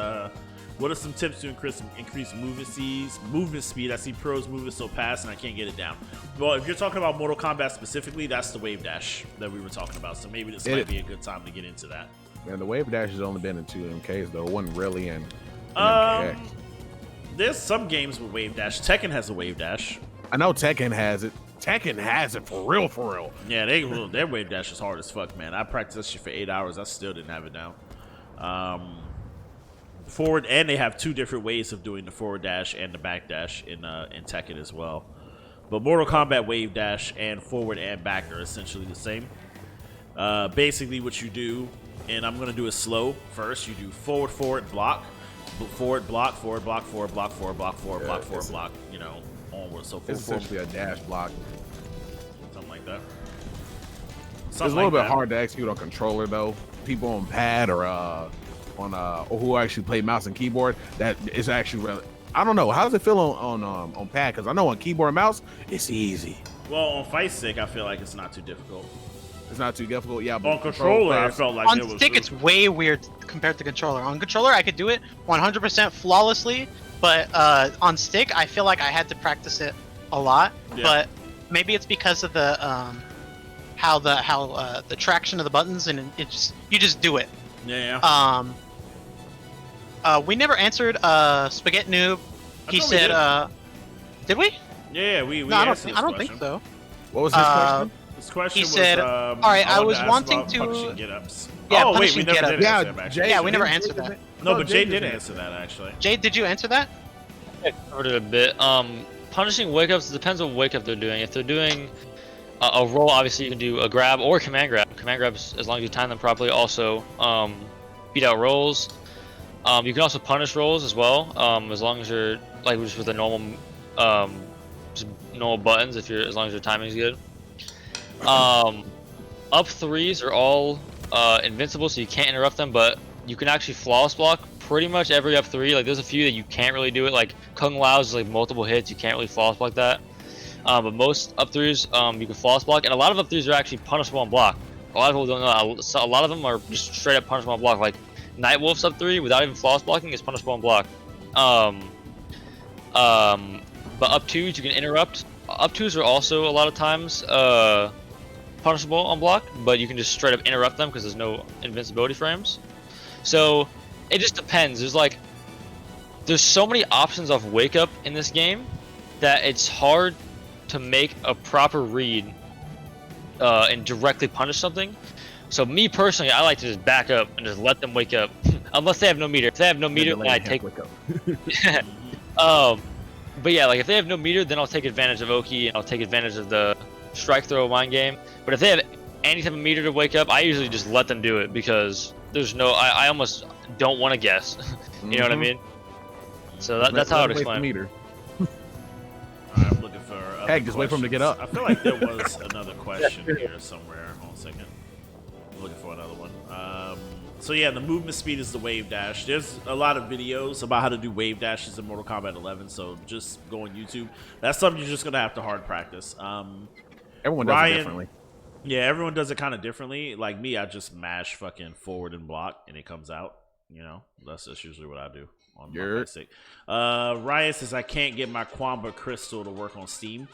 what are some tips to increase movement speed? I see pros moving so fast and I can't get it down. Well, if you're talking about Mortal Kombat specifically, that's the wave dash that we were talking about. So maybe this might be a good time to get into that. And the wave dash has only been in 2 MKs though. It wasn't really in Um, MKX. there's some games with wave dash. Tekken has a wave dash. I know Tekken has it. Tekken has it for real, for real. Yeah, their wave dash is hard as fuck, man. I practiced that shit for 8 hours. I still didn't have it down. Forward, and they have 2 different ways of doing the forward dash and the back dash in Tekken as well. But Mortal Kombat wave dash and forward and back are essentially the same. Basically, what you do, and I'm gonna do it slow first. You do forward, forward, block, forward, block, forward, block, forward, block, forward, block, forward, block, forward, block. You know, onward. So It's essentially a dash block. something like that. It's a little bit hard to execute on controller though. People on pad or or who actually play mouse and keyboard, that is actually really. I don't know. How does it feel on pad? Because I know on keyboard and mouse, it's easy. Well, on Fight Stick, I feel like it's not too difficult. It's not too difficult. Yeah, but On controller, I felt like On it was. stick, it's way weird compared to controller. On controller, I could do it 100% flawlessly, but on stick, I feel like I had to practice it a lot. Yeah. But maybe it's because of the how the traction of the buttons, and you just do it. Yeah. We never answered Spaghetti Noob. He thought we said, did we? Yeah, we No, I don't, answered this I don't question. think so. what was his question? This question He was, said, all right, I was wanting to- punishing get-ups. Yeah, oh, wait, punishing we never get-ups. did Yeah, answer that, actually. Jay, Yeah, we never Jay answered did that. it. No, but Jay did did answer that, actually. Jade, did you answer that? I covered it a bit. Punishing wake ups, it depends on what wake up they're doing. If they're doing a roll, obviously you can do a grab or a command grab. Command grabs, as long as you time them properly, also beat out rolls. You can also punish rolls as well, as long as you're like just with the normal, just normal buttons. As long as your timing's good. Up threes are all invincible, so you can't interrupt them, but you can actually flawless block pretty much every up three. Like there's a few that you can't really do it. Like Kung Lao's is like multiple hits, you can't really flawless block that. But most up threes you can flawless block, and a lot of up threes are actually punishable on block. A lot of people don't know. A lot of them are just straight up punishable on block. Like Nightwolf's up three without even flawless blocking is punishable on block. But up twos you can interrupt. Up twos are also a lot of times punishable on block, but you can just straight up interrupt them because there's no invincibility frames. So it just depends. There's so many options of wake up in this game that it's hard to make a proper read and directly punish something. So me personally, I like to just back up and just let them wake up, unless they have no meter. If they have no meter, then I take. But yeah, like if they have no meter, then I'll take advantage of Oki and I'll take advantage of the strike throw mind game. But if they have any type of meter to wake up, I usually just let them do it because there's no. I almost don't want to guess. You know what I mean? So that's how I'd explain. Meter. Alright, I'm looking for. other Heck, just wait for him to get questions. up. I feel like there was another question here somewhere. Hold on a second. I'm looking for another one. So yeah, the movement speed is the wave dash. There's a lot of videos about how to do wave dashes in Mortal Kombat 11. So just go on YouTube. That's something you're just gonna have to hard practice. Everyone does Ryan- it differently. Yeah, everyone does it kind of differently. Like me, I just mash fucking forward and block, and it comes out. You know, that's just usually what I do on my basic. Ryan says I can't get my Kombat crystal to work on Steam.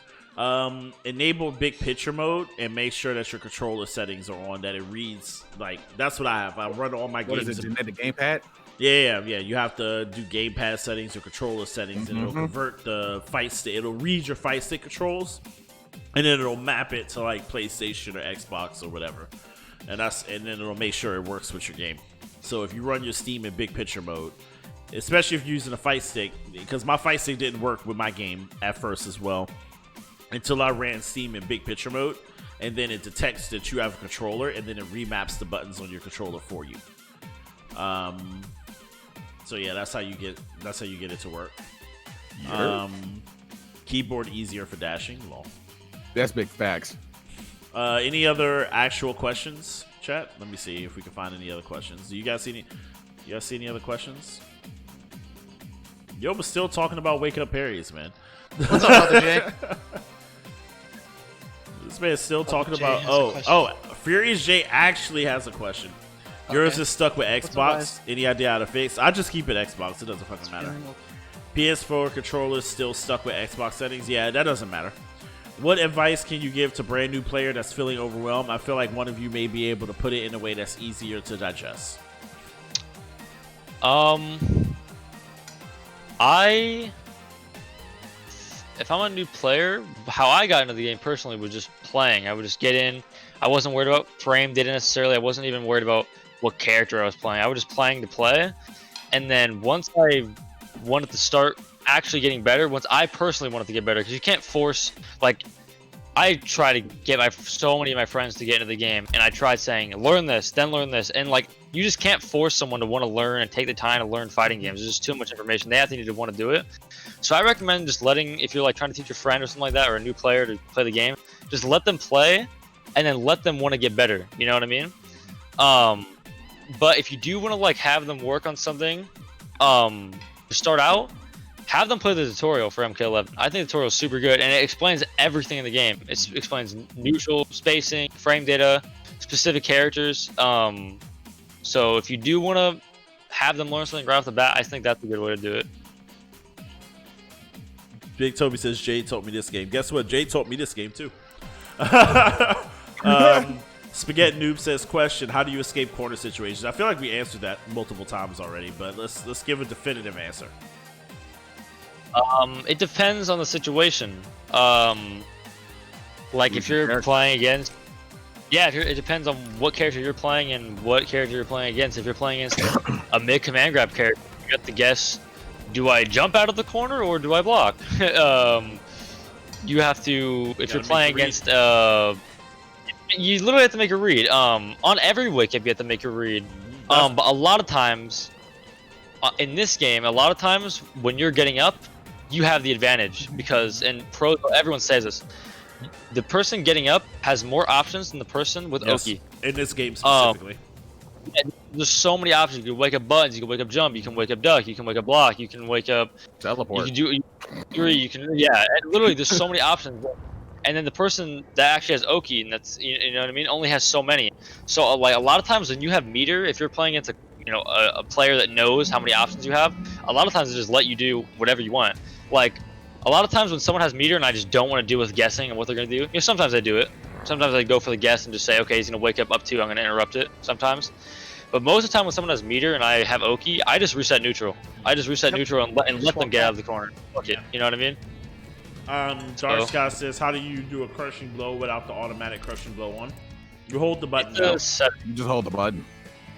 Enable big picture mode and make sure that your controller settings are on. That it reads like that's what I have. I run all my What games. is it? Genetic gamepad? Yeah. You have to do gamepad settings or controller settings, and it'll convert the fight stick. It'll read your fight stick controls, and then it'll map it to like PlayStation or Xbox or whatever, and then it'll make sure it works with your game. So if you run your Steam in big picture mode, especially if you're using a fight stick, because my fight stick didn't work with my game at first as well, until I ran Steam in big picture mode, and then it detects that you have a controller, and then it remaps the buttons on your controller for you. So yeah, that's how you get it to work. Keyboard easier for dashing. Lol. That's big facts. Any other actual questions, chat? Let me see if we can find any other questions. Do you guys see any? You guys see any other questions? Yo, but still talking about waking up parries, man. What's up, Brother Jay? This man is still talking Jay about. has a question. Oh, Furious J actually has a question. Yours Okay. is stuck with up, Xbox. guys? Any idea how to fix? I just keep it Xbox. It doesn't fucking matter. PS4 controllers still stuck with Xbox settings. Yeah, that doesn't matter. What advice can you give to brand new player that's feeling overwhelmed? I feel like one of you may be able to put it in a way that's easier to digest. If I'm a new player, how I got into the game personally was just playing. I would just get in. I wasn't worried about frame data necessarily. I wasn't even worried about what character I was playing. I was just playing to play. And then once I wanted to start actually getting better, once I personally wanted to get better, because you can't force, like, I try to get so many of my friends to get into the game, and I tried saying, learn this, then learn this, and like, you just can't force someone to want to learn and take the time to learn fighting games. There's just too much information. They have to need to want to do it. So I recommend just letting, if you're like trying to teach a friend or something like that, or a new player to play the game, just let them play, and then let them want to get better. You know what I mean? But if you do want to like have them work on something, to start out, have them play the tutorial for MK11. I think the tutorial is super good, and it explains everything in the game. It explains neutral, spacing, frame data, specific characters. So if you do want to have them learn something right off the bat, I think that's a good way to do it. Big Toby says, Jade taught me this game. Guess what? Jade taught me this game too. Spaghetti Noob says, question, how do you escape corner situations? I feel like we answered that multiple times already, but let's give a definitive answer. It depends on the situation. Like if you're playing against, it depends on what character you're playing and what character you're playing against. If you're playing against a mid command grab character, you have to guess, do I jump out of the corner or do I block? You have to, if you're playing against, you literally have to make a read. On every wake up, you have to make a read. But a lot of times, in this game, a lot of times when you're getting up, you have the advantage because in pros, everyone says this. The person getting up has more options than the person with Oki. In this game specifically. There's so many options. You can wake up buttons, you can wake up jump, you can wake up duck, you can wake up block, you can wake up teleport. You can and literally there's so many options. And then the person that actually has Oki, and that's, you know what I mean, only has so many. So like a lot of times when you have meter, if you're playing against a player that knows how many options you have, a lot of times they just let you do whatever you want. Like a lot of times when someone has meter and I just don't want to deal with guessing and what they're gonna do, sometimes I do it. Sometimes I go for the guess and just say, okay, he's gonna wake up 2, I'm gonna interrupt it sometimes. But most of the time when someone has meter and I have Oki, I just reset neutral. I just reset neutral and let them get out of the corner. Fuck it. You know what I mean? Dark Sky says, how do you do a crushing blow without the automatic crushing blow on? You hold the button down. You just hold the button.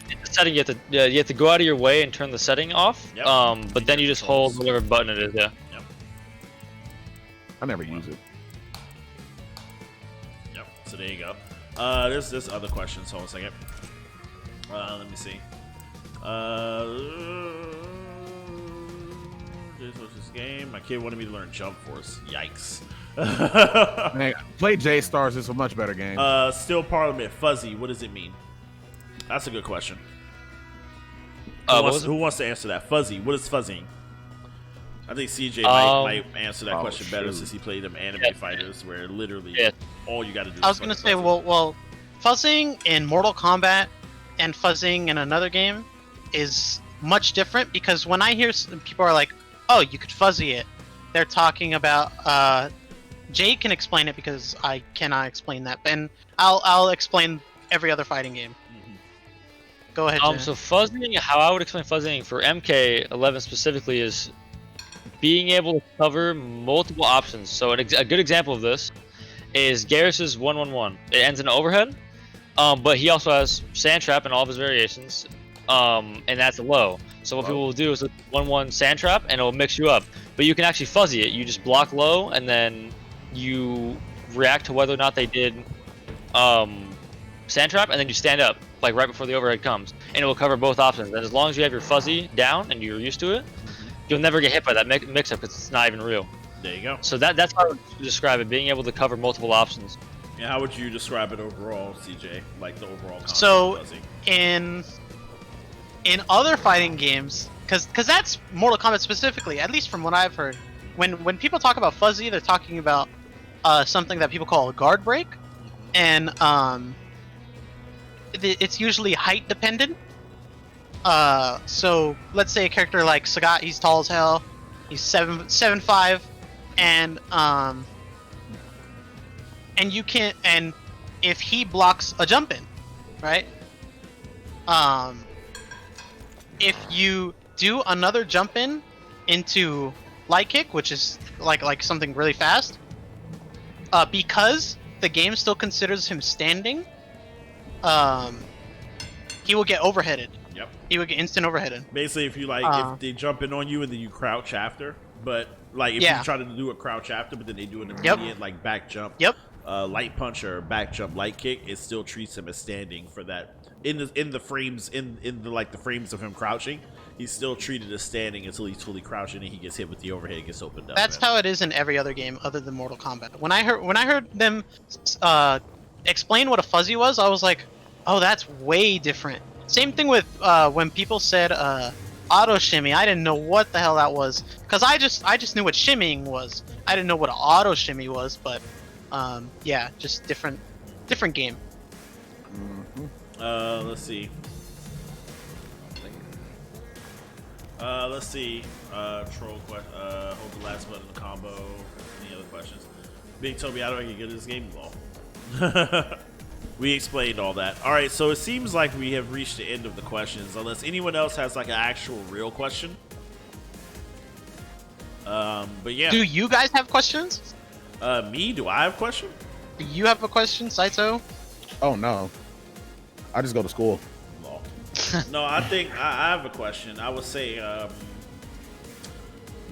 The setting, you have to go out of your way and turn the setting off. Yep. But then you just hold whatever button it is. Yeah. Yep. I never use it. Yep. So there you go. There's other questions. Hold on a second. Let me see. This game. My kid wanted me to learn Jump Force. Yikes. Man, play J-Stars. It's a much better game. Still Parliament. Fuzzy. What does it mean? That's a good question. Who wants to answer that? Fuzzy. What is fuzzying? I think CJ might answer that question better since he played them anime fighters where literally all you got to do is I was going to say, well, fuzzing in Mortal Kombat and fuzzing in another game is much different because when I hear people are like, oh, you could fuzzy it, they're talking about, Jay can explain it because I cannot explain that, and I'll explain every other fighting game. Go ahead, Jay. So fuzzing, how I would explain fuzzing for MK11 specifically is being able to cover multiple options. So a good example of this is Garrus's 111. It ends in an overhead, but he also has sand trap in all of his variations, and that's a low. So what people will do is 1-1 sand trap, and it'll mix you up. But you can actually fuzzy it. You just block low, and then you react to whether or not they did sand trap, and then you stand up like right before the overhead comes, and it will cover both options. And as long as you have your fuzzy down and you're used to it, you'll never get hit by that mix-up because it's not even real. There you go. So that's how I would describe it, being able to cover multiple options. And how would you describe it overall, CJ? Like the overall concept So, of in other fighting games, because that's Mortal Kombat specifically, at least from what I've heard, when people talk about fuzzy, they're talking about something that people call a guard break, and it's usually height dependent. So let's say a character like Sagat, he's tall as hell, he's 7'5", and and you can't. And if he blocks a jump in, right? If you do another jump in into light kick, which is like something really fast, because the game still considers him standing, he will get overheaded. Yep. He would get instant overheaded. Basically, if you if they jump in on you and then you crouch after, but like if you try to do a crouch after, but then they do an immediate like back jump, light punch or back jump light kick, it still treats him as standing for that. In the frames in the like the frames of him crouching, he's still treated as standing until he's fully crouching and he gets hit with the overhead, gets opened up. That's how it is in every other game other than Mortal Kombat. When I heard them explain what a fuzzy was, I was like, oh, that's way different. Same thing with when people said auto shimmy. I didn't know what the hell that was, because I just knew what shimmying was. I didn't know what an auto shimmy was, but yeah, just different game. Let's see. Troll question. Hold the last button combo. Any other questions? Big Toby, how do I get good at this game? Well, we explained all that. All right, so it seems like we have reached the end of the questions, unless anyone else has like an actual real question. But yeah. Do you guys have questions? Me? Do I have a question? Do you have a question, Saito? Oh no, I just go to school. No, I think I have a question. I would say,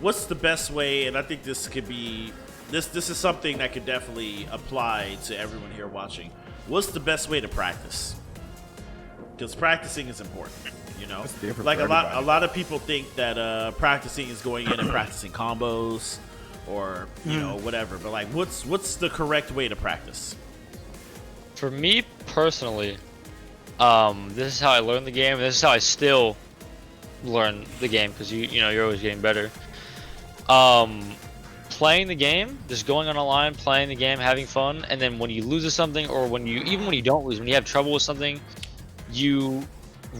what's the best way? And I think this could be this is something that could definitely apply to everyone here watching. What's the best way to practice? Because practicing is important, you know. Like a lot of people think that practicing is going in and practicing combos or you know whatever. But like, what's the correct way to practice? For me personally, this is how I learned the game. This is how I still learn the game because you know you're always getting better. Playing the game, just going on a line, playing the game, having fun, and then when you lose at something, or even when you don't lose, when you have trouble with something, you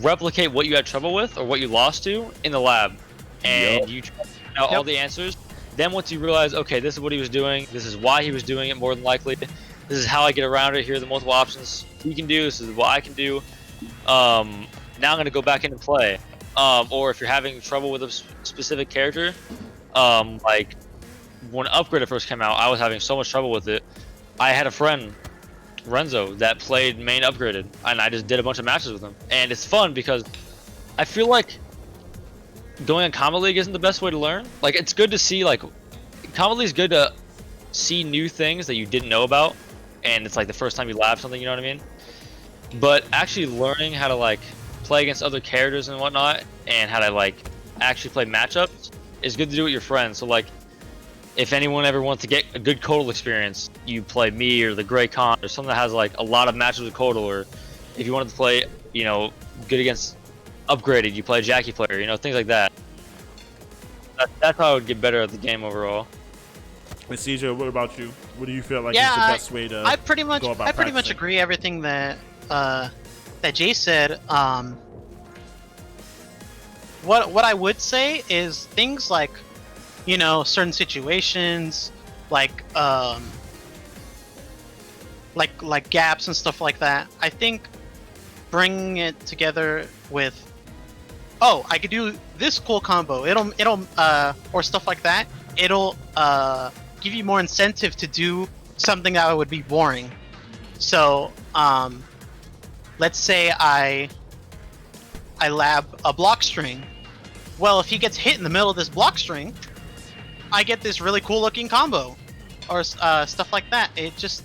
replicate what you had trouble with or what you lost to in the lab, and you try to find out all the answers. Then once you realize, okay, this is what he was doing, this is why he was doing it more than likely, this is how I get around it, here are the multiple options he can do, this is what I can do. Now I'm going to go back in and play. Or if you're having trouble with a specific character, like when Upgrader first came out, I was having so much trouble with it. I had a friend, Renzo, that played main Upgraded, and I just did a bunch of matches with him. And it's fun because I feel like going on Combat League isn't the best way to learn. Like, it's good to see, like, Combat League is good to see new things that you didn't know about, and it's like the first time you lab something, you know what I mean? But actually learning how to like play against other characters and whatnot, and how to like actually play matchups is good to do with your friends. So like, if anyone ever wants to get a good Kodal experience, you play me or the Grey Khan or something that has like a lot of matches with Kodal, or if you wanted to play, you know, good against Upgraded, you play Jackie player, you know, things like that. That's how I would get better at the game overall. And CJ, what about you? What do you feel like is the best way to I pretty much agree everything that Jay said. What I would say is things like, you know, certain situations, like gaps and stuff like that. I think bringing it together with, oh, I could do this cool combo. It'll or stuff like that. It'll give you more incentive to do something that would be boring. So, let's say I lab a block string. Well, if he gets hit in the middle of this block string, I get this really cool looking combo, or stuff like that. It just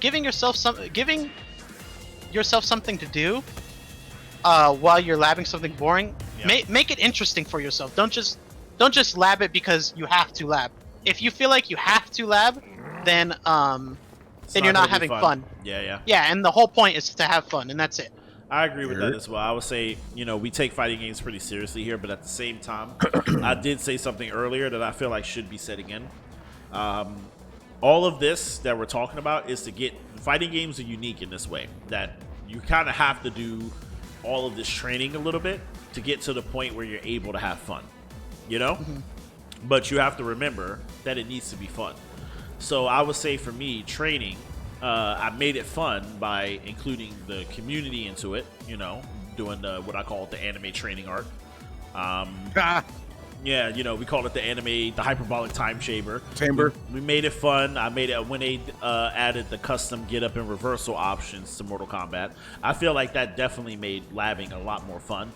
giving yourself something to do while you're labbing something boring. Yeah. Make it interesting for yourself. Don't just lab it because you have to lab. If you feel like you have to lab, then you're not having fun. Yeah. Yeah, and the whole point is to have fun, and that's it. I agree with that as well. I would say, you know, we take fighting games pretty seriously here, but at the same time, I did say something earlier that I feel like should be said again. All of this that we're talking about is to get fighting games are unique in this way, that you kind of have to do all of this training a little bit to get to the point where you're able to have fun, you know? Mm-hmm. But you have to remember that it needs to be fun. So I would say for me, training, I made it fun by including the community into it, you know, doing what I call the anime training arc. Yeah, you know, we call it the anime, the hyperbolic time chamber. We made it fun. I made it when they added the custom get up and reversal options to Mortal Kombat. I feel like that definitely made labbing a lot more fun,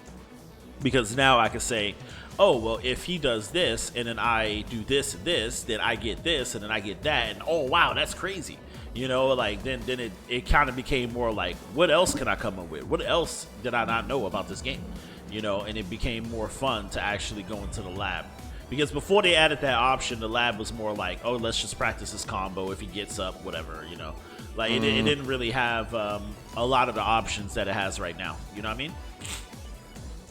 because now I can say, oh, well, if he does this and then I do this and this, then I get this and then I get that, and oh wow, that's crazy. You know, like then it kind of became more like, what else can I come up with? What else did I not know about this game? You know, and it became more fun to actually go into the lab. Because before they added that option, the lab was more like, oh, let's just practice this combo if he gets up, whatever, you know. Like, it didn't really have a lot of the options that it has right now. You know what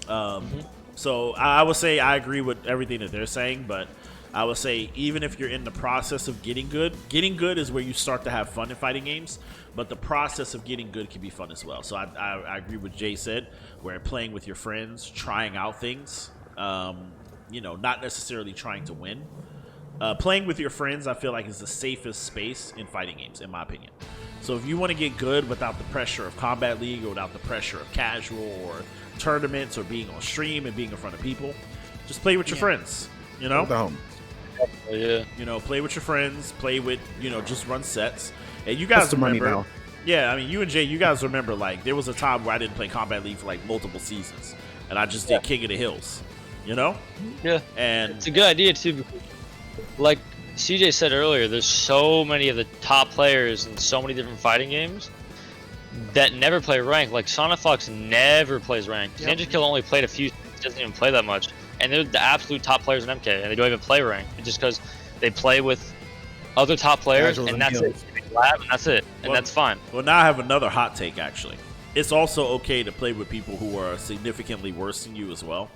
I mean? So I would say I agree with everything that they're saying, but I would say even if you're in the process of getting good is where you start to have fun in fighting games, but the process of getting good can be fun as well. So I agree with Jay said, where playing with your friends, trying out things, you know, not necessarily trying to win. Playing with your friends, I feel like, is the safest space in fighting games, in my opinion. So if you want to get good without the pressure of Combat League or without the pressure of casual or tournaments or being on stream and being in front of people, just play with your friends, you know? Yeah. You know, play with your friends, play with, you know, just run sets. And you guys remember, yeah, I mean, you and Jay, you guys remember, like, there was a time where I didn't play Combat League for, like, multiple seasons. And I just did King of the Hills, you know? Yeah. And it's a good idea, too, because, like CJ said earlier, there's so many of the top players in so many different fighting games that never play ranked. Like, Sonic Fox never plays ranked. Yep. Ninja Kill only played a few, doesn't even play that much. And they're the absolute top players in MK, and they don't even play ranked. It's just because they play with other top players, and that's it. Lab, and that's it, and that's fine. Well, now I have another hot take, actually. It's also okay to play with people who are significantly worse than you as well.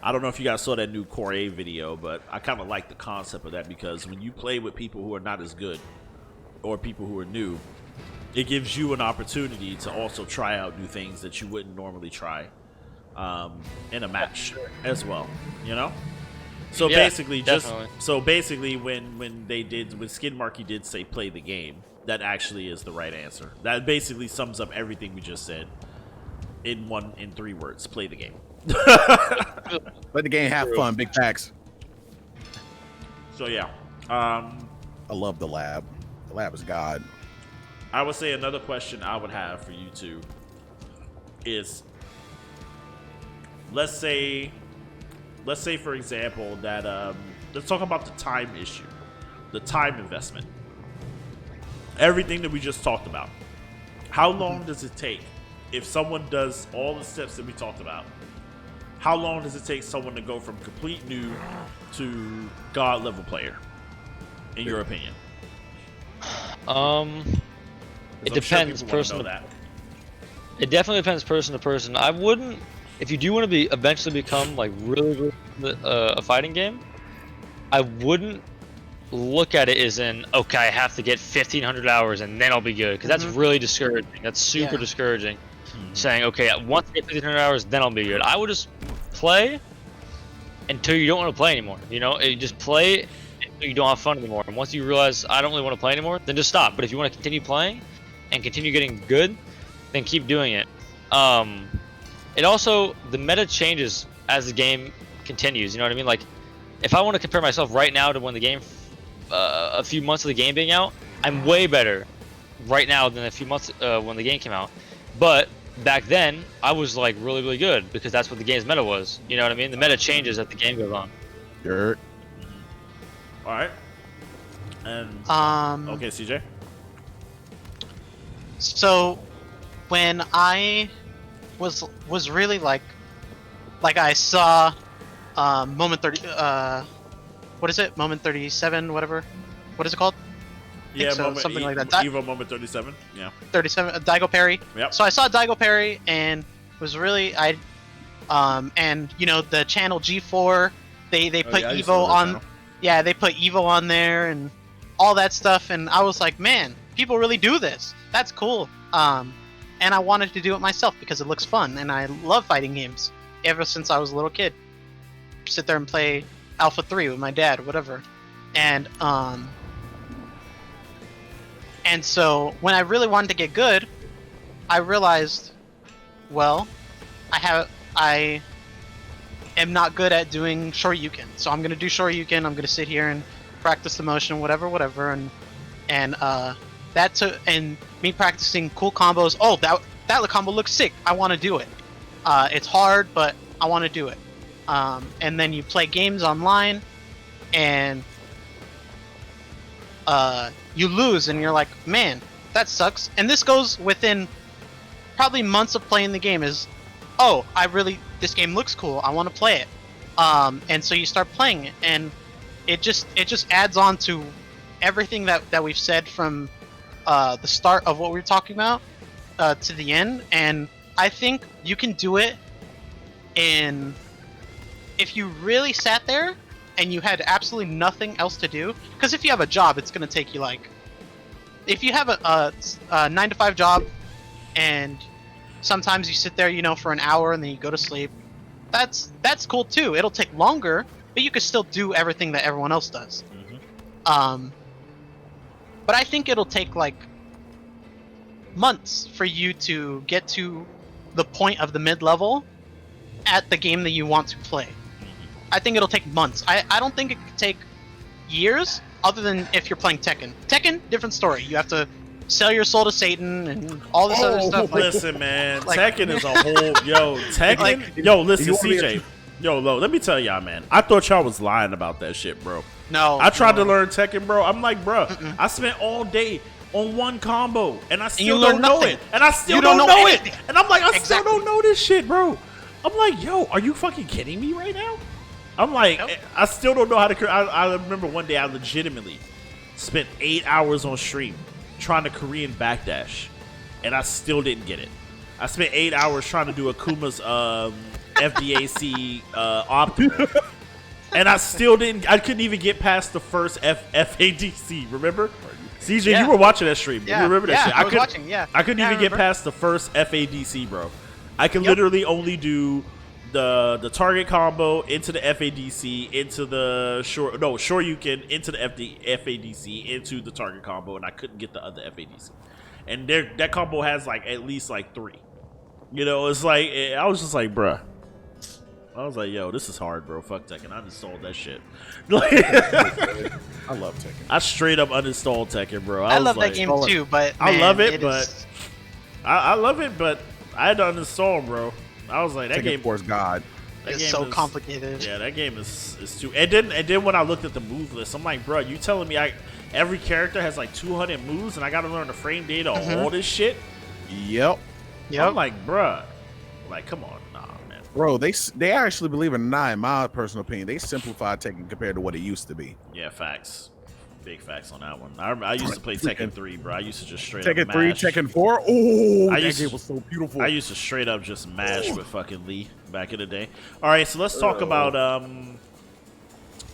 I don't know if you guys saw that new Core A video, but I kind of like the concept of that, because when you play with people who are not as good or people who are new, it gives you an opportunity to also try out new things that you wouldn't normally try in a match as well, you know? So yeah, basically, when Skid Marky did say play the game, that actually is the right answer. That basically sums up everything we just said in 3 words: play the game. Let the game have fun. Big facts. So yeah, I love the lab. The lab is God. I would say another question I would have for you two is, let's say for example that let's talk about the time issue, the time investment, everything that we just talked about. How long does it take if someone does all the steps that we talked about? How long does it take someone to go from complete new to God level player, in your opinion? It depends person. It definitely depends person to person. I wouldn't, if you do want to eventually become like really a fighting game, I wouldn't look at it as in, okay, I have to get 1,500 hours and then I'll be good, because that's really discouraging. That's super discouraging. Saying, okay, once I get 1,500 hours, then I'll be good. I would just play until you don't want to play anymore. You know, you just play until you don't have fun anymore. And once you realize I don't really want to play anymore, then just stop. But if you want to continue playing and continue getting good, then keep doing it. It also, the meta changes as the game continues. You know what I mean? Like, if I want to compare myself right now to when the game, a few months of the game being out, I'm way better right now than a few months when the game came out. But back then, I was like really, really good, because that's what the game's meta was. You know what I mean? The meta changes as the game goes on. Dirt. All right. And okay, CJ. So when I was really like I saw moment 30 what is it? Moment 37, whatever. What is it called? Yeah, so, something like that. Evo Moment 37. Yeah. 37. Daigo Parry. Yep. So I saw Daigo Parry and was really and you know the channel G4, they put Evo on. Yeah, they put Evo on there and all that stuff, and I was like, man, people really do this. That's cool. And I wanted to do it myself because it looks fun, and I love fighting games ever since I was a little kid. Sit there and play Alpha 3 with my dad, whatever. And And so when I really wanted to get good, I realized, well, I am not good at doing Shoryuken, so I'm gonna do Shoryuken. I'm gonna sit here and practice the motion, whatever, and me practicing cool combos. Oh, that combo looks sick. I want to do it. It's hard, but I want to do it. And then you play games online, and you lose, and you're like, man, that sucks. And this goes within probably months of playing the game. Is, oh, this game looks cool. I want to play it. And so you start playing it, and it just adds on to everything that we've said from the start of what we were talking about to the end. And I think you can do it if you really sat there and you had absolutely nothing else to do. Because if you have a job, it's going to take you if you have a 9-to-5 job and sometimes you sit there, for an hour and then you go to sleep, that's cool too. It'll take longer, but you can still do everything that everyone else does. But I think it'll take months for you to get to the point of the mid-level at the game that you want to play. I think it'll take months. I don't think it could take years, other than if you're playing Tekken. Tekken, different story. You have to sell your soul to Satan and all this other stuff. Listen, man, Tekken is a whole Tekken. Listen, CJ. Let me tell y'all, man. I thought y'all was lying about that shit, bro. No, I tried to learn Tekken, bro. I'm like, bro, I spent all day on one combo, and I still don't know it. And I still don't know it. And I'm like, I still don't know this shit, bro. I'm like, yo, are you fucking kidding me right now? I'm like, I still don't know how to. I remember one day I legitimately spent 8 hours on stream trying to Korean backdash, and I still didn't get it. I spent 8 hours trying to do Akuma's FDAC optimal, and I still didn't. I couldn't even get past the first FADC. Remember, CJ, you were watching that stream. You remember that shit? I was watching. Yeah, I couldn't even get past the first FADC, bro. I could literally only do the target combo into the FADC, into the Shoryuken, into the FADC, into the target combo, and I couldn't get the other FADC. And that combo has at least 3. It's I was just like, bruh. I was like, yo, this is hard, bro. Fuck Tekken. I uninstalled that shit. I love Tekken. I straight up uninstalled Tekken, bro. I love that game too, but I love it, but I love it, but I had to uninstall, bro. I was like, that game Force God. It's so complicated. Yeah, that game is too. And then when I looked at the move list, I'm like, bro, you telling me every character has 200 moves, and I got to learn the frame data on all this shit? Yep. I'm like, bruh, come on, nah, man. Bro, they actually, believe it or not, in my personal opinion, they simplified Tekken compared to what it used to be. Yeah, facts. Big facts on that one. I used to play Tekken 3, bro. I used to just straight Tekken up 3, mash. Tekken 4. Oh, that game was so beautiful. I used to straight up just mash with fucking Lee back in the day. All right, so let's talk about.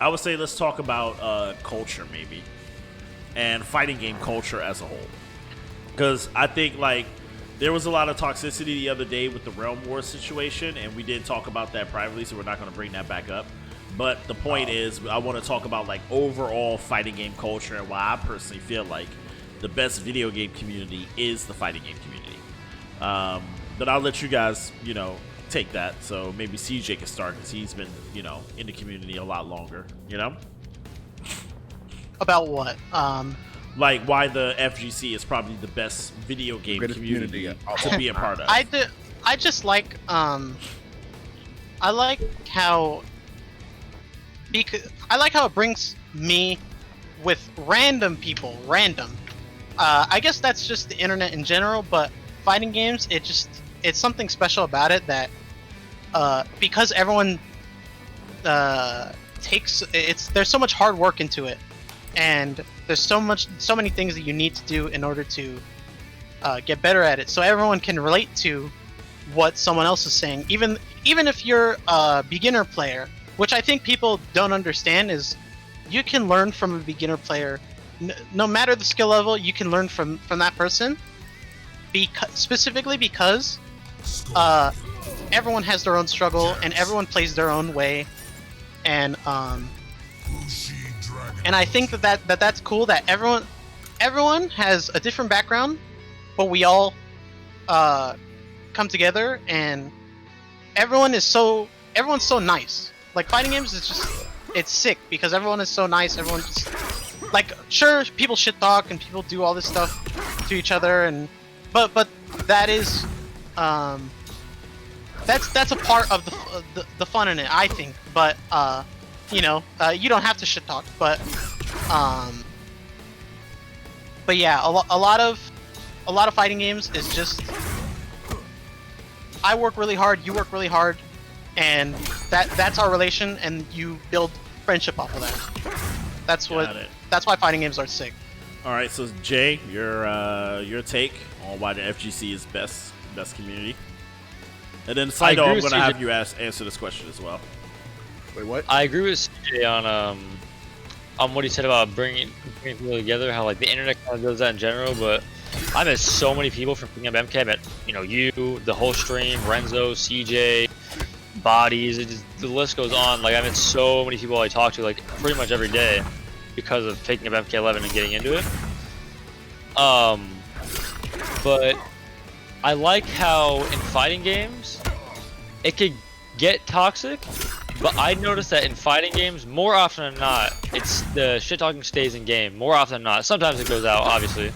I would say let's talk about culture maybe, and fighting game culture as a whole, because I think there was a lot of toxicity the other day with the Realm War situation, and we did talk about that privately, so we're not going to bring that back up. But the point is, I want to talk about overall fighting game culture and why I personally feel like the best video game community is the fighting game community. But I'll let you guys, take that. So maybe CJ can start because he's been, in the community a lot longer. About what? Why the FGC is probably the best video game community to be a part of. I just like I like how it brings me with random people. I guess that's just the internet in general, but fighting games, it's something special about it that because everyone there's so much hard work into it, and there's so many things that you need to do in order to get better at it, so everyone can relate to what someone else is saying, even if you're a beginner player. Which I think people don't understand is you can learn from a beginner player. No matter the skill level, you can learn from that person. Specifically because everyone has their own struggle and everyone plays their own way. And I think that's cool that everyone has a different background, but we all come together, and everyone's so nice. Like fighting games is just it's sick because everyone is so nice. Everyone just like sure people shit talk and people do all this stuff to each other, and but that is that's a part of the fun in it, I think. But you don't have to shit talk, but yeah, a lot of fighting games is just I work really hard, you work really hard, and that's our relation, and you build friendship off of that. That's why fighting games are sick. All right, so Jay, your take on why the FGC is best community, and then Saito, I'm gonna have you answer this question as well. Wait, what? I agree with CJ on what he said about bringing people together. How like the internet kind of does that in general, but I met so many people from picking up MK. I met you, the whole stream, Renzo, CJ, Bodies. The list goes on. Like I met so many people I talk to like pretty much every day because of picking up MK11 and getting into it. But I like how in fighting games it could get toxic, but I noticed that in fighting games more often than not, it's the shit talking stays in game more often than not. Sometimes it goes out, obviously,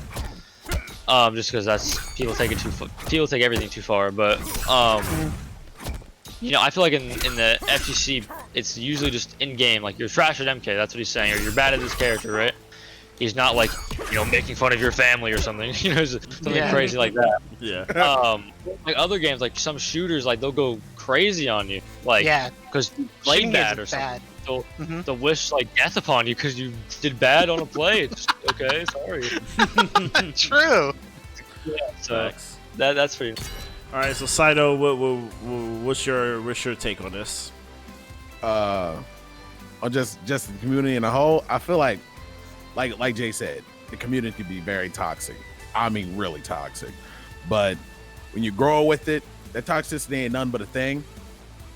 just because that's people take everything too far. But I feel like in the FGC, it's usually just in game. Like you're trash at MK, that's what he's saying, or you're bad at this character, right? He's not like making fun of your family or something, something crazy like that. Yeah. Like other games, like some shooters, like they'll go crazy on you, like because you played bad or something. They'll wish like death upon you because you did bad on a play. It's just, okay, sorry. True. Yeah, so that's pretty. All right, so Saito, what's your take on this? On just the community in a whole, I feel like Jay said, the community can be very toxic. I mean, really toxic. But when you grow with it, that toxicity ain't nothing but a thing.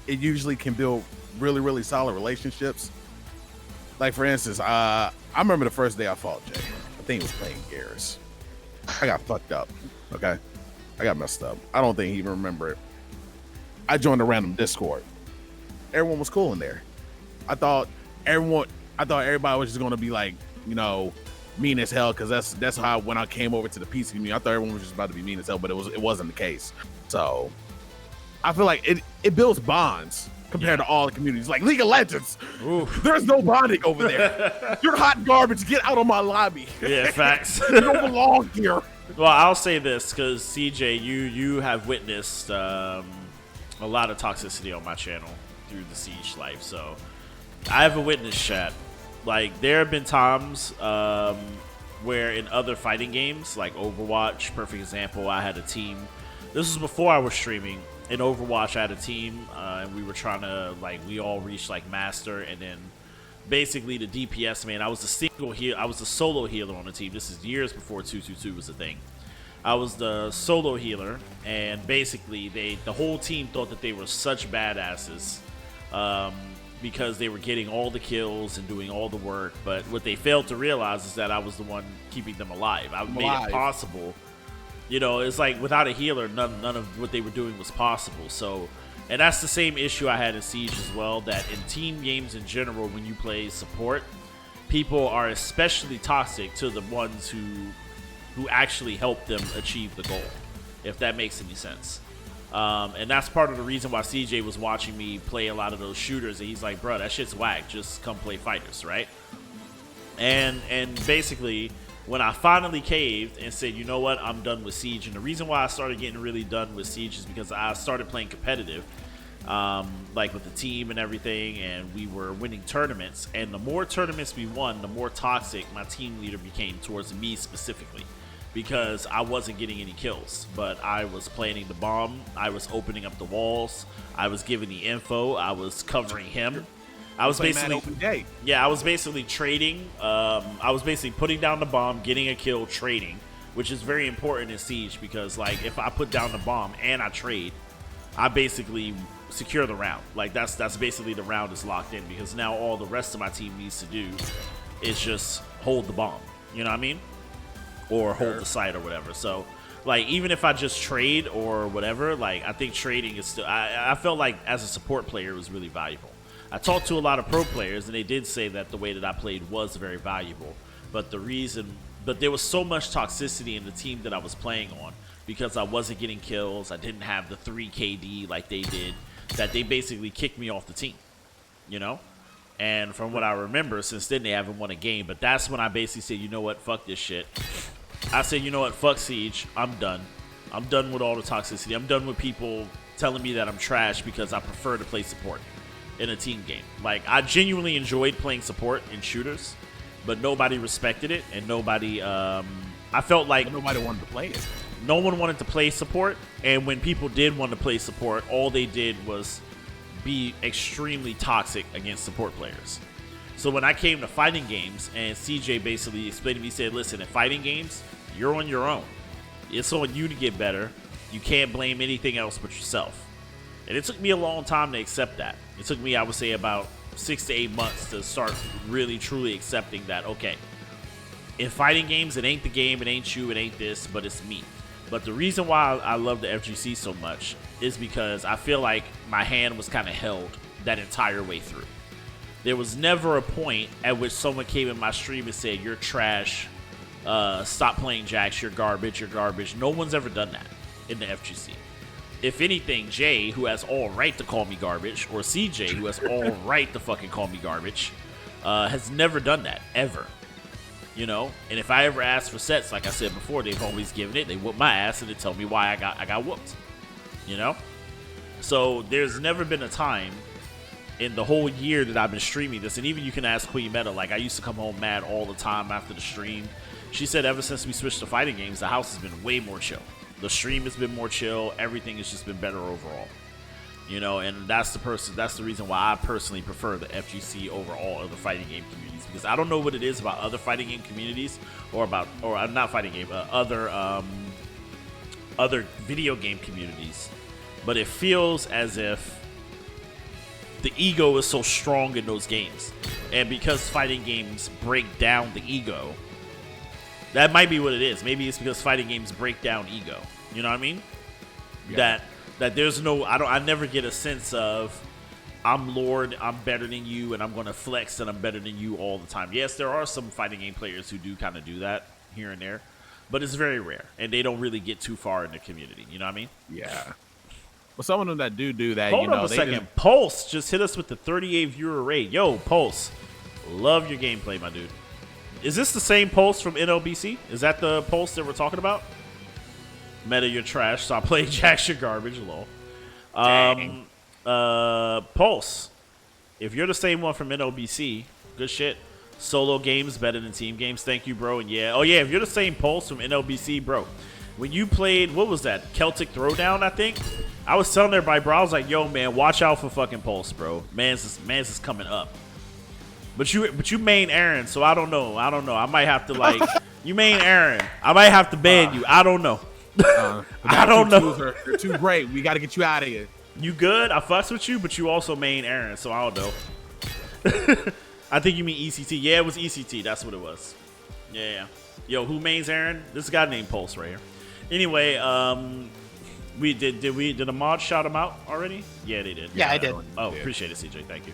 It usually can build really, really solid relationships. Like for instance, I remember the first day I fought Jay. I think he was playing Gears. I got fucked up. Okay, I got messed up. I don't think he even remember it. I joined a random Discord. Everyone was cool in there. I thought everybody was just gonna be like, mean as hell, because that's how when I came over to the PC community, I thought everyone was just about to be mean as hell, but it wasn't the case. So I feel like it builds bonds compared to all the communities. Like League of Legends, there's no bonding over there. You're hot garbage. Get out of my lobby. Yeah, facts. You don't belong here. Well, I'll say this because CJ, you have witnessed a lot of toxicity on my channel through the Siege life, so I have a witness, chat. Like there have been times where in other fighting games, like Overwatch, perfect example, I had a team. This was before I was streaming. In Overwatch, I had a team, and we were trying to we all reached master, and then basically the DPS man. I was the solo healer on the team. This is years before 222 was a thing. I was the solo healer, and basically the whole team thought that they were such badasses. Because they were getting all the kills and doing all the work, but what they failed to realize is that I was the one keeping them alive. I made it possible. It's like without a healer, none of what they were doing was possible. So, and that's the same issue I had in Siege as well, that in team games in general, when you play support, people are especially toxic to the ones who actually help them achieve the goal, if that makes any sense. And that's part of the reason why CJ was watching me play a lot of those shooters, and he's like, bro, that shit's whack, just come play fighters, right? And basically, when I finally caved and said, you know what, I'm done with Siege, and the reason why I started getting really done with Siege is because I started playing competitive, with the team and everything, and we were winning tournaments, and the more tournaments we won, the more toxic my team leader became towards me specifically. Because I wasn't getting any kills, but I was planting the bomb, I was opening up the walls, I was giving the info, I was covering him. I was basically trading. I was basically putting down the bomb, getting a kill, trading, which is very important in Siege because if I put down the bomb and I trade, I basically secure the round. That's basically the round is locked in because now all the rest of my team needs to do is just hold the bomb. You know what I mean? or hold the site or whatever. So, like, even if I just trade or whatever, like, I think trading is still. I felt like as a support player, it was really valuable. I talked to a lot of pro players, and they did say that the way that I played was very valuable. But there was so much toxicity in the team that I was playing on because I wasn't getting kills. I didn't have the 3 KD like they did, that they basically kicked me off the team, you know? And from what I remember, since then they haven't won a game. But that's when I basically said, you know what, fuck this shit. I said, you know what, fuck Siege. I'm done. I'm done with all the toxicity. I'm done with people telling me that I'm trash because I prefer to play support in a team game. Like, I genuinely enjoyed playing support in shooters, but nobody respected it, and nobody, I felt like nobody wanted to play it. No one wanted to play support, and when people did want to play support, all they did was be extremely toxic against support players. So when I came to fighting games, and CJ basically explained to me, he said, listen, in fighting games, you're on your own. It's on you to get better. You can't blame anything else but yourself. And it took me a long time to accept that. It took me, I would say, about 6 to 8 months to start really, truly accepting that, okay, in fighting games, it ain't the game, it ain't you, it ain't this, but it's me. But the reason why I love the FGC so much is because I feel like my hand was kind of held that entire way through. There was never a point at which someone came in my stream and said, you're trash, stop playing Jax, you're garbage. No one's ever done that in the FGC. If anything, Jay, who has all right to call me garbage, or CJ, who has all right to fucking call me garbage, has never done that, ever. You know? And if I ever ask for sets, like I said before, they've always given it. They whoop my ass and they tell me why I got whooped. You know? So there's never been a time in the whole year that I've been streaming this, and even you can ask Queen Meta, like, I used to come home mad all the time after the stream. She said ever since we switched to fighting games, the house has been way more chill. The stream has been more chill. Everything has just been better overall. You know, and that's the reason why I personally prefer the FGC over all other fighting game communities, because I don't know what it is about other fighting game communities or not fighting game, other video game communities, but it feels as if the ego is so strong in those games, and because fighting games break down the ego, that might be what it is. Maybe it's because fighting games break down ego. You know what I mean? Yeah. That there's no, I never get a sense of I'm Lord, I'm better than you, and I'm going to flex that I'm better than you all the time. Yes, there are some fighting game players who do kind of do that here and there, but it's very rare, and they don't really get too far in the community. You know what I mean? Yeah. Well, some of them that do that, Hold on a second. Pulse just hit us with the 38 viewer rate. Yo, Pulse, love your gameplay, my dude. Is this the same Pulse from NLBC? Is that the Pulse that we're talking about? Meta, you're trash. Stop playing Jax, you're garbage. Lol. Pulse, if you're the same one from NLBC, good shit. Solo games better than team games. Thank you, bro. And yeah, oh yeah, if you're the same Pulse from NLBC, bro. When you played, what was that? Celtic Throwdown, I think. I was telling everybody, bro. I was like, yo, man, watch out for fucking Pulse, bro. Man's is coming up. But you main Aaron, so I don't know. I might have to like you main Aaron. I might have to ban you. I don't know. I don't know. They're too great. We got to get you out of here. You good? I fucks with you, but you also main Aaron, so I don't know. I think you mean ECT. Yeah, it was ECT. That's what it was. Yeah. Yo, who mains Aaron? This guy named Pulse right here. Anyway, we did the mod shout him out already? Yeah, they did. Yeah, I did. Oh, appreciate it, CJ. Thank you.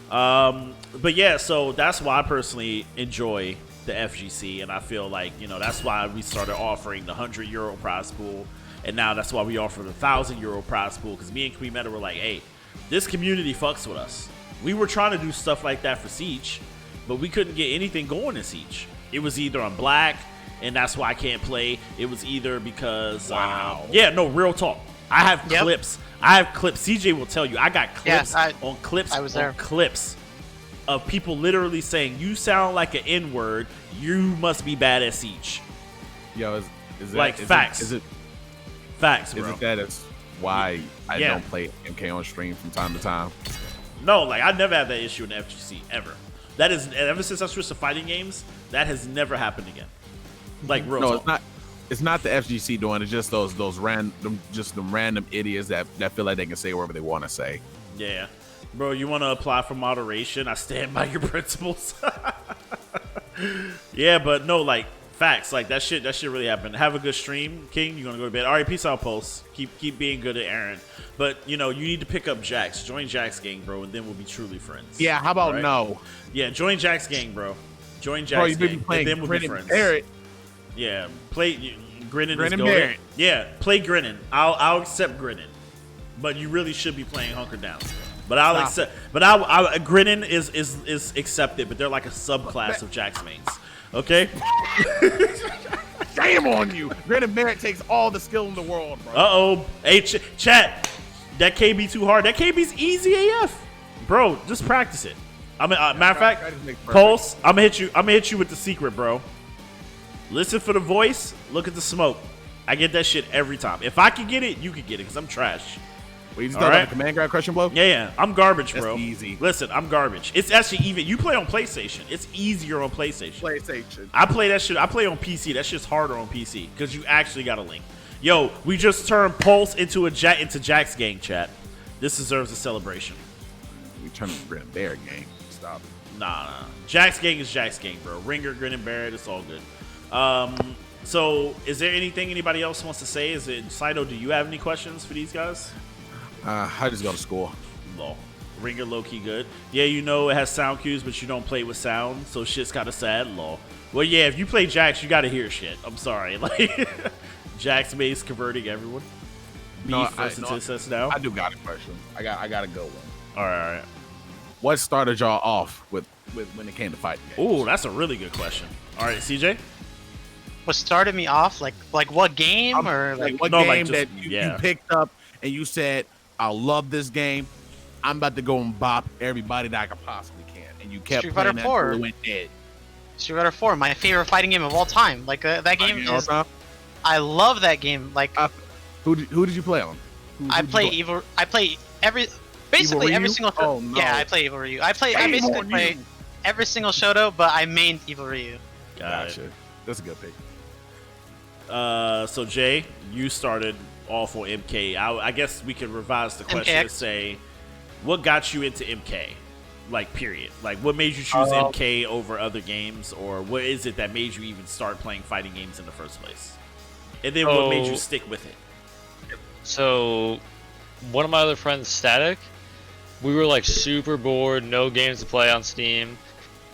But yeah, so that's why I personally enjoy the FGC, and I feel like, you know, that's why we started offering the €100 prize pool, and now that's why we offer the €1,000 prize pool, because me and Queen Meta were like, hey, this community fucks with us. We were trying to do stuff like that for Siege, but we couldn't get anything going in Siege. It was either I'm black, and that's why I can't play. It was either because yeah, no, real talk. I have clips. I have clips. CJ will tell you. I got clips on clips on clips of people literally saying, you sound like an N-word. You must be bad at Siege. Yo, is that, like facts. Is it facts, bro? Is it that it's why I don't play MK on stream from time to time? No, like I never had that issue in FGC ever. That is ever since I switched to fighting games. That has never happened again. Like real talk. It's not. It's not the FGC doing it. It's just those random idiots that feel like they can say whatever they want to say. Yeah, bro. You want to apply for moderation? I stand by your principles. Yeah, but no, like Facts, like that shit really happened. Have a good stream, King. You're gonna go to bed. All right, peace out, Pulse. Keep being good at Aaron. But you need to pick up Jax. Join Jax gang, bro, and then we'll be truly friends. Yeah, how about no? Yeah, join Jax gang, bro. Join Jax bro, you gang, playing and then we'll be friends. Barrett. Yeah, play Grinnin is Grinnin going. Barrett. Yeah, play Grinnin. I'll accept Grinnin, but you really should be playing Hunker Down. But I'll accept. But Grinnin is accepted, but they're like a subclass of Jax mains. Okay. Shame on you. Grinnin Barrett takes all the skill in the world, bro. Uh-oh. Hey, chat. That KB too hard. That KB's easy AF. Bro, just practice it. I mean, matter of fact, Pulse, I'm gonna hit you with the secret, bro. Listen for the voice. Look at the smoke. I get that shit every time. If I can get it, you can get it, because I'm trash. Well, you just done the command grab crushing blow? Yeah. I'm garbage, bro. That's easy. Listen, I'm garbage. It's actually even. You play on PlayStation. It's easier on PlayStation. I play that shit. I play on PC. That shit's harder on PC because you actually got a link. Yo, we just turned Pulse into Jax gang, chat. This deserves a celebration. We turned the Grin Bear gang. Stop. Nah. Jax gang is Jax gang, bro. Ringer, Grin and Barrett, it's all good. So is there anything anybody else wants to say? Is it Saito? Do you have any questions for these guys? I just go to school. Lol. Ringer low-key good. Yeah, it has sound cues, but you don't play with sound, so shit's kind of sad. Lol. Well, yeah, if you play Jax, you gotta hear shit. I'm sorry. Like, Jax maze converting everyone. Beef versus now. I do got a question. I got a good one. All right. What started y'all off with when it came to fighting games? Ooh, that's a really good question. All right, CJ? What started me off? Like what game or like what game that you picked up and you said, I love this game. I'm about to go and bop everybody that I could possibly can. And you kept playing that until it went dead. Street Fighter 4, my favorite fighting game of all time. Like that game is. I love that game. Like who did you play on? I play basically every single. Oh, no. Yeah, I play Evil Ryu. I basically play every single Shoto, but I mained Evil Ryu. Gotcha. That's a good pick. So Jay, you started off on MK. I guess we could revise the question to say, what got you into MK? Like, period. Like, what made you choose MK over other games, or what is it that made you even start playing fighting games in the first place? And then what made you stick with it? So, one of my other friends, Static, we were like super bored, no games to play on Steam,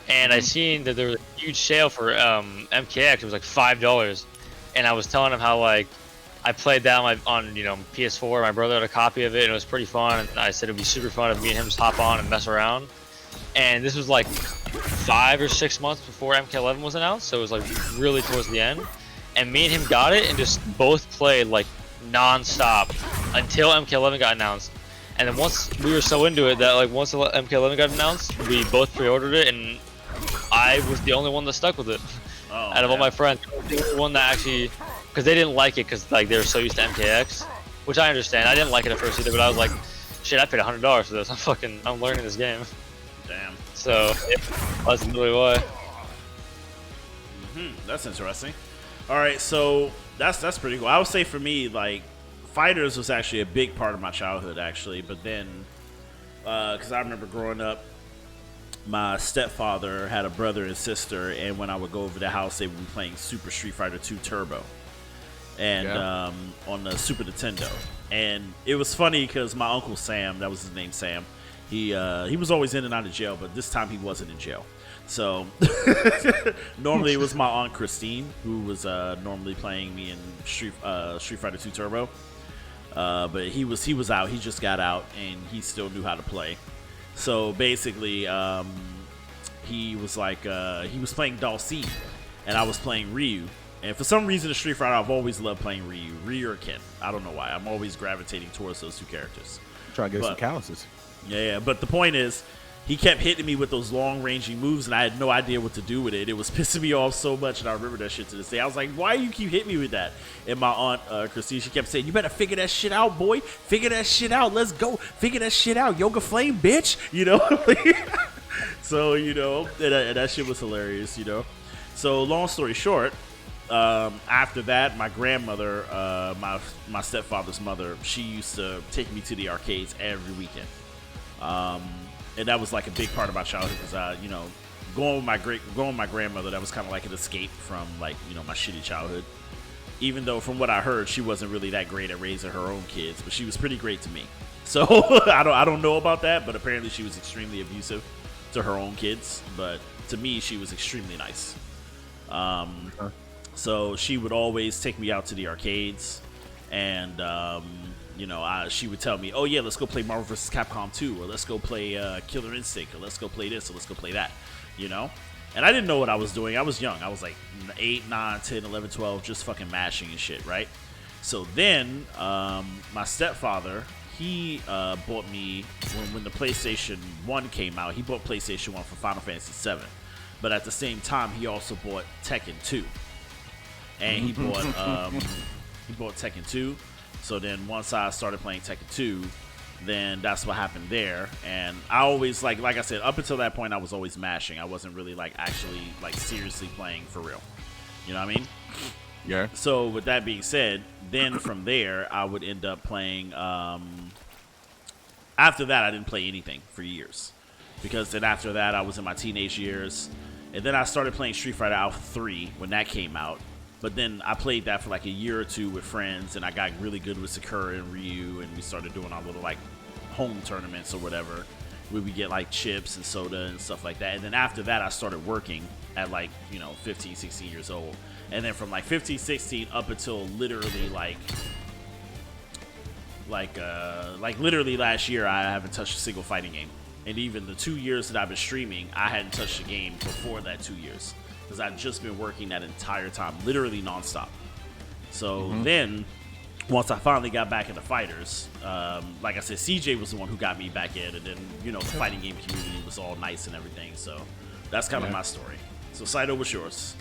and I seen that there was a huge sale for MKX. It was like $5, and I was telling him how like I played that on PS4. My brother had a copy of it, and it was pretty fun. And I said it'd be super fun if me and him just hop on and mess around. And this was like 5 or 6 months before MK11 was announced, so it was like really towards the end. And me and him got it and just both played like non-stop until MK11 got announced. And then once we were so into it that like once MK11 got announced, we both pre-ordered it, and I was the only one that stuck with it out of all my friends. The only one that actually, because they didn't like it because like they were so used to MKX, which I understand. I didn't like it at first either, but I was like, shit, I paid $100 for this. I'm learning this game. Damn. So that's really why. That's interesting. All right, so that's pretty cool. I would say for me, like, Fighters was actually a big part of my childhood, actually. But then, because I remember growing up, my stepfather had a brother and sister, and when I would go over to the house, they would be playing Super Street Fighter 2 Turbo, and on the Super Nintendo. And it was funny because my uncle Sam, that was his name, Sam, he was always in and out of jail, but this time he wasn't in jail. So normally it was my aunt Christine who was normally playing me in Street Fighter 2 Turbo. But he was out. He just got out, and he still knew how to play. So basically, he was playing Dalsim, and I was playing Ryu. And for some reason, in Street Fighter, I've always loved playing Ryu or Ken. I don't know why. I'm always gravitating towards those two characters. Try to get some calluses. Yeah. But the point is, he kept hitting me with those long-ranging moves, and I had no idea what to do with it. It was pissing me off so much, and I remember that shit to this day. I was like, why do you keep hitting me with that? And my aunt, Christine, she kept saying, you better figure that shit out, boy. Figure that shit out. Let's go. Figure that shit out. Yoga Flame, bitch. So, and that shit was hilarious, So, long story short, after that, my grandmother, my stepfather's mother, she used to take me to the arcades every weekend. And that was like a big part of my childhood because, going with my grandmother, that was kind of like an escape from like, you know, my shitty childhood. Even though from what I heard, she wasn't really that great at raising her own kids, but she was pretty great to me. So I don't know about that, but apparently she was extremely abusive to her own kids. But to me, she was extremely nice. So she would always take me out to the arcades, and you know, she would tell me, "Oh yeah, let's go play Marvel vs. Capcom 2, or let's go play Killer Instinct, or let's go play this, or let's go play that." You know, and I didn't know what I was doing. I was young. I was like 8, 9, 10, 11, 12, just fucking mashing and shit, right? So then my stepfather, he bought me when the PlayStation 1 came out. He bought PlayStation 1 for Final Fantasy 7, but at the same time, he also bought Tekken 2. And he bought Tekken 2. So then once I started playing Tekken 2, then that's what happened there. And I always, like I said, up until that point, I was always mashing. I wasn't really like actually like seriously playing for real. You know what I mean? Yeah. So with that being said, then from there I would end up playing. After that, I didn't play anything for years, because then after that I was in my teenage years, and then I started playing Street Fighter Alpha 3 when that came out. But then I played that for like a year or two with friends, and I got really good with Sakura and Ryu, and we started doing our little like home tournaments or whatever, where we get like chips and soda and stuff like that. And then after that, I started working at like, you know, 15, 16 years old. And then from like 15, 16 up until literally like literally last year, I haven't touched a single fighting game. And even the 2 years that I've been streaming, I hadn't touched a game before that 2 years, because I've just been working that entire time, literally nonstop. So then, once I finally got back into fighters, like I said, CJ was the one who got me back in, and then, you know, the fighting game community was all nice and everything. So that's kind of my story. So Saito, what's yours?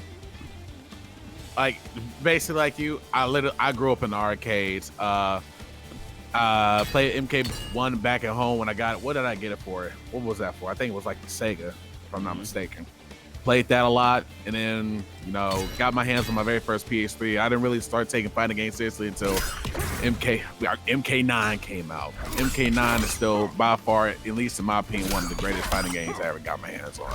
Like basically like you, I grew up in the arcades. Played MK1 back at home when I got it. What did I get it for? What was that for? I think it was like the Sega, if I'm not mistaken. Played that a lot, and then, you know, got my hands on my very first PS3. I didn't really start taking fighting games seriously until MK9 came out. MK9 is still by far, at least in my opinion, one of the greatest fighting games I ever got my hands on.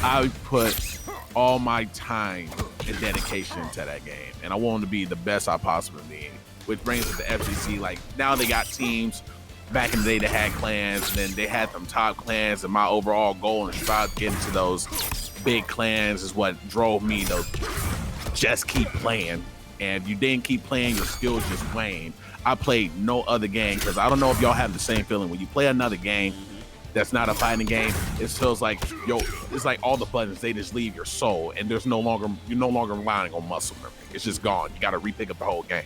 I put all my time and dedication to that game, and I wanted to be the best I possibly be. Which brings us to FGC. Like, now they got teams. Back in the day, they had clans, and then they had them top clans, and my overall goal and strive to get into those big clans is what drove me to just keep playing. And if you didn't keep playing, your skills just wane. I played no other game, because I don't know if y'all have the same feeling. When you play another game that's not a fighting game, it feels like, yo, it's like all the buttons, they just leave your soul, and you're no longer relying on muscle memory. It's just gone. You got to repick up the whole game.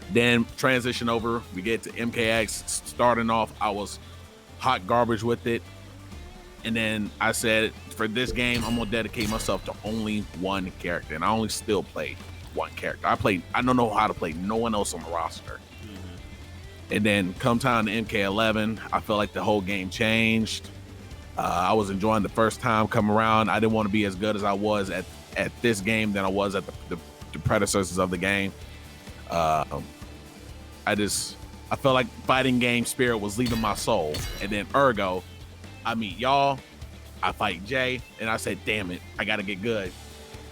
Then transition over, we get to MKX. Starting off, I was hot garbage with it. And then I said, for this game, I'm gonna dedicate myself to only one character. And I only still play one character. I don't know how to play no one else on the roster. And then come time to MK11, I felt like the whole game changed. I was enjoying the first time come around. I didn't want to be as good as I was at this game than I was at the predecessors of the game. I felt like fighting game spirit was leaving my soul. And then ergo, I meet y'all, I fight Jay, and I said, damn it, I gotta get good.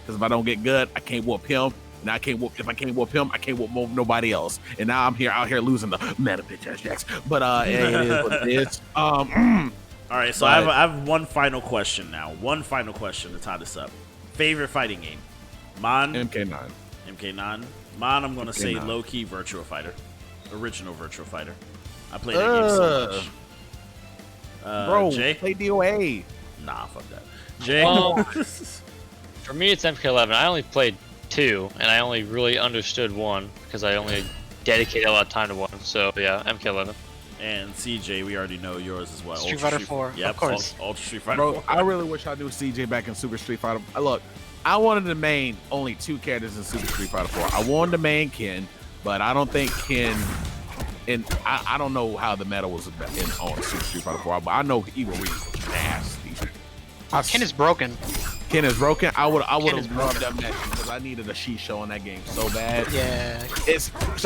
Because if I don't get good, I can't whoop him. And if I can't whoop him, I can't whoop nobody else. And now I'm out here losing the meta bitch ass jacks. But it is what it is. All right, so I have one final question now. One final question to tie this up. Favorite fighting game? Mon? MK9. MK9. Mon, I'm going to say low-key Virtua Fighter. Original Virtua Fighter. I played that game so much. Bro, Jay? play DOA. Nah, fuck that. Jay? For me, it's MK11. I only played 2, and I only really understood 1 because I only dedicated a lot of time to 1. So, yeah, MK11. And CJ, we already know yours as well. Street Fighter 4, yep, of course. Ultra Street Fighter Bro, 4. I really wish I knew CJ back in Super Street Fighter. Look, I wanted to main only 2 characters in Super Street Fighter 4. I wanted to main Ken, but I don't think Ken... And I don't know how the meta was on Super Street Fighter 4, but I know Evil Reed was nasty. Ken is broken. Ken is broken. I would have loved that match because I needed a she show in that game so bad. Yeah.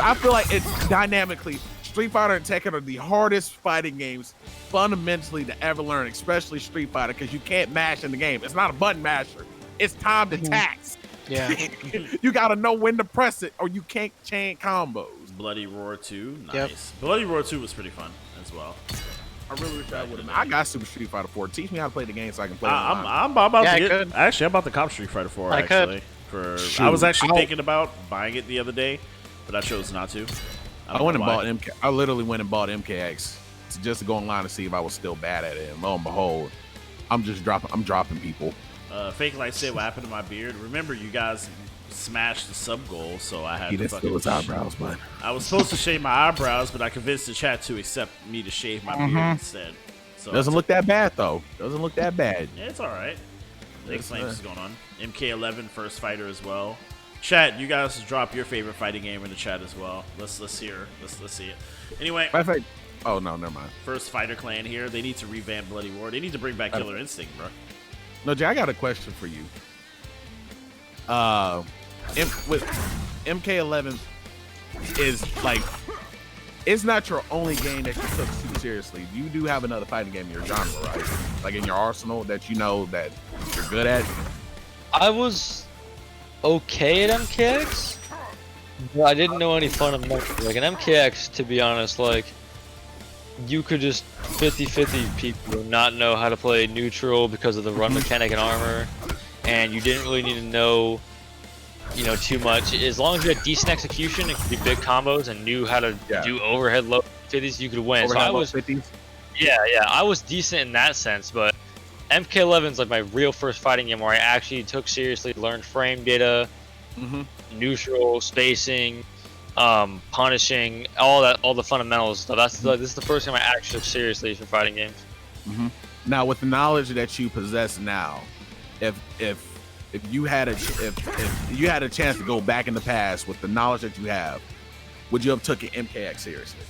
I feel like it dynamically Street Fighter and Tekken are the hardest fighting games fundamentally to ever learn, especially Street Fighter, because you can't mash in the game. It's not a button masher. It's timed attacks. Yeah. You got to know when to press it or you can't chain combos. Bloody Roar 2, nice. Yep. Bloody Roar 2 was pretty fun as well. I really wish I would have. I got Super Street Fighter 4. Teach me how to play the game so I can play it online. I'm about Yeah, to I get. could. Actually, I'm about to cop Street Fighter 4. I Actually, could. I was actually thinking about buying it the other day, but I chose not to. I went and bought MK. I literally went and bought MKX just to go online to see if I was still bad at it. And lo and behold, I'm dropping people. Fake Light said, "What happened to my beard?" Remember, you guys smashed the sub goal, so I had He to didn't steal fucking. his eyebrows, man. I was supposed to shave my eyebrows, but I convinced the chat to accept me to shave my beard instead. So Doesn't look that bad though. Doesn't look that bad. Yeah, it's all right. Big Flames is going on. MK11 first fighter as well. Chat, you guys drop your favorite fighting game in the chat as well. Let's hear. Let's see it. Anyway, Matter of fact, oh no, never mind. first fighter clan here. They need to revamp Bloody War. They need to bring back Killer Instinct, bro. No, Jay, I got a question for you. With MK11 is like, it's not your only game that you took too seriously. You do have another fighting game in your genre, right? Like in your arsenal that you know that you're good at. I was okay at MKX, but I didn't know any fundamentals. Like an MKX, to be honest, like you could just 50-50 people not know how to play neutral because of the run mechanic and armor, and you didn't really need to know, you know, too much. As long as you had decent execution and could do big combos and knew how to do overhead low 50s, you could win. Overhead so I low was 50s? Yeah, I was decent in that sense, but MK11's like my real first fighting game where I actually took seriously, learned frame data, neutral, spacing, punishing, all the fundamentals stuff. This is the first time I actually took seriously for fighting games. Now, with the knowledge that you possess now, if you had a chance to go back in the past with the knowledge that you have, would you have took an MKX seriously?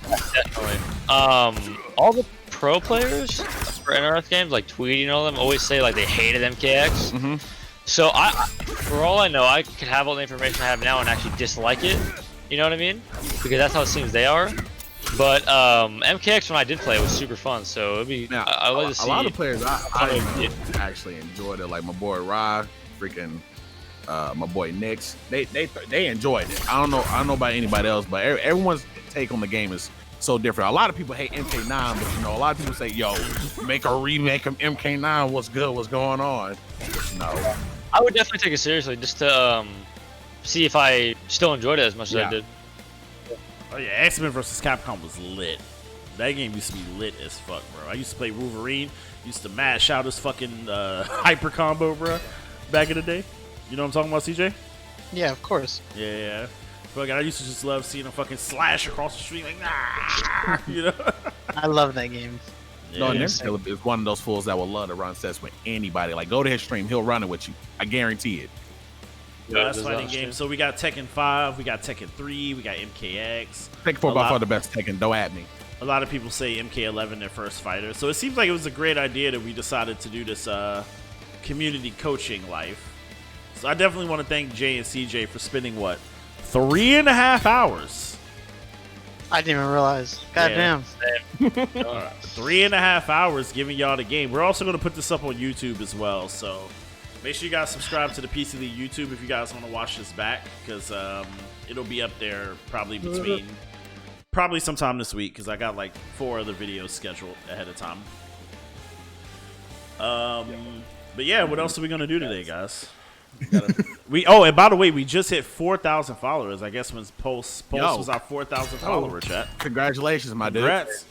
Definitely. All the pro players for NRF games, like Tweety and all them, always say like they hated MKX. So for all I know, I could have all the information I have now and actually dislike it. You know what I mean? Because that's how it seems they are. But MKX, when I did play, it was super fun. So it'd be. Now, I like to see a lot of players I actually enjoyed it. Like my boy Rod, freaking my boy Nix. They enjoyed it. I don't know about anybody else, but everyone's take on the game is so different. A lot of people hate MK9, but you know, a lot of people say, "Yo, make a remake of MK9. What's good? What's going on?" No. I would definitely take it seriously just to see if I still enjoyed it as much as I did. Oh yeah, X-Men vs. Capcom was lit. That game used to be lit as fuck, bro. I used to play Wolverine. Used to mash out his fucking hyper combo, bro. Back in the day. You know what I'm talking about, CJ? Yeah, of course. Yeah. Fucking, I used to just love seeing him fucking slash across the street like, nah, you know? I love that game. No, Nix is one of those fools that will love to run sets with anybody. Like, go to his stream, he'll run it with you. I guarantee it. Last fighting game. So we got Tekken 5, we got Tekken 3, we got MKX. Tekken 4 by far the best Tekken. Don't at me. A lot of people say MK11 their first fighter. So it seems like it was a great idea that we decided to do this community coaching life. So I definitely want to thank Jay and CJ for spending, 3.5 hours? I didn't even realize. Goddamn. 3.5 hours giving y'all the game. We're also going to put this up on YouTube as well. So make sure you guys subscribe to the PCD YouTube if you guys want to watch this back, because it'll be up there probably sometime this week, because I got like 4 other videos scheduled ahead of time. But yeah, what else are we going to do today, guys? And by the way, we just hit 4,000 followers. I guess when Pulse was our 4,000 follower chat. Congratulations, my dude. Congrats.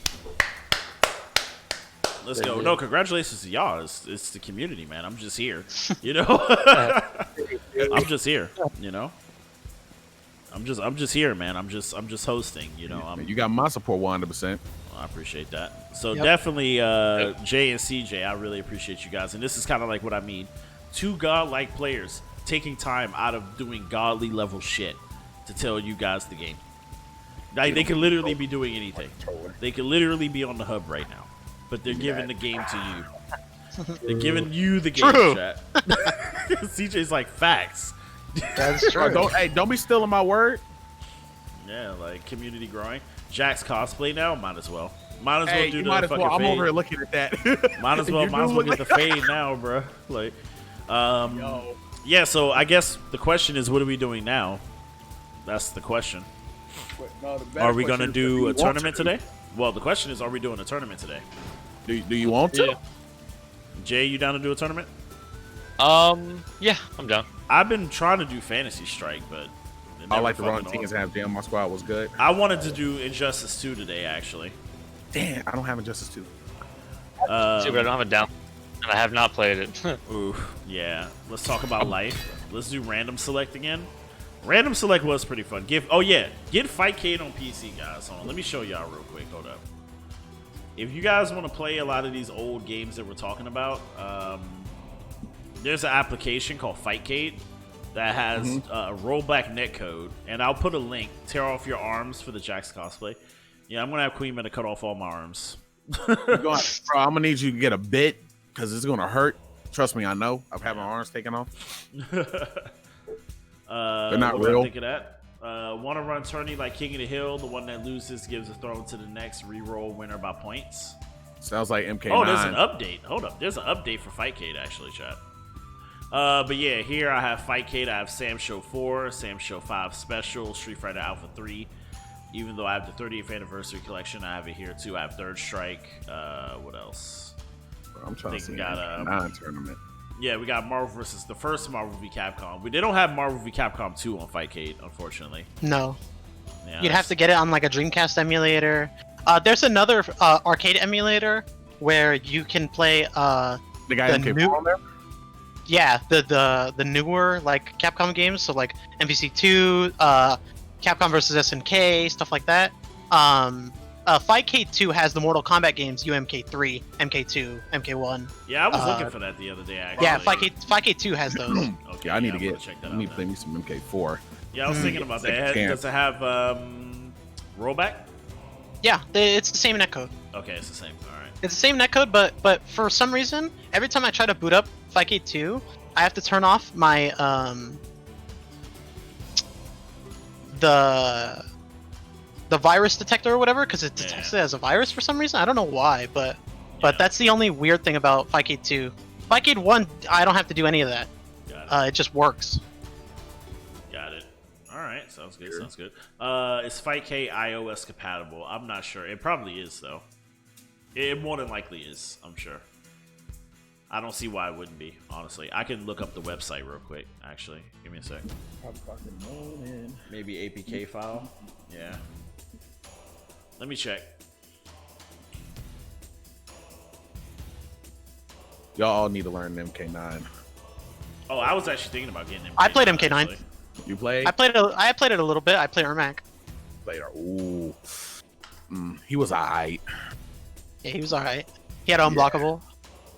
Let's go. No, congratulations to y'all. It's the community, man. I'm just here. You know? I'm just here, you know? I'm just here, man. I'm just hosting, you know. You got my support 100%. I appreciate that. So definitely Jay and CJ, I really appreciate you guys. And this is kind of like what I mean. 2 godlike players taking time out of doing godly level shit to tell you guys the game. Like, they could literally be doing anything. They could literally be on the hub right now, but they're giving the game to you. They're giving you the game, chat. CJ's like, facts. That's true. Don't be stealing my word. Yeah, like community growing. Jack's cosplay now. Might as well. Might as well Hey, do you the might as fucking well. I'm fade. over here looking at that. Might as well. You Might as do well look get the like- fade now, bro. Like, Yo. yeah. So I guess the question is, what are we doing now? That's the question. No, the better Are we question gonna is, do you a want tournament to? today? Well, the question is, are we doing a tournament today? Do you want to? Yeah. Jay, you down to do a tournament? Yeah, I'm down. I've been trying to do Fantasy Strike, but it I never like the wrong fucking teams on. and have Jam. My squad was good. I wanted to do Injustice 2 today, actually. Damn, I don't have Injustice 2. See, but I don't have it down, and I have not played it. Ooh, yeah. Let's talk about life. Let's do random select again. Random select was pretty fun. Get Fightcade on PC, guys. Hold on, let me show y'all real quick. Hold up. If you guys want to play a lot of these old games that we're talking about, there's an application called Fightcade that has a rollback netcode, and I'll put a link. Tear off your arms for the Jax cosplay. Yeah, I'm gonna have Queen Meta cut off all my arms. Bro, I'm gonna need you to get a bit because it's gonna hurt. Trust me, I know. I've had my arms taken off. They're not what do I real. think of that? Want to run tourney like King of the Hill? The one that loses gives a throne to the next. Reroll winner by points. Sounds like MK9. Oh, there's an update. Hold up, there's an update for Fightcade actually, chat. But yeah, here I have Fightcade. I have Sam Show 4, Sam Show 5 Special, Street Fighter Alpha 3. Even though I have the 30th anniversary collection, I have it here too. I have Third Strike. What else? Bro, I'm trying to see we got, MK9 tournament. Yeah, we got Marvel versus the first Marvel v Capcom. They don't have Marvel v Capcom 2 on Fightcade, unfortunately. No. Yeah, You'd have to get it on like a Dreamcast emulator. There's another arcade emulator where you can play The guy the MK4 new- on there? yeah, the newer like Capcom games, so like MVC2, Capcom vs SNK, stuff like that. Fightcade 2 has the Mortal Kombat games, UMK3, MK2, MK1. Yeah, I was looking for that the other day. Actually. Yeah, Fightcade 2 has those. Okay, Yeah, I need to I'm gonna get. check that I need out to play then. me some MK4. Yeah, I was thinking about that. Can't. Does it have rollback? Yeah, it's the same netcode. Okay, it's the same. All right. It's the same netcode, but for some reason, every time I try to boot up Fightcade 2, I have to turn off my the virus detector or whatever, because it detects it as a virus for some reason. I don't know why, but that's the only weird thing about Fightcade 2. Fightcade 1, I don't have to do any of that. Got it. It just works. Got it. All right, sounds good. Sounds good. Is Fightcade iOS compatible? I'm not sure. It probably is though. It more than likely is. I'm sure. I don't see why it wouldn't be. Honestly, I can look up the website real quick. Actually, give me a sec. Maybe APK file. Yeah. Let me check. Y'all all need to learn MK9. Oh, I was actually thinking about getting MK9. I played MK9. actually. You played? I played it a little bit. I played Ermac. Played. Ooh. He was alright. Yeah, he was alright. He had unblockable.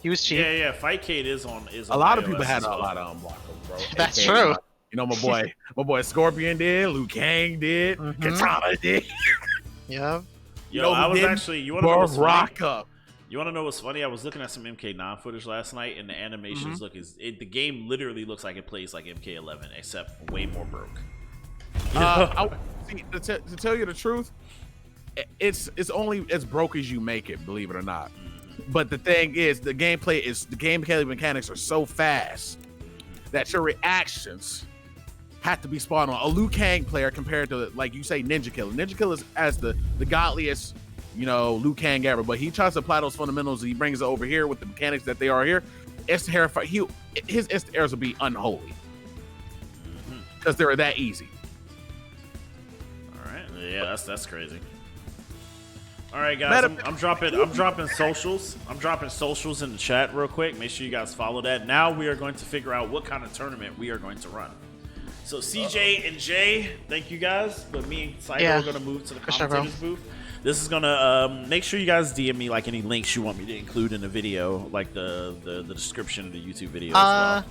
He was cheap. Yeah. Fightcade is on. A lot of iOS people had as a well. lot of unblockable, bro. That's AK, true. You know, my boy Scorpion did, Liu Kang did, Katana did. Yeah. Yo, know I who was didn't? actually. You want to know what's funny? Baraka. You want to know what's funny? I was looking at some MK9 footage last night, and the animations the game literally looks like it plays like MK11, except way more broke. See, to tell you the truth, it's only as broke as you make it, believe it or not. But the thing is, the game mechanics are so fast that your reactions have to be spot on. A Liu Kang player compared to, like you say, Ninja Killer. Ninja Killer is as the godliest, Liu Kang ever, but he tries to apply those fundamentals and he brings it over here with the mechanics that they are here. His instant airs will be unholy because they're that easy. All right, yeah, that's crazy. All right, guys, I'm dropping socials. I'm dropping socials in the chat real quick. Make sure you guys follow that. Now we are going to figure out what kind of tournament we are going to run. So CJ and Jay, thank you guys. But me and Cyber are going to move to the commentators booth. This is gonna make sure you guys DM me like any links you want me to include in the video, like the description of the YouTube video as well.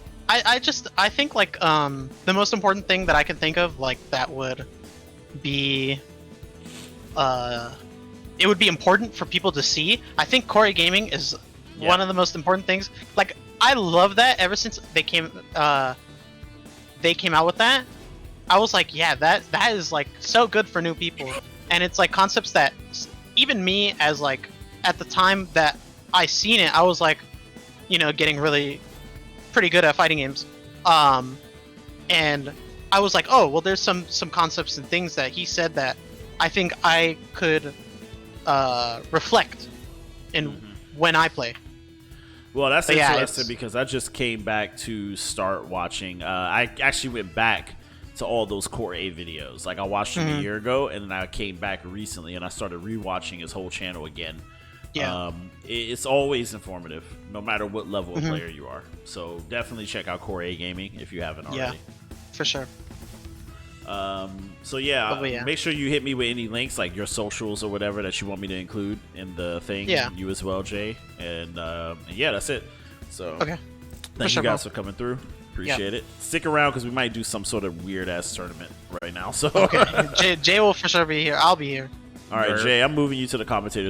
I think like the most important thing that I can think of like that would be it would be important for people to see. I think Corey Gaming is one of the most important things. Like I love that ever since they came out with that. I was like, yeah, that is like so good for new people, and it's like concepts that even me as like at the time that I seen it, I was like, you know, getting really pretty good at fighting games, and I was like, oh well, there's some concepts and things that he said that I think I could reflect in when I play. Well, that's But yeah, interesting because I just came back to start watching. I actually went back to all those Core A videos. Like I watched them a year ago, and then I came back recently and I started rewatching his whole channel again. Yeah. It's always informative, no matter what level of player you are. So definitely check out Core A Gaming if you haven't already. Yeah, for sure. So yeah, But yeah. make sure you hit me with any links, like your socials or whatever that you want me to include in the thing. Yeah. You as well, Jay. And yeah, that's it. So Okay. thank sure, you guys bro. for coming through. Appreciate it. Stick around because we might do some sort of weird ass tournament right now. So Okay. Jay will for sure be here. I'll be here. all right, Jay, I'm moving you to the commentators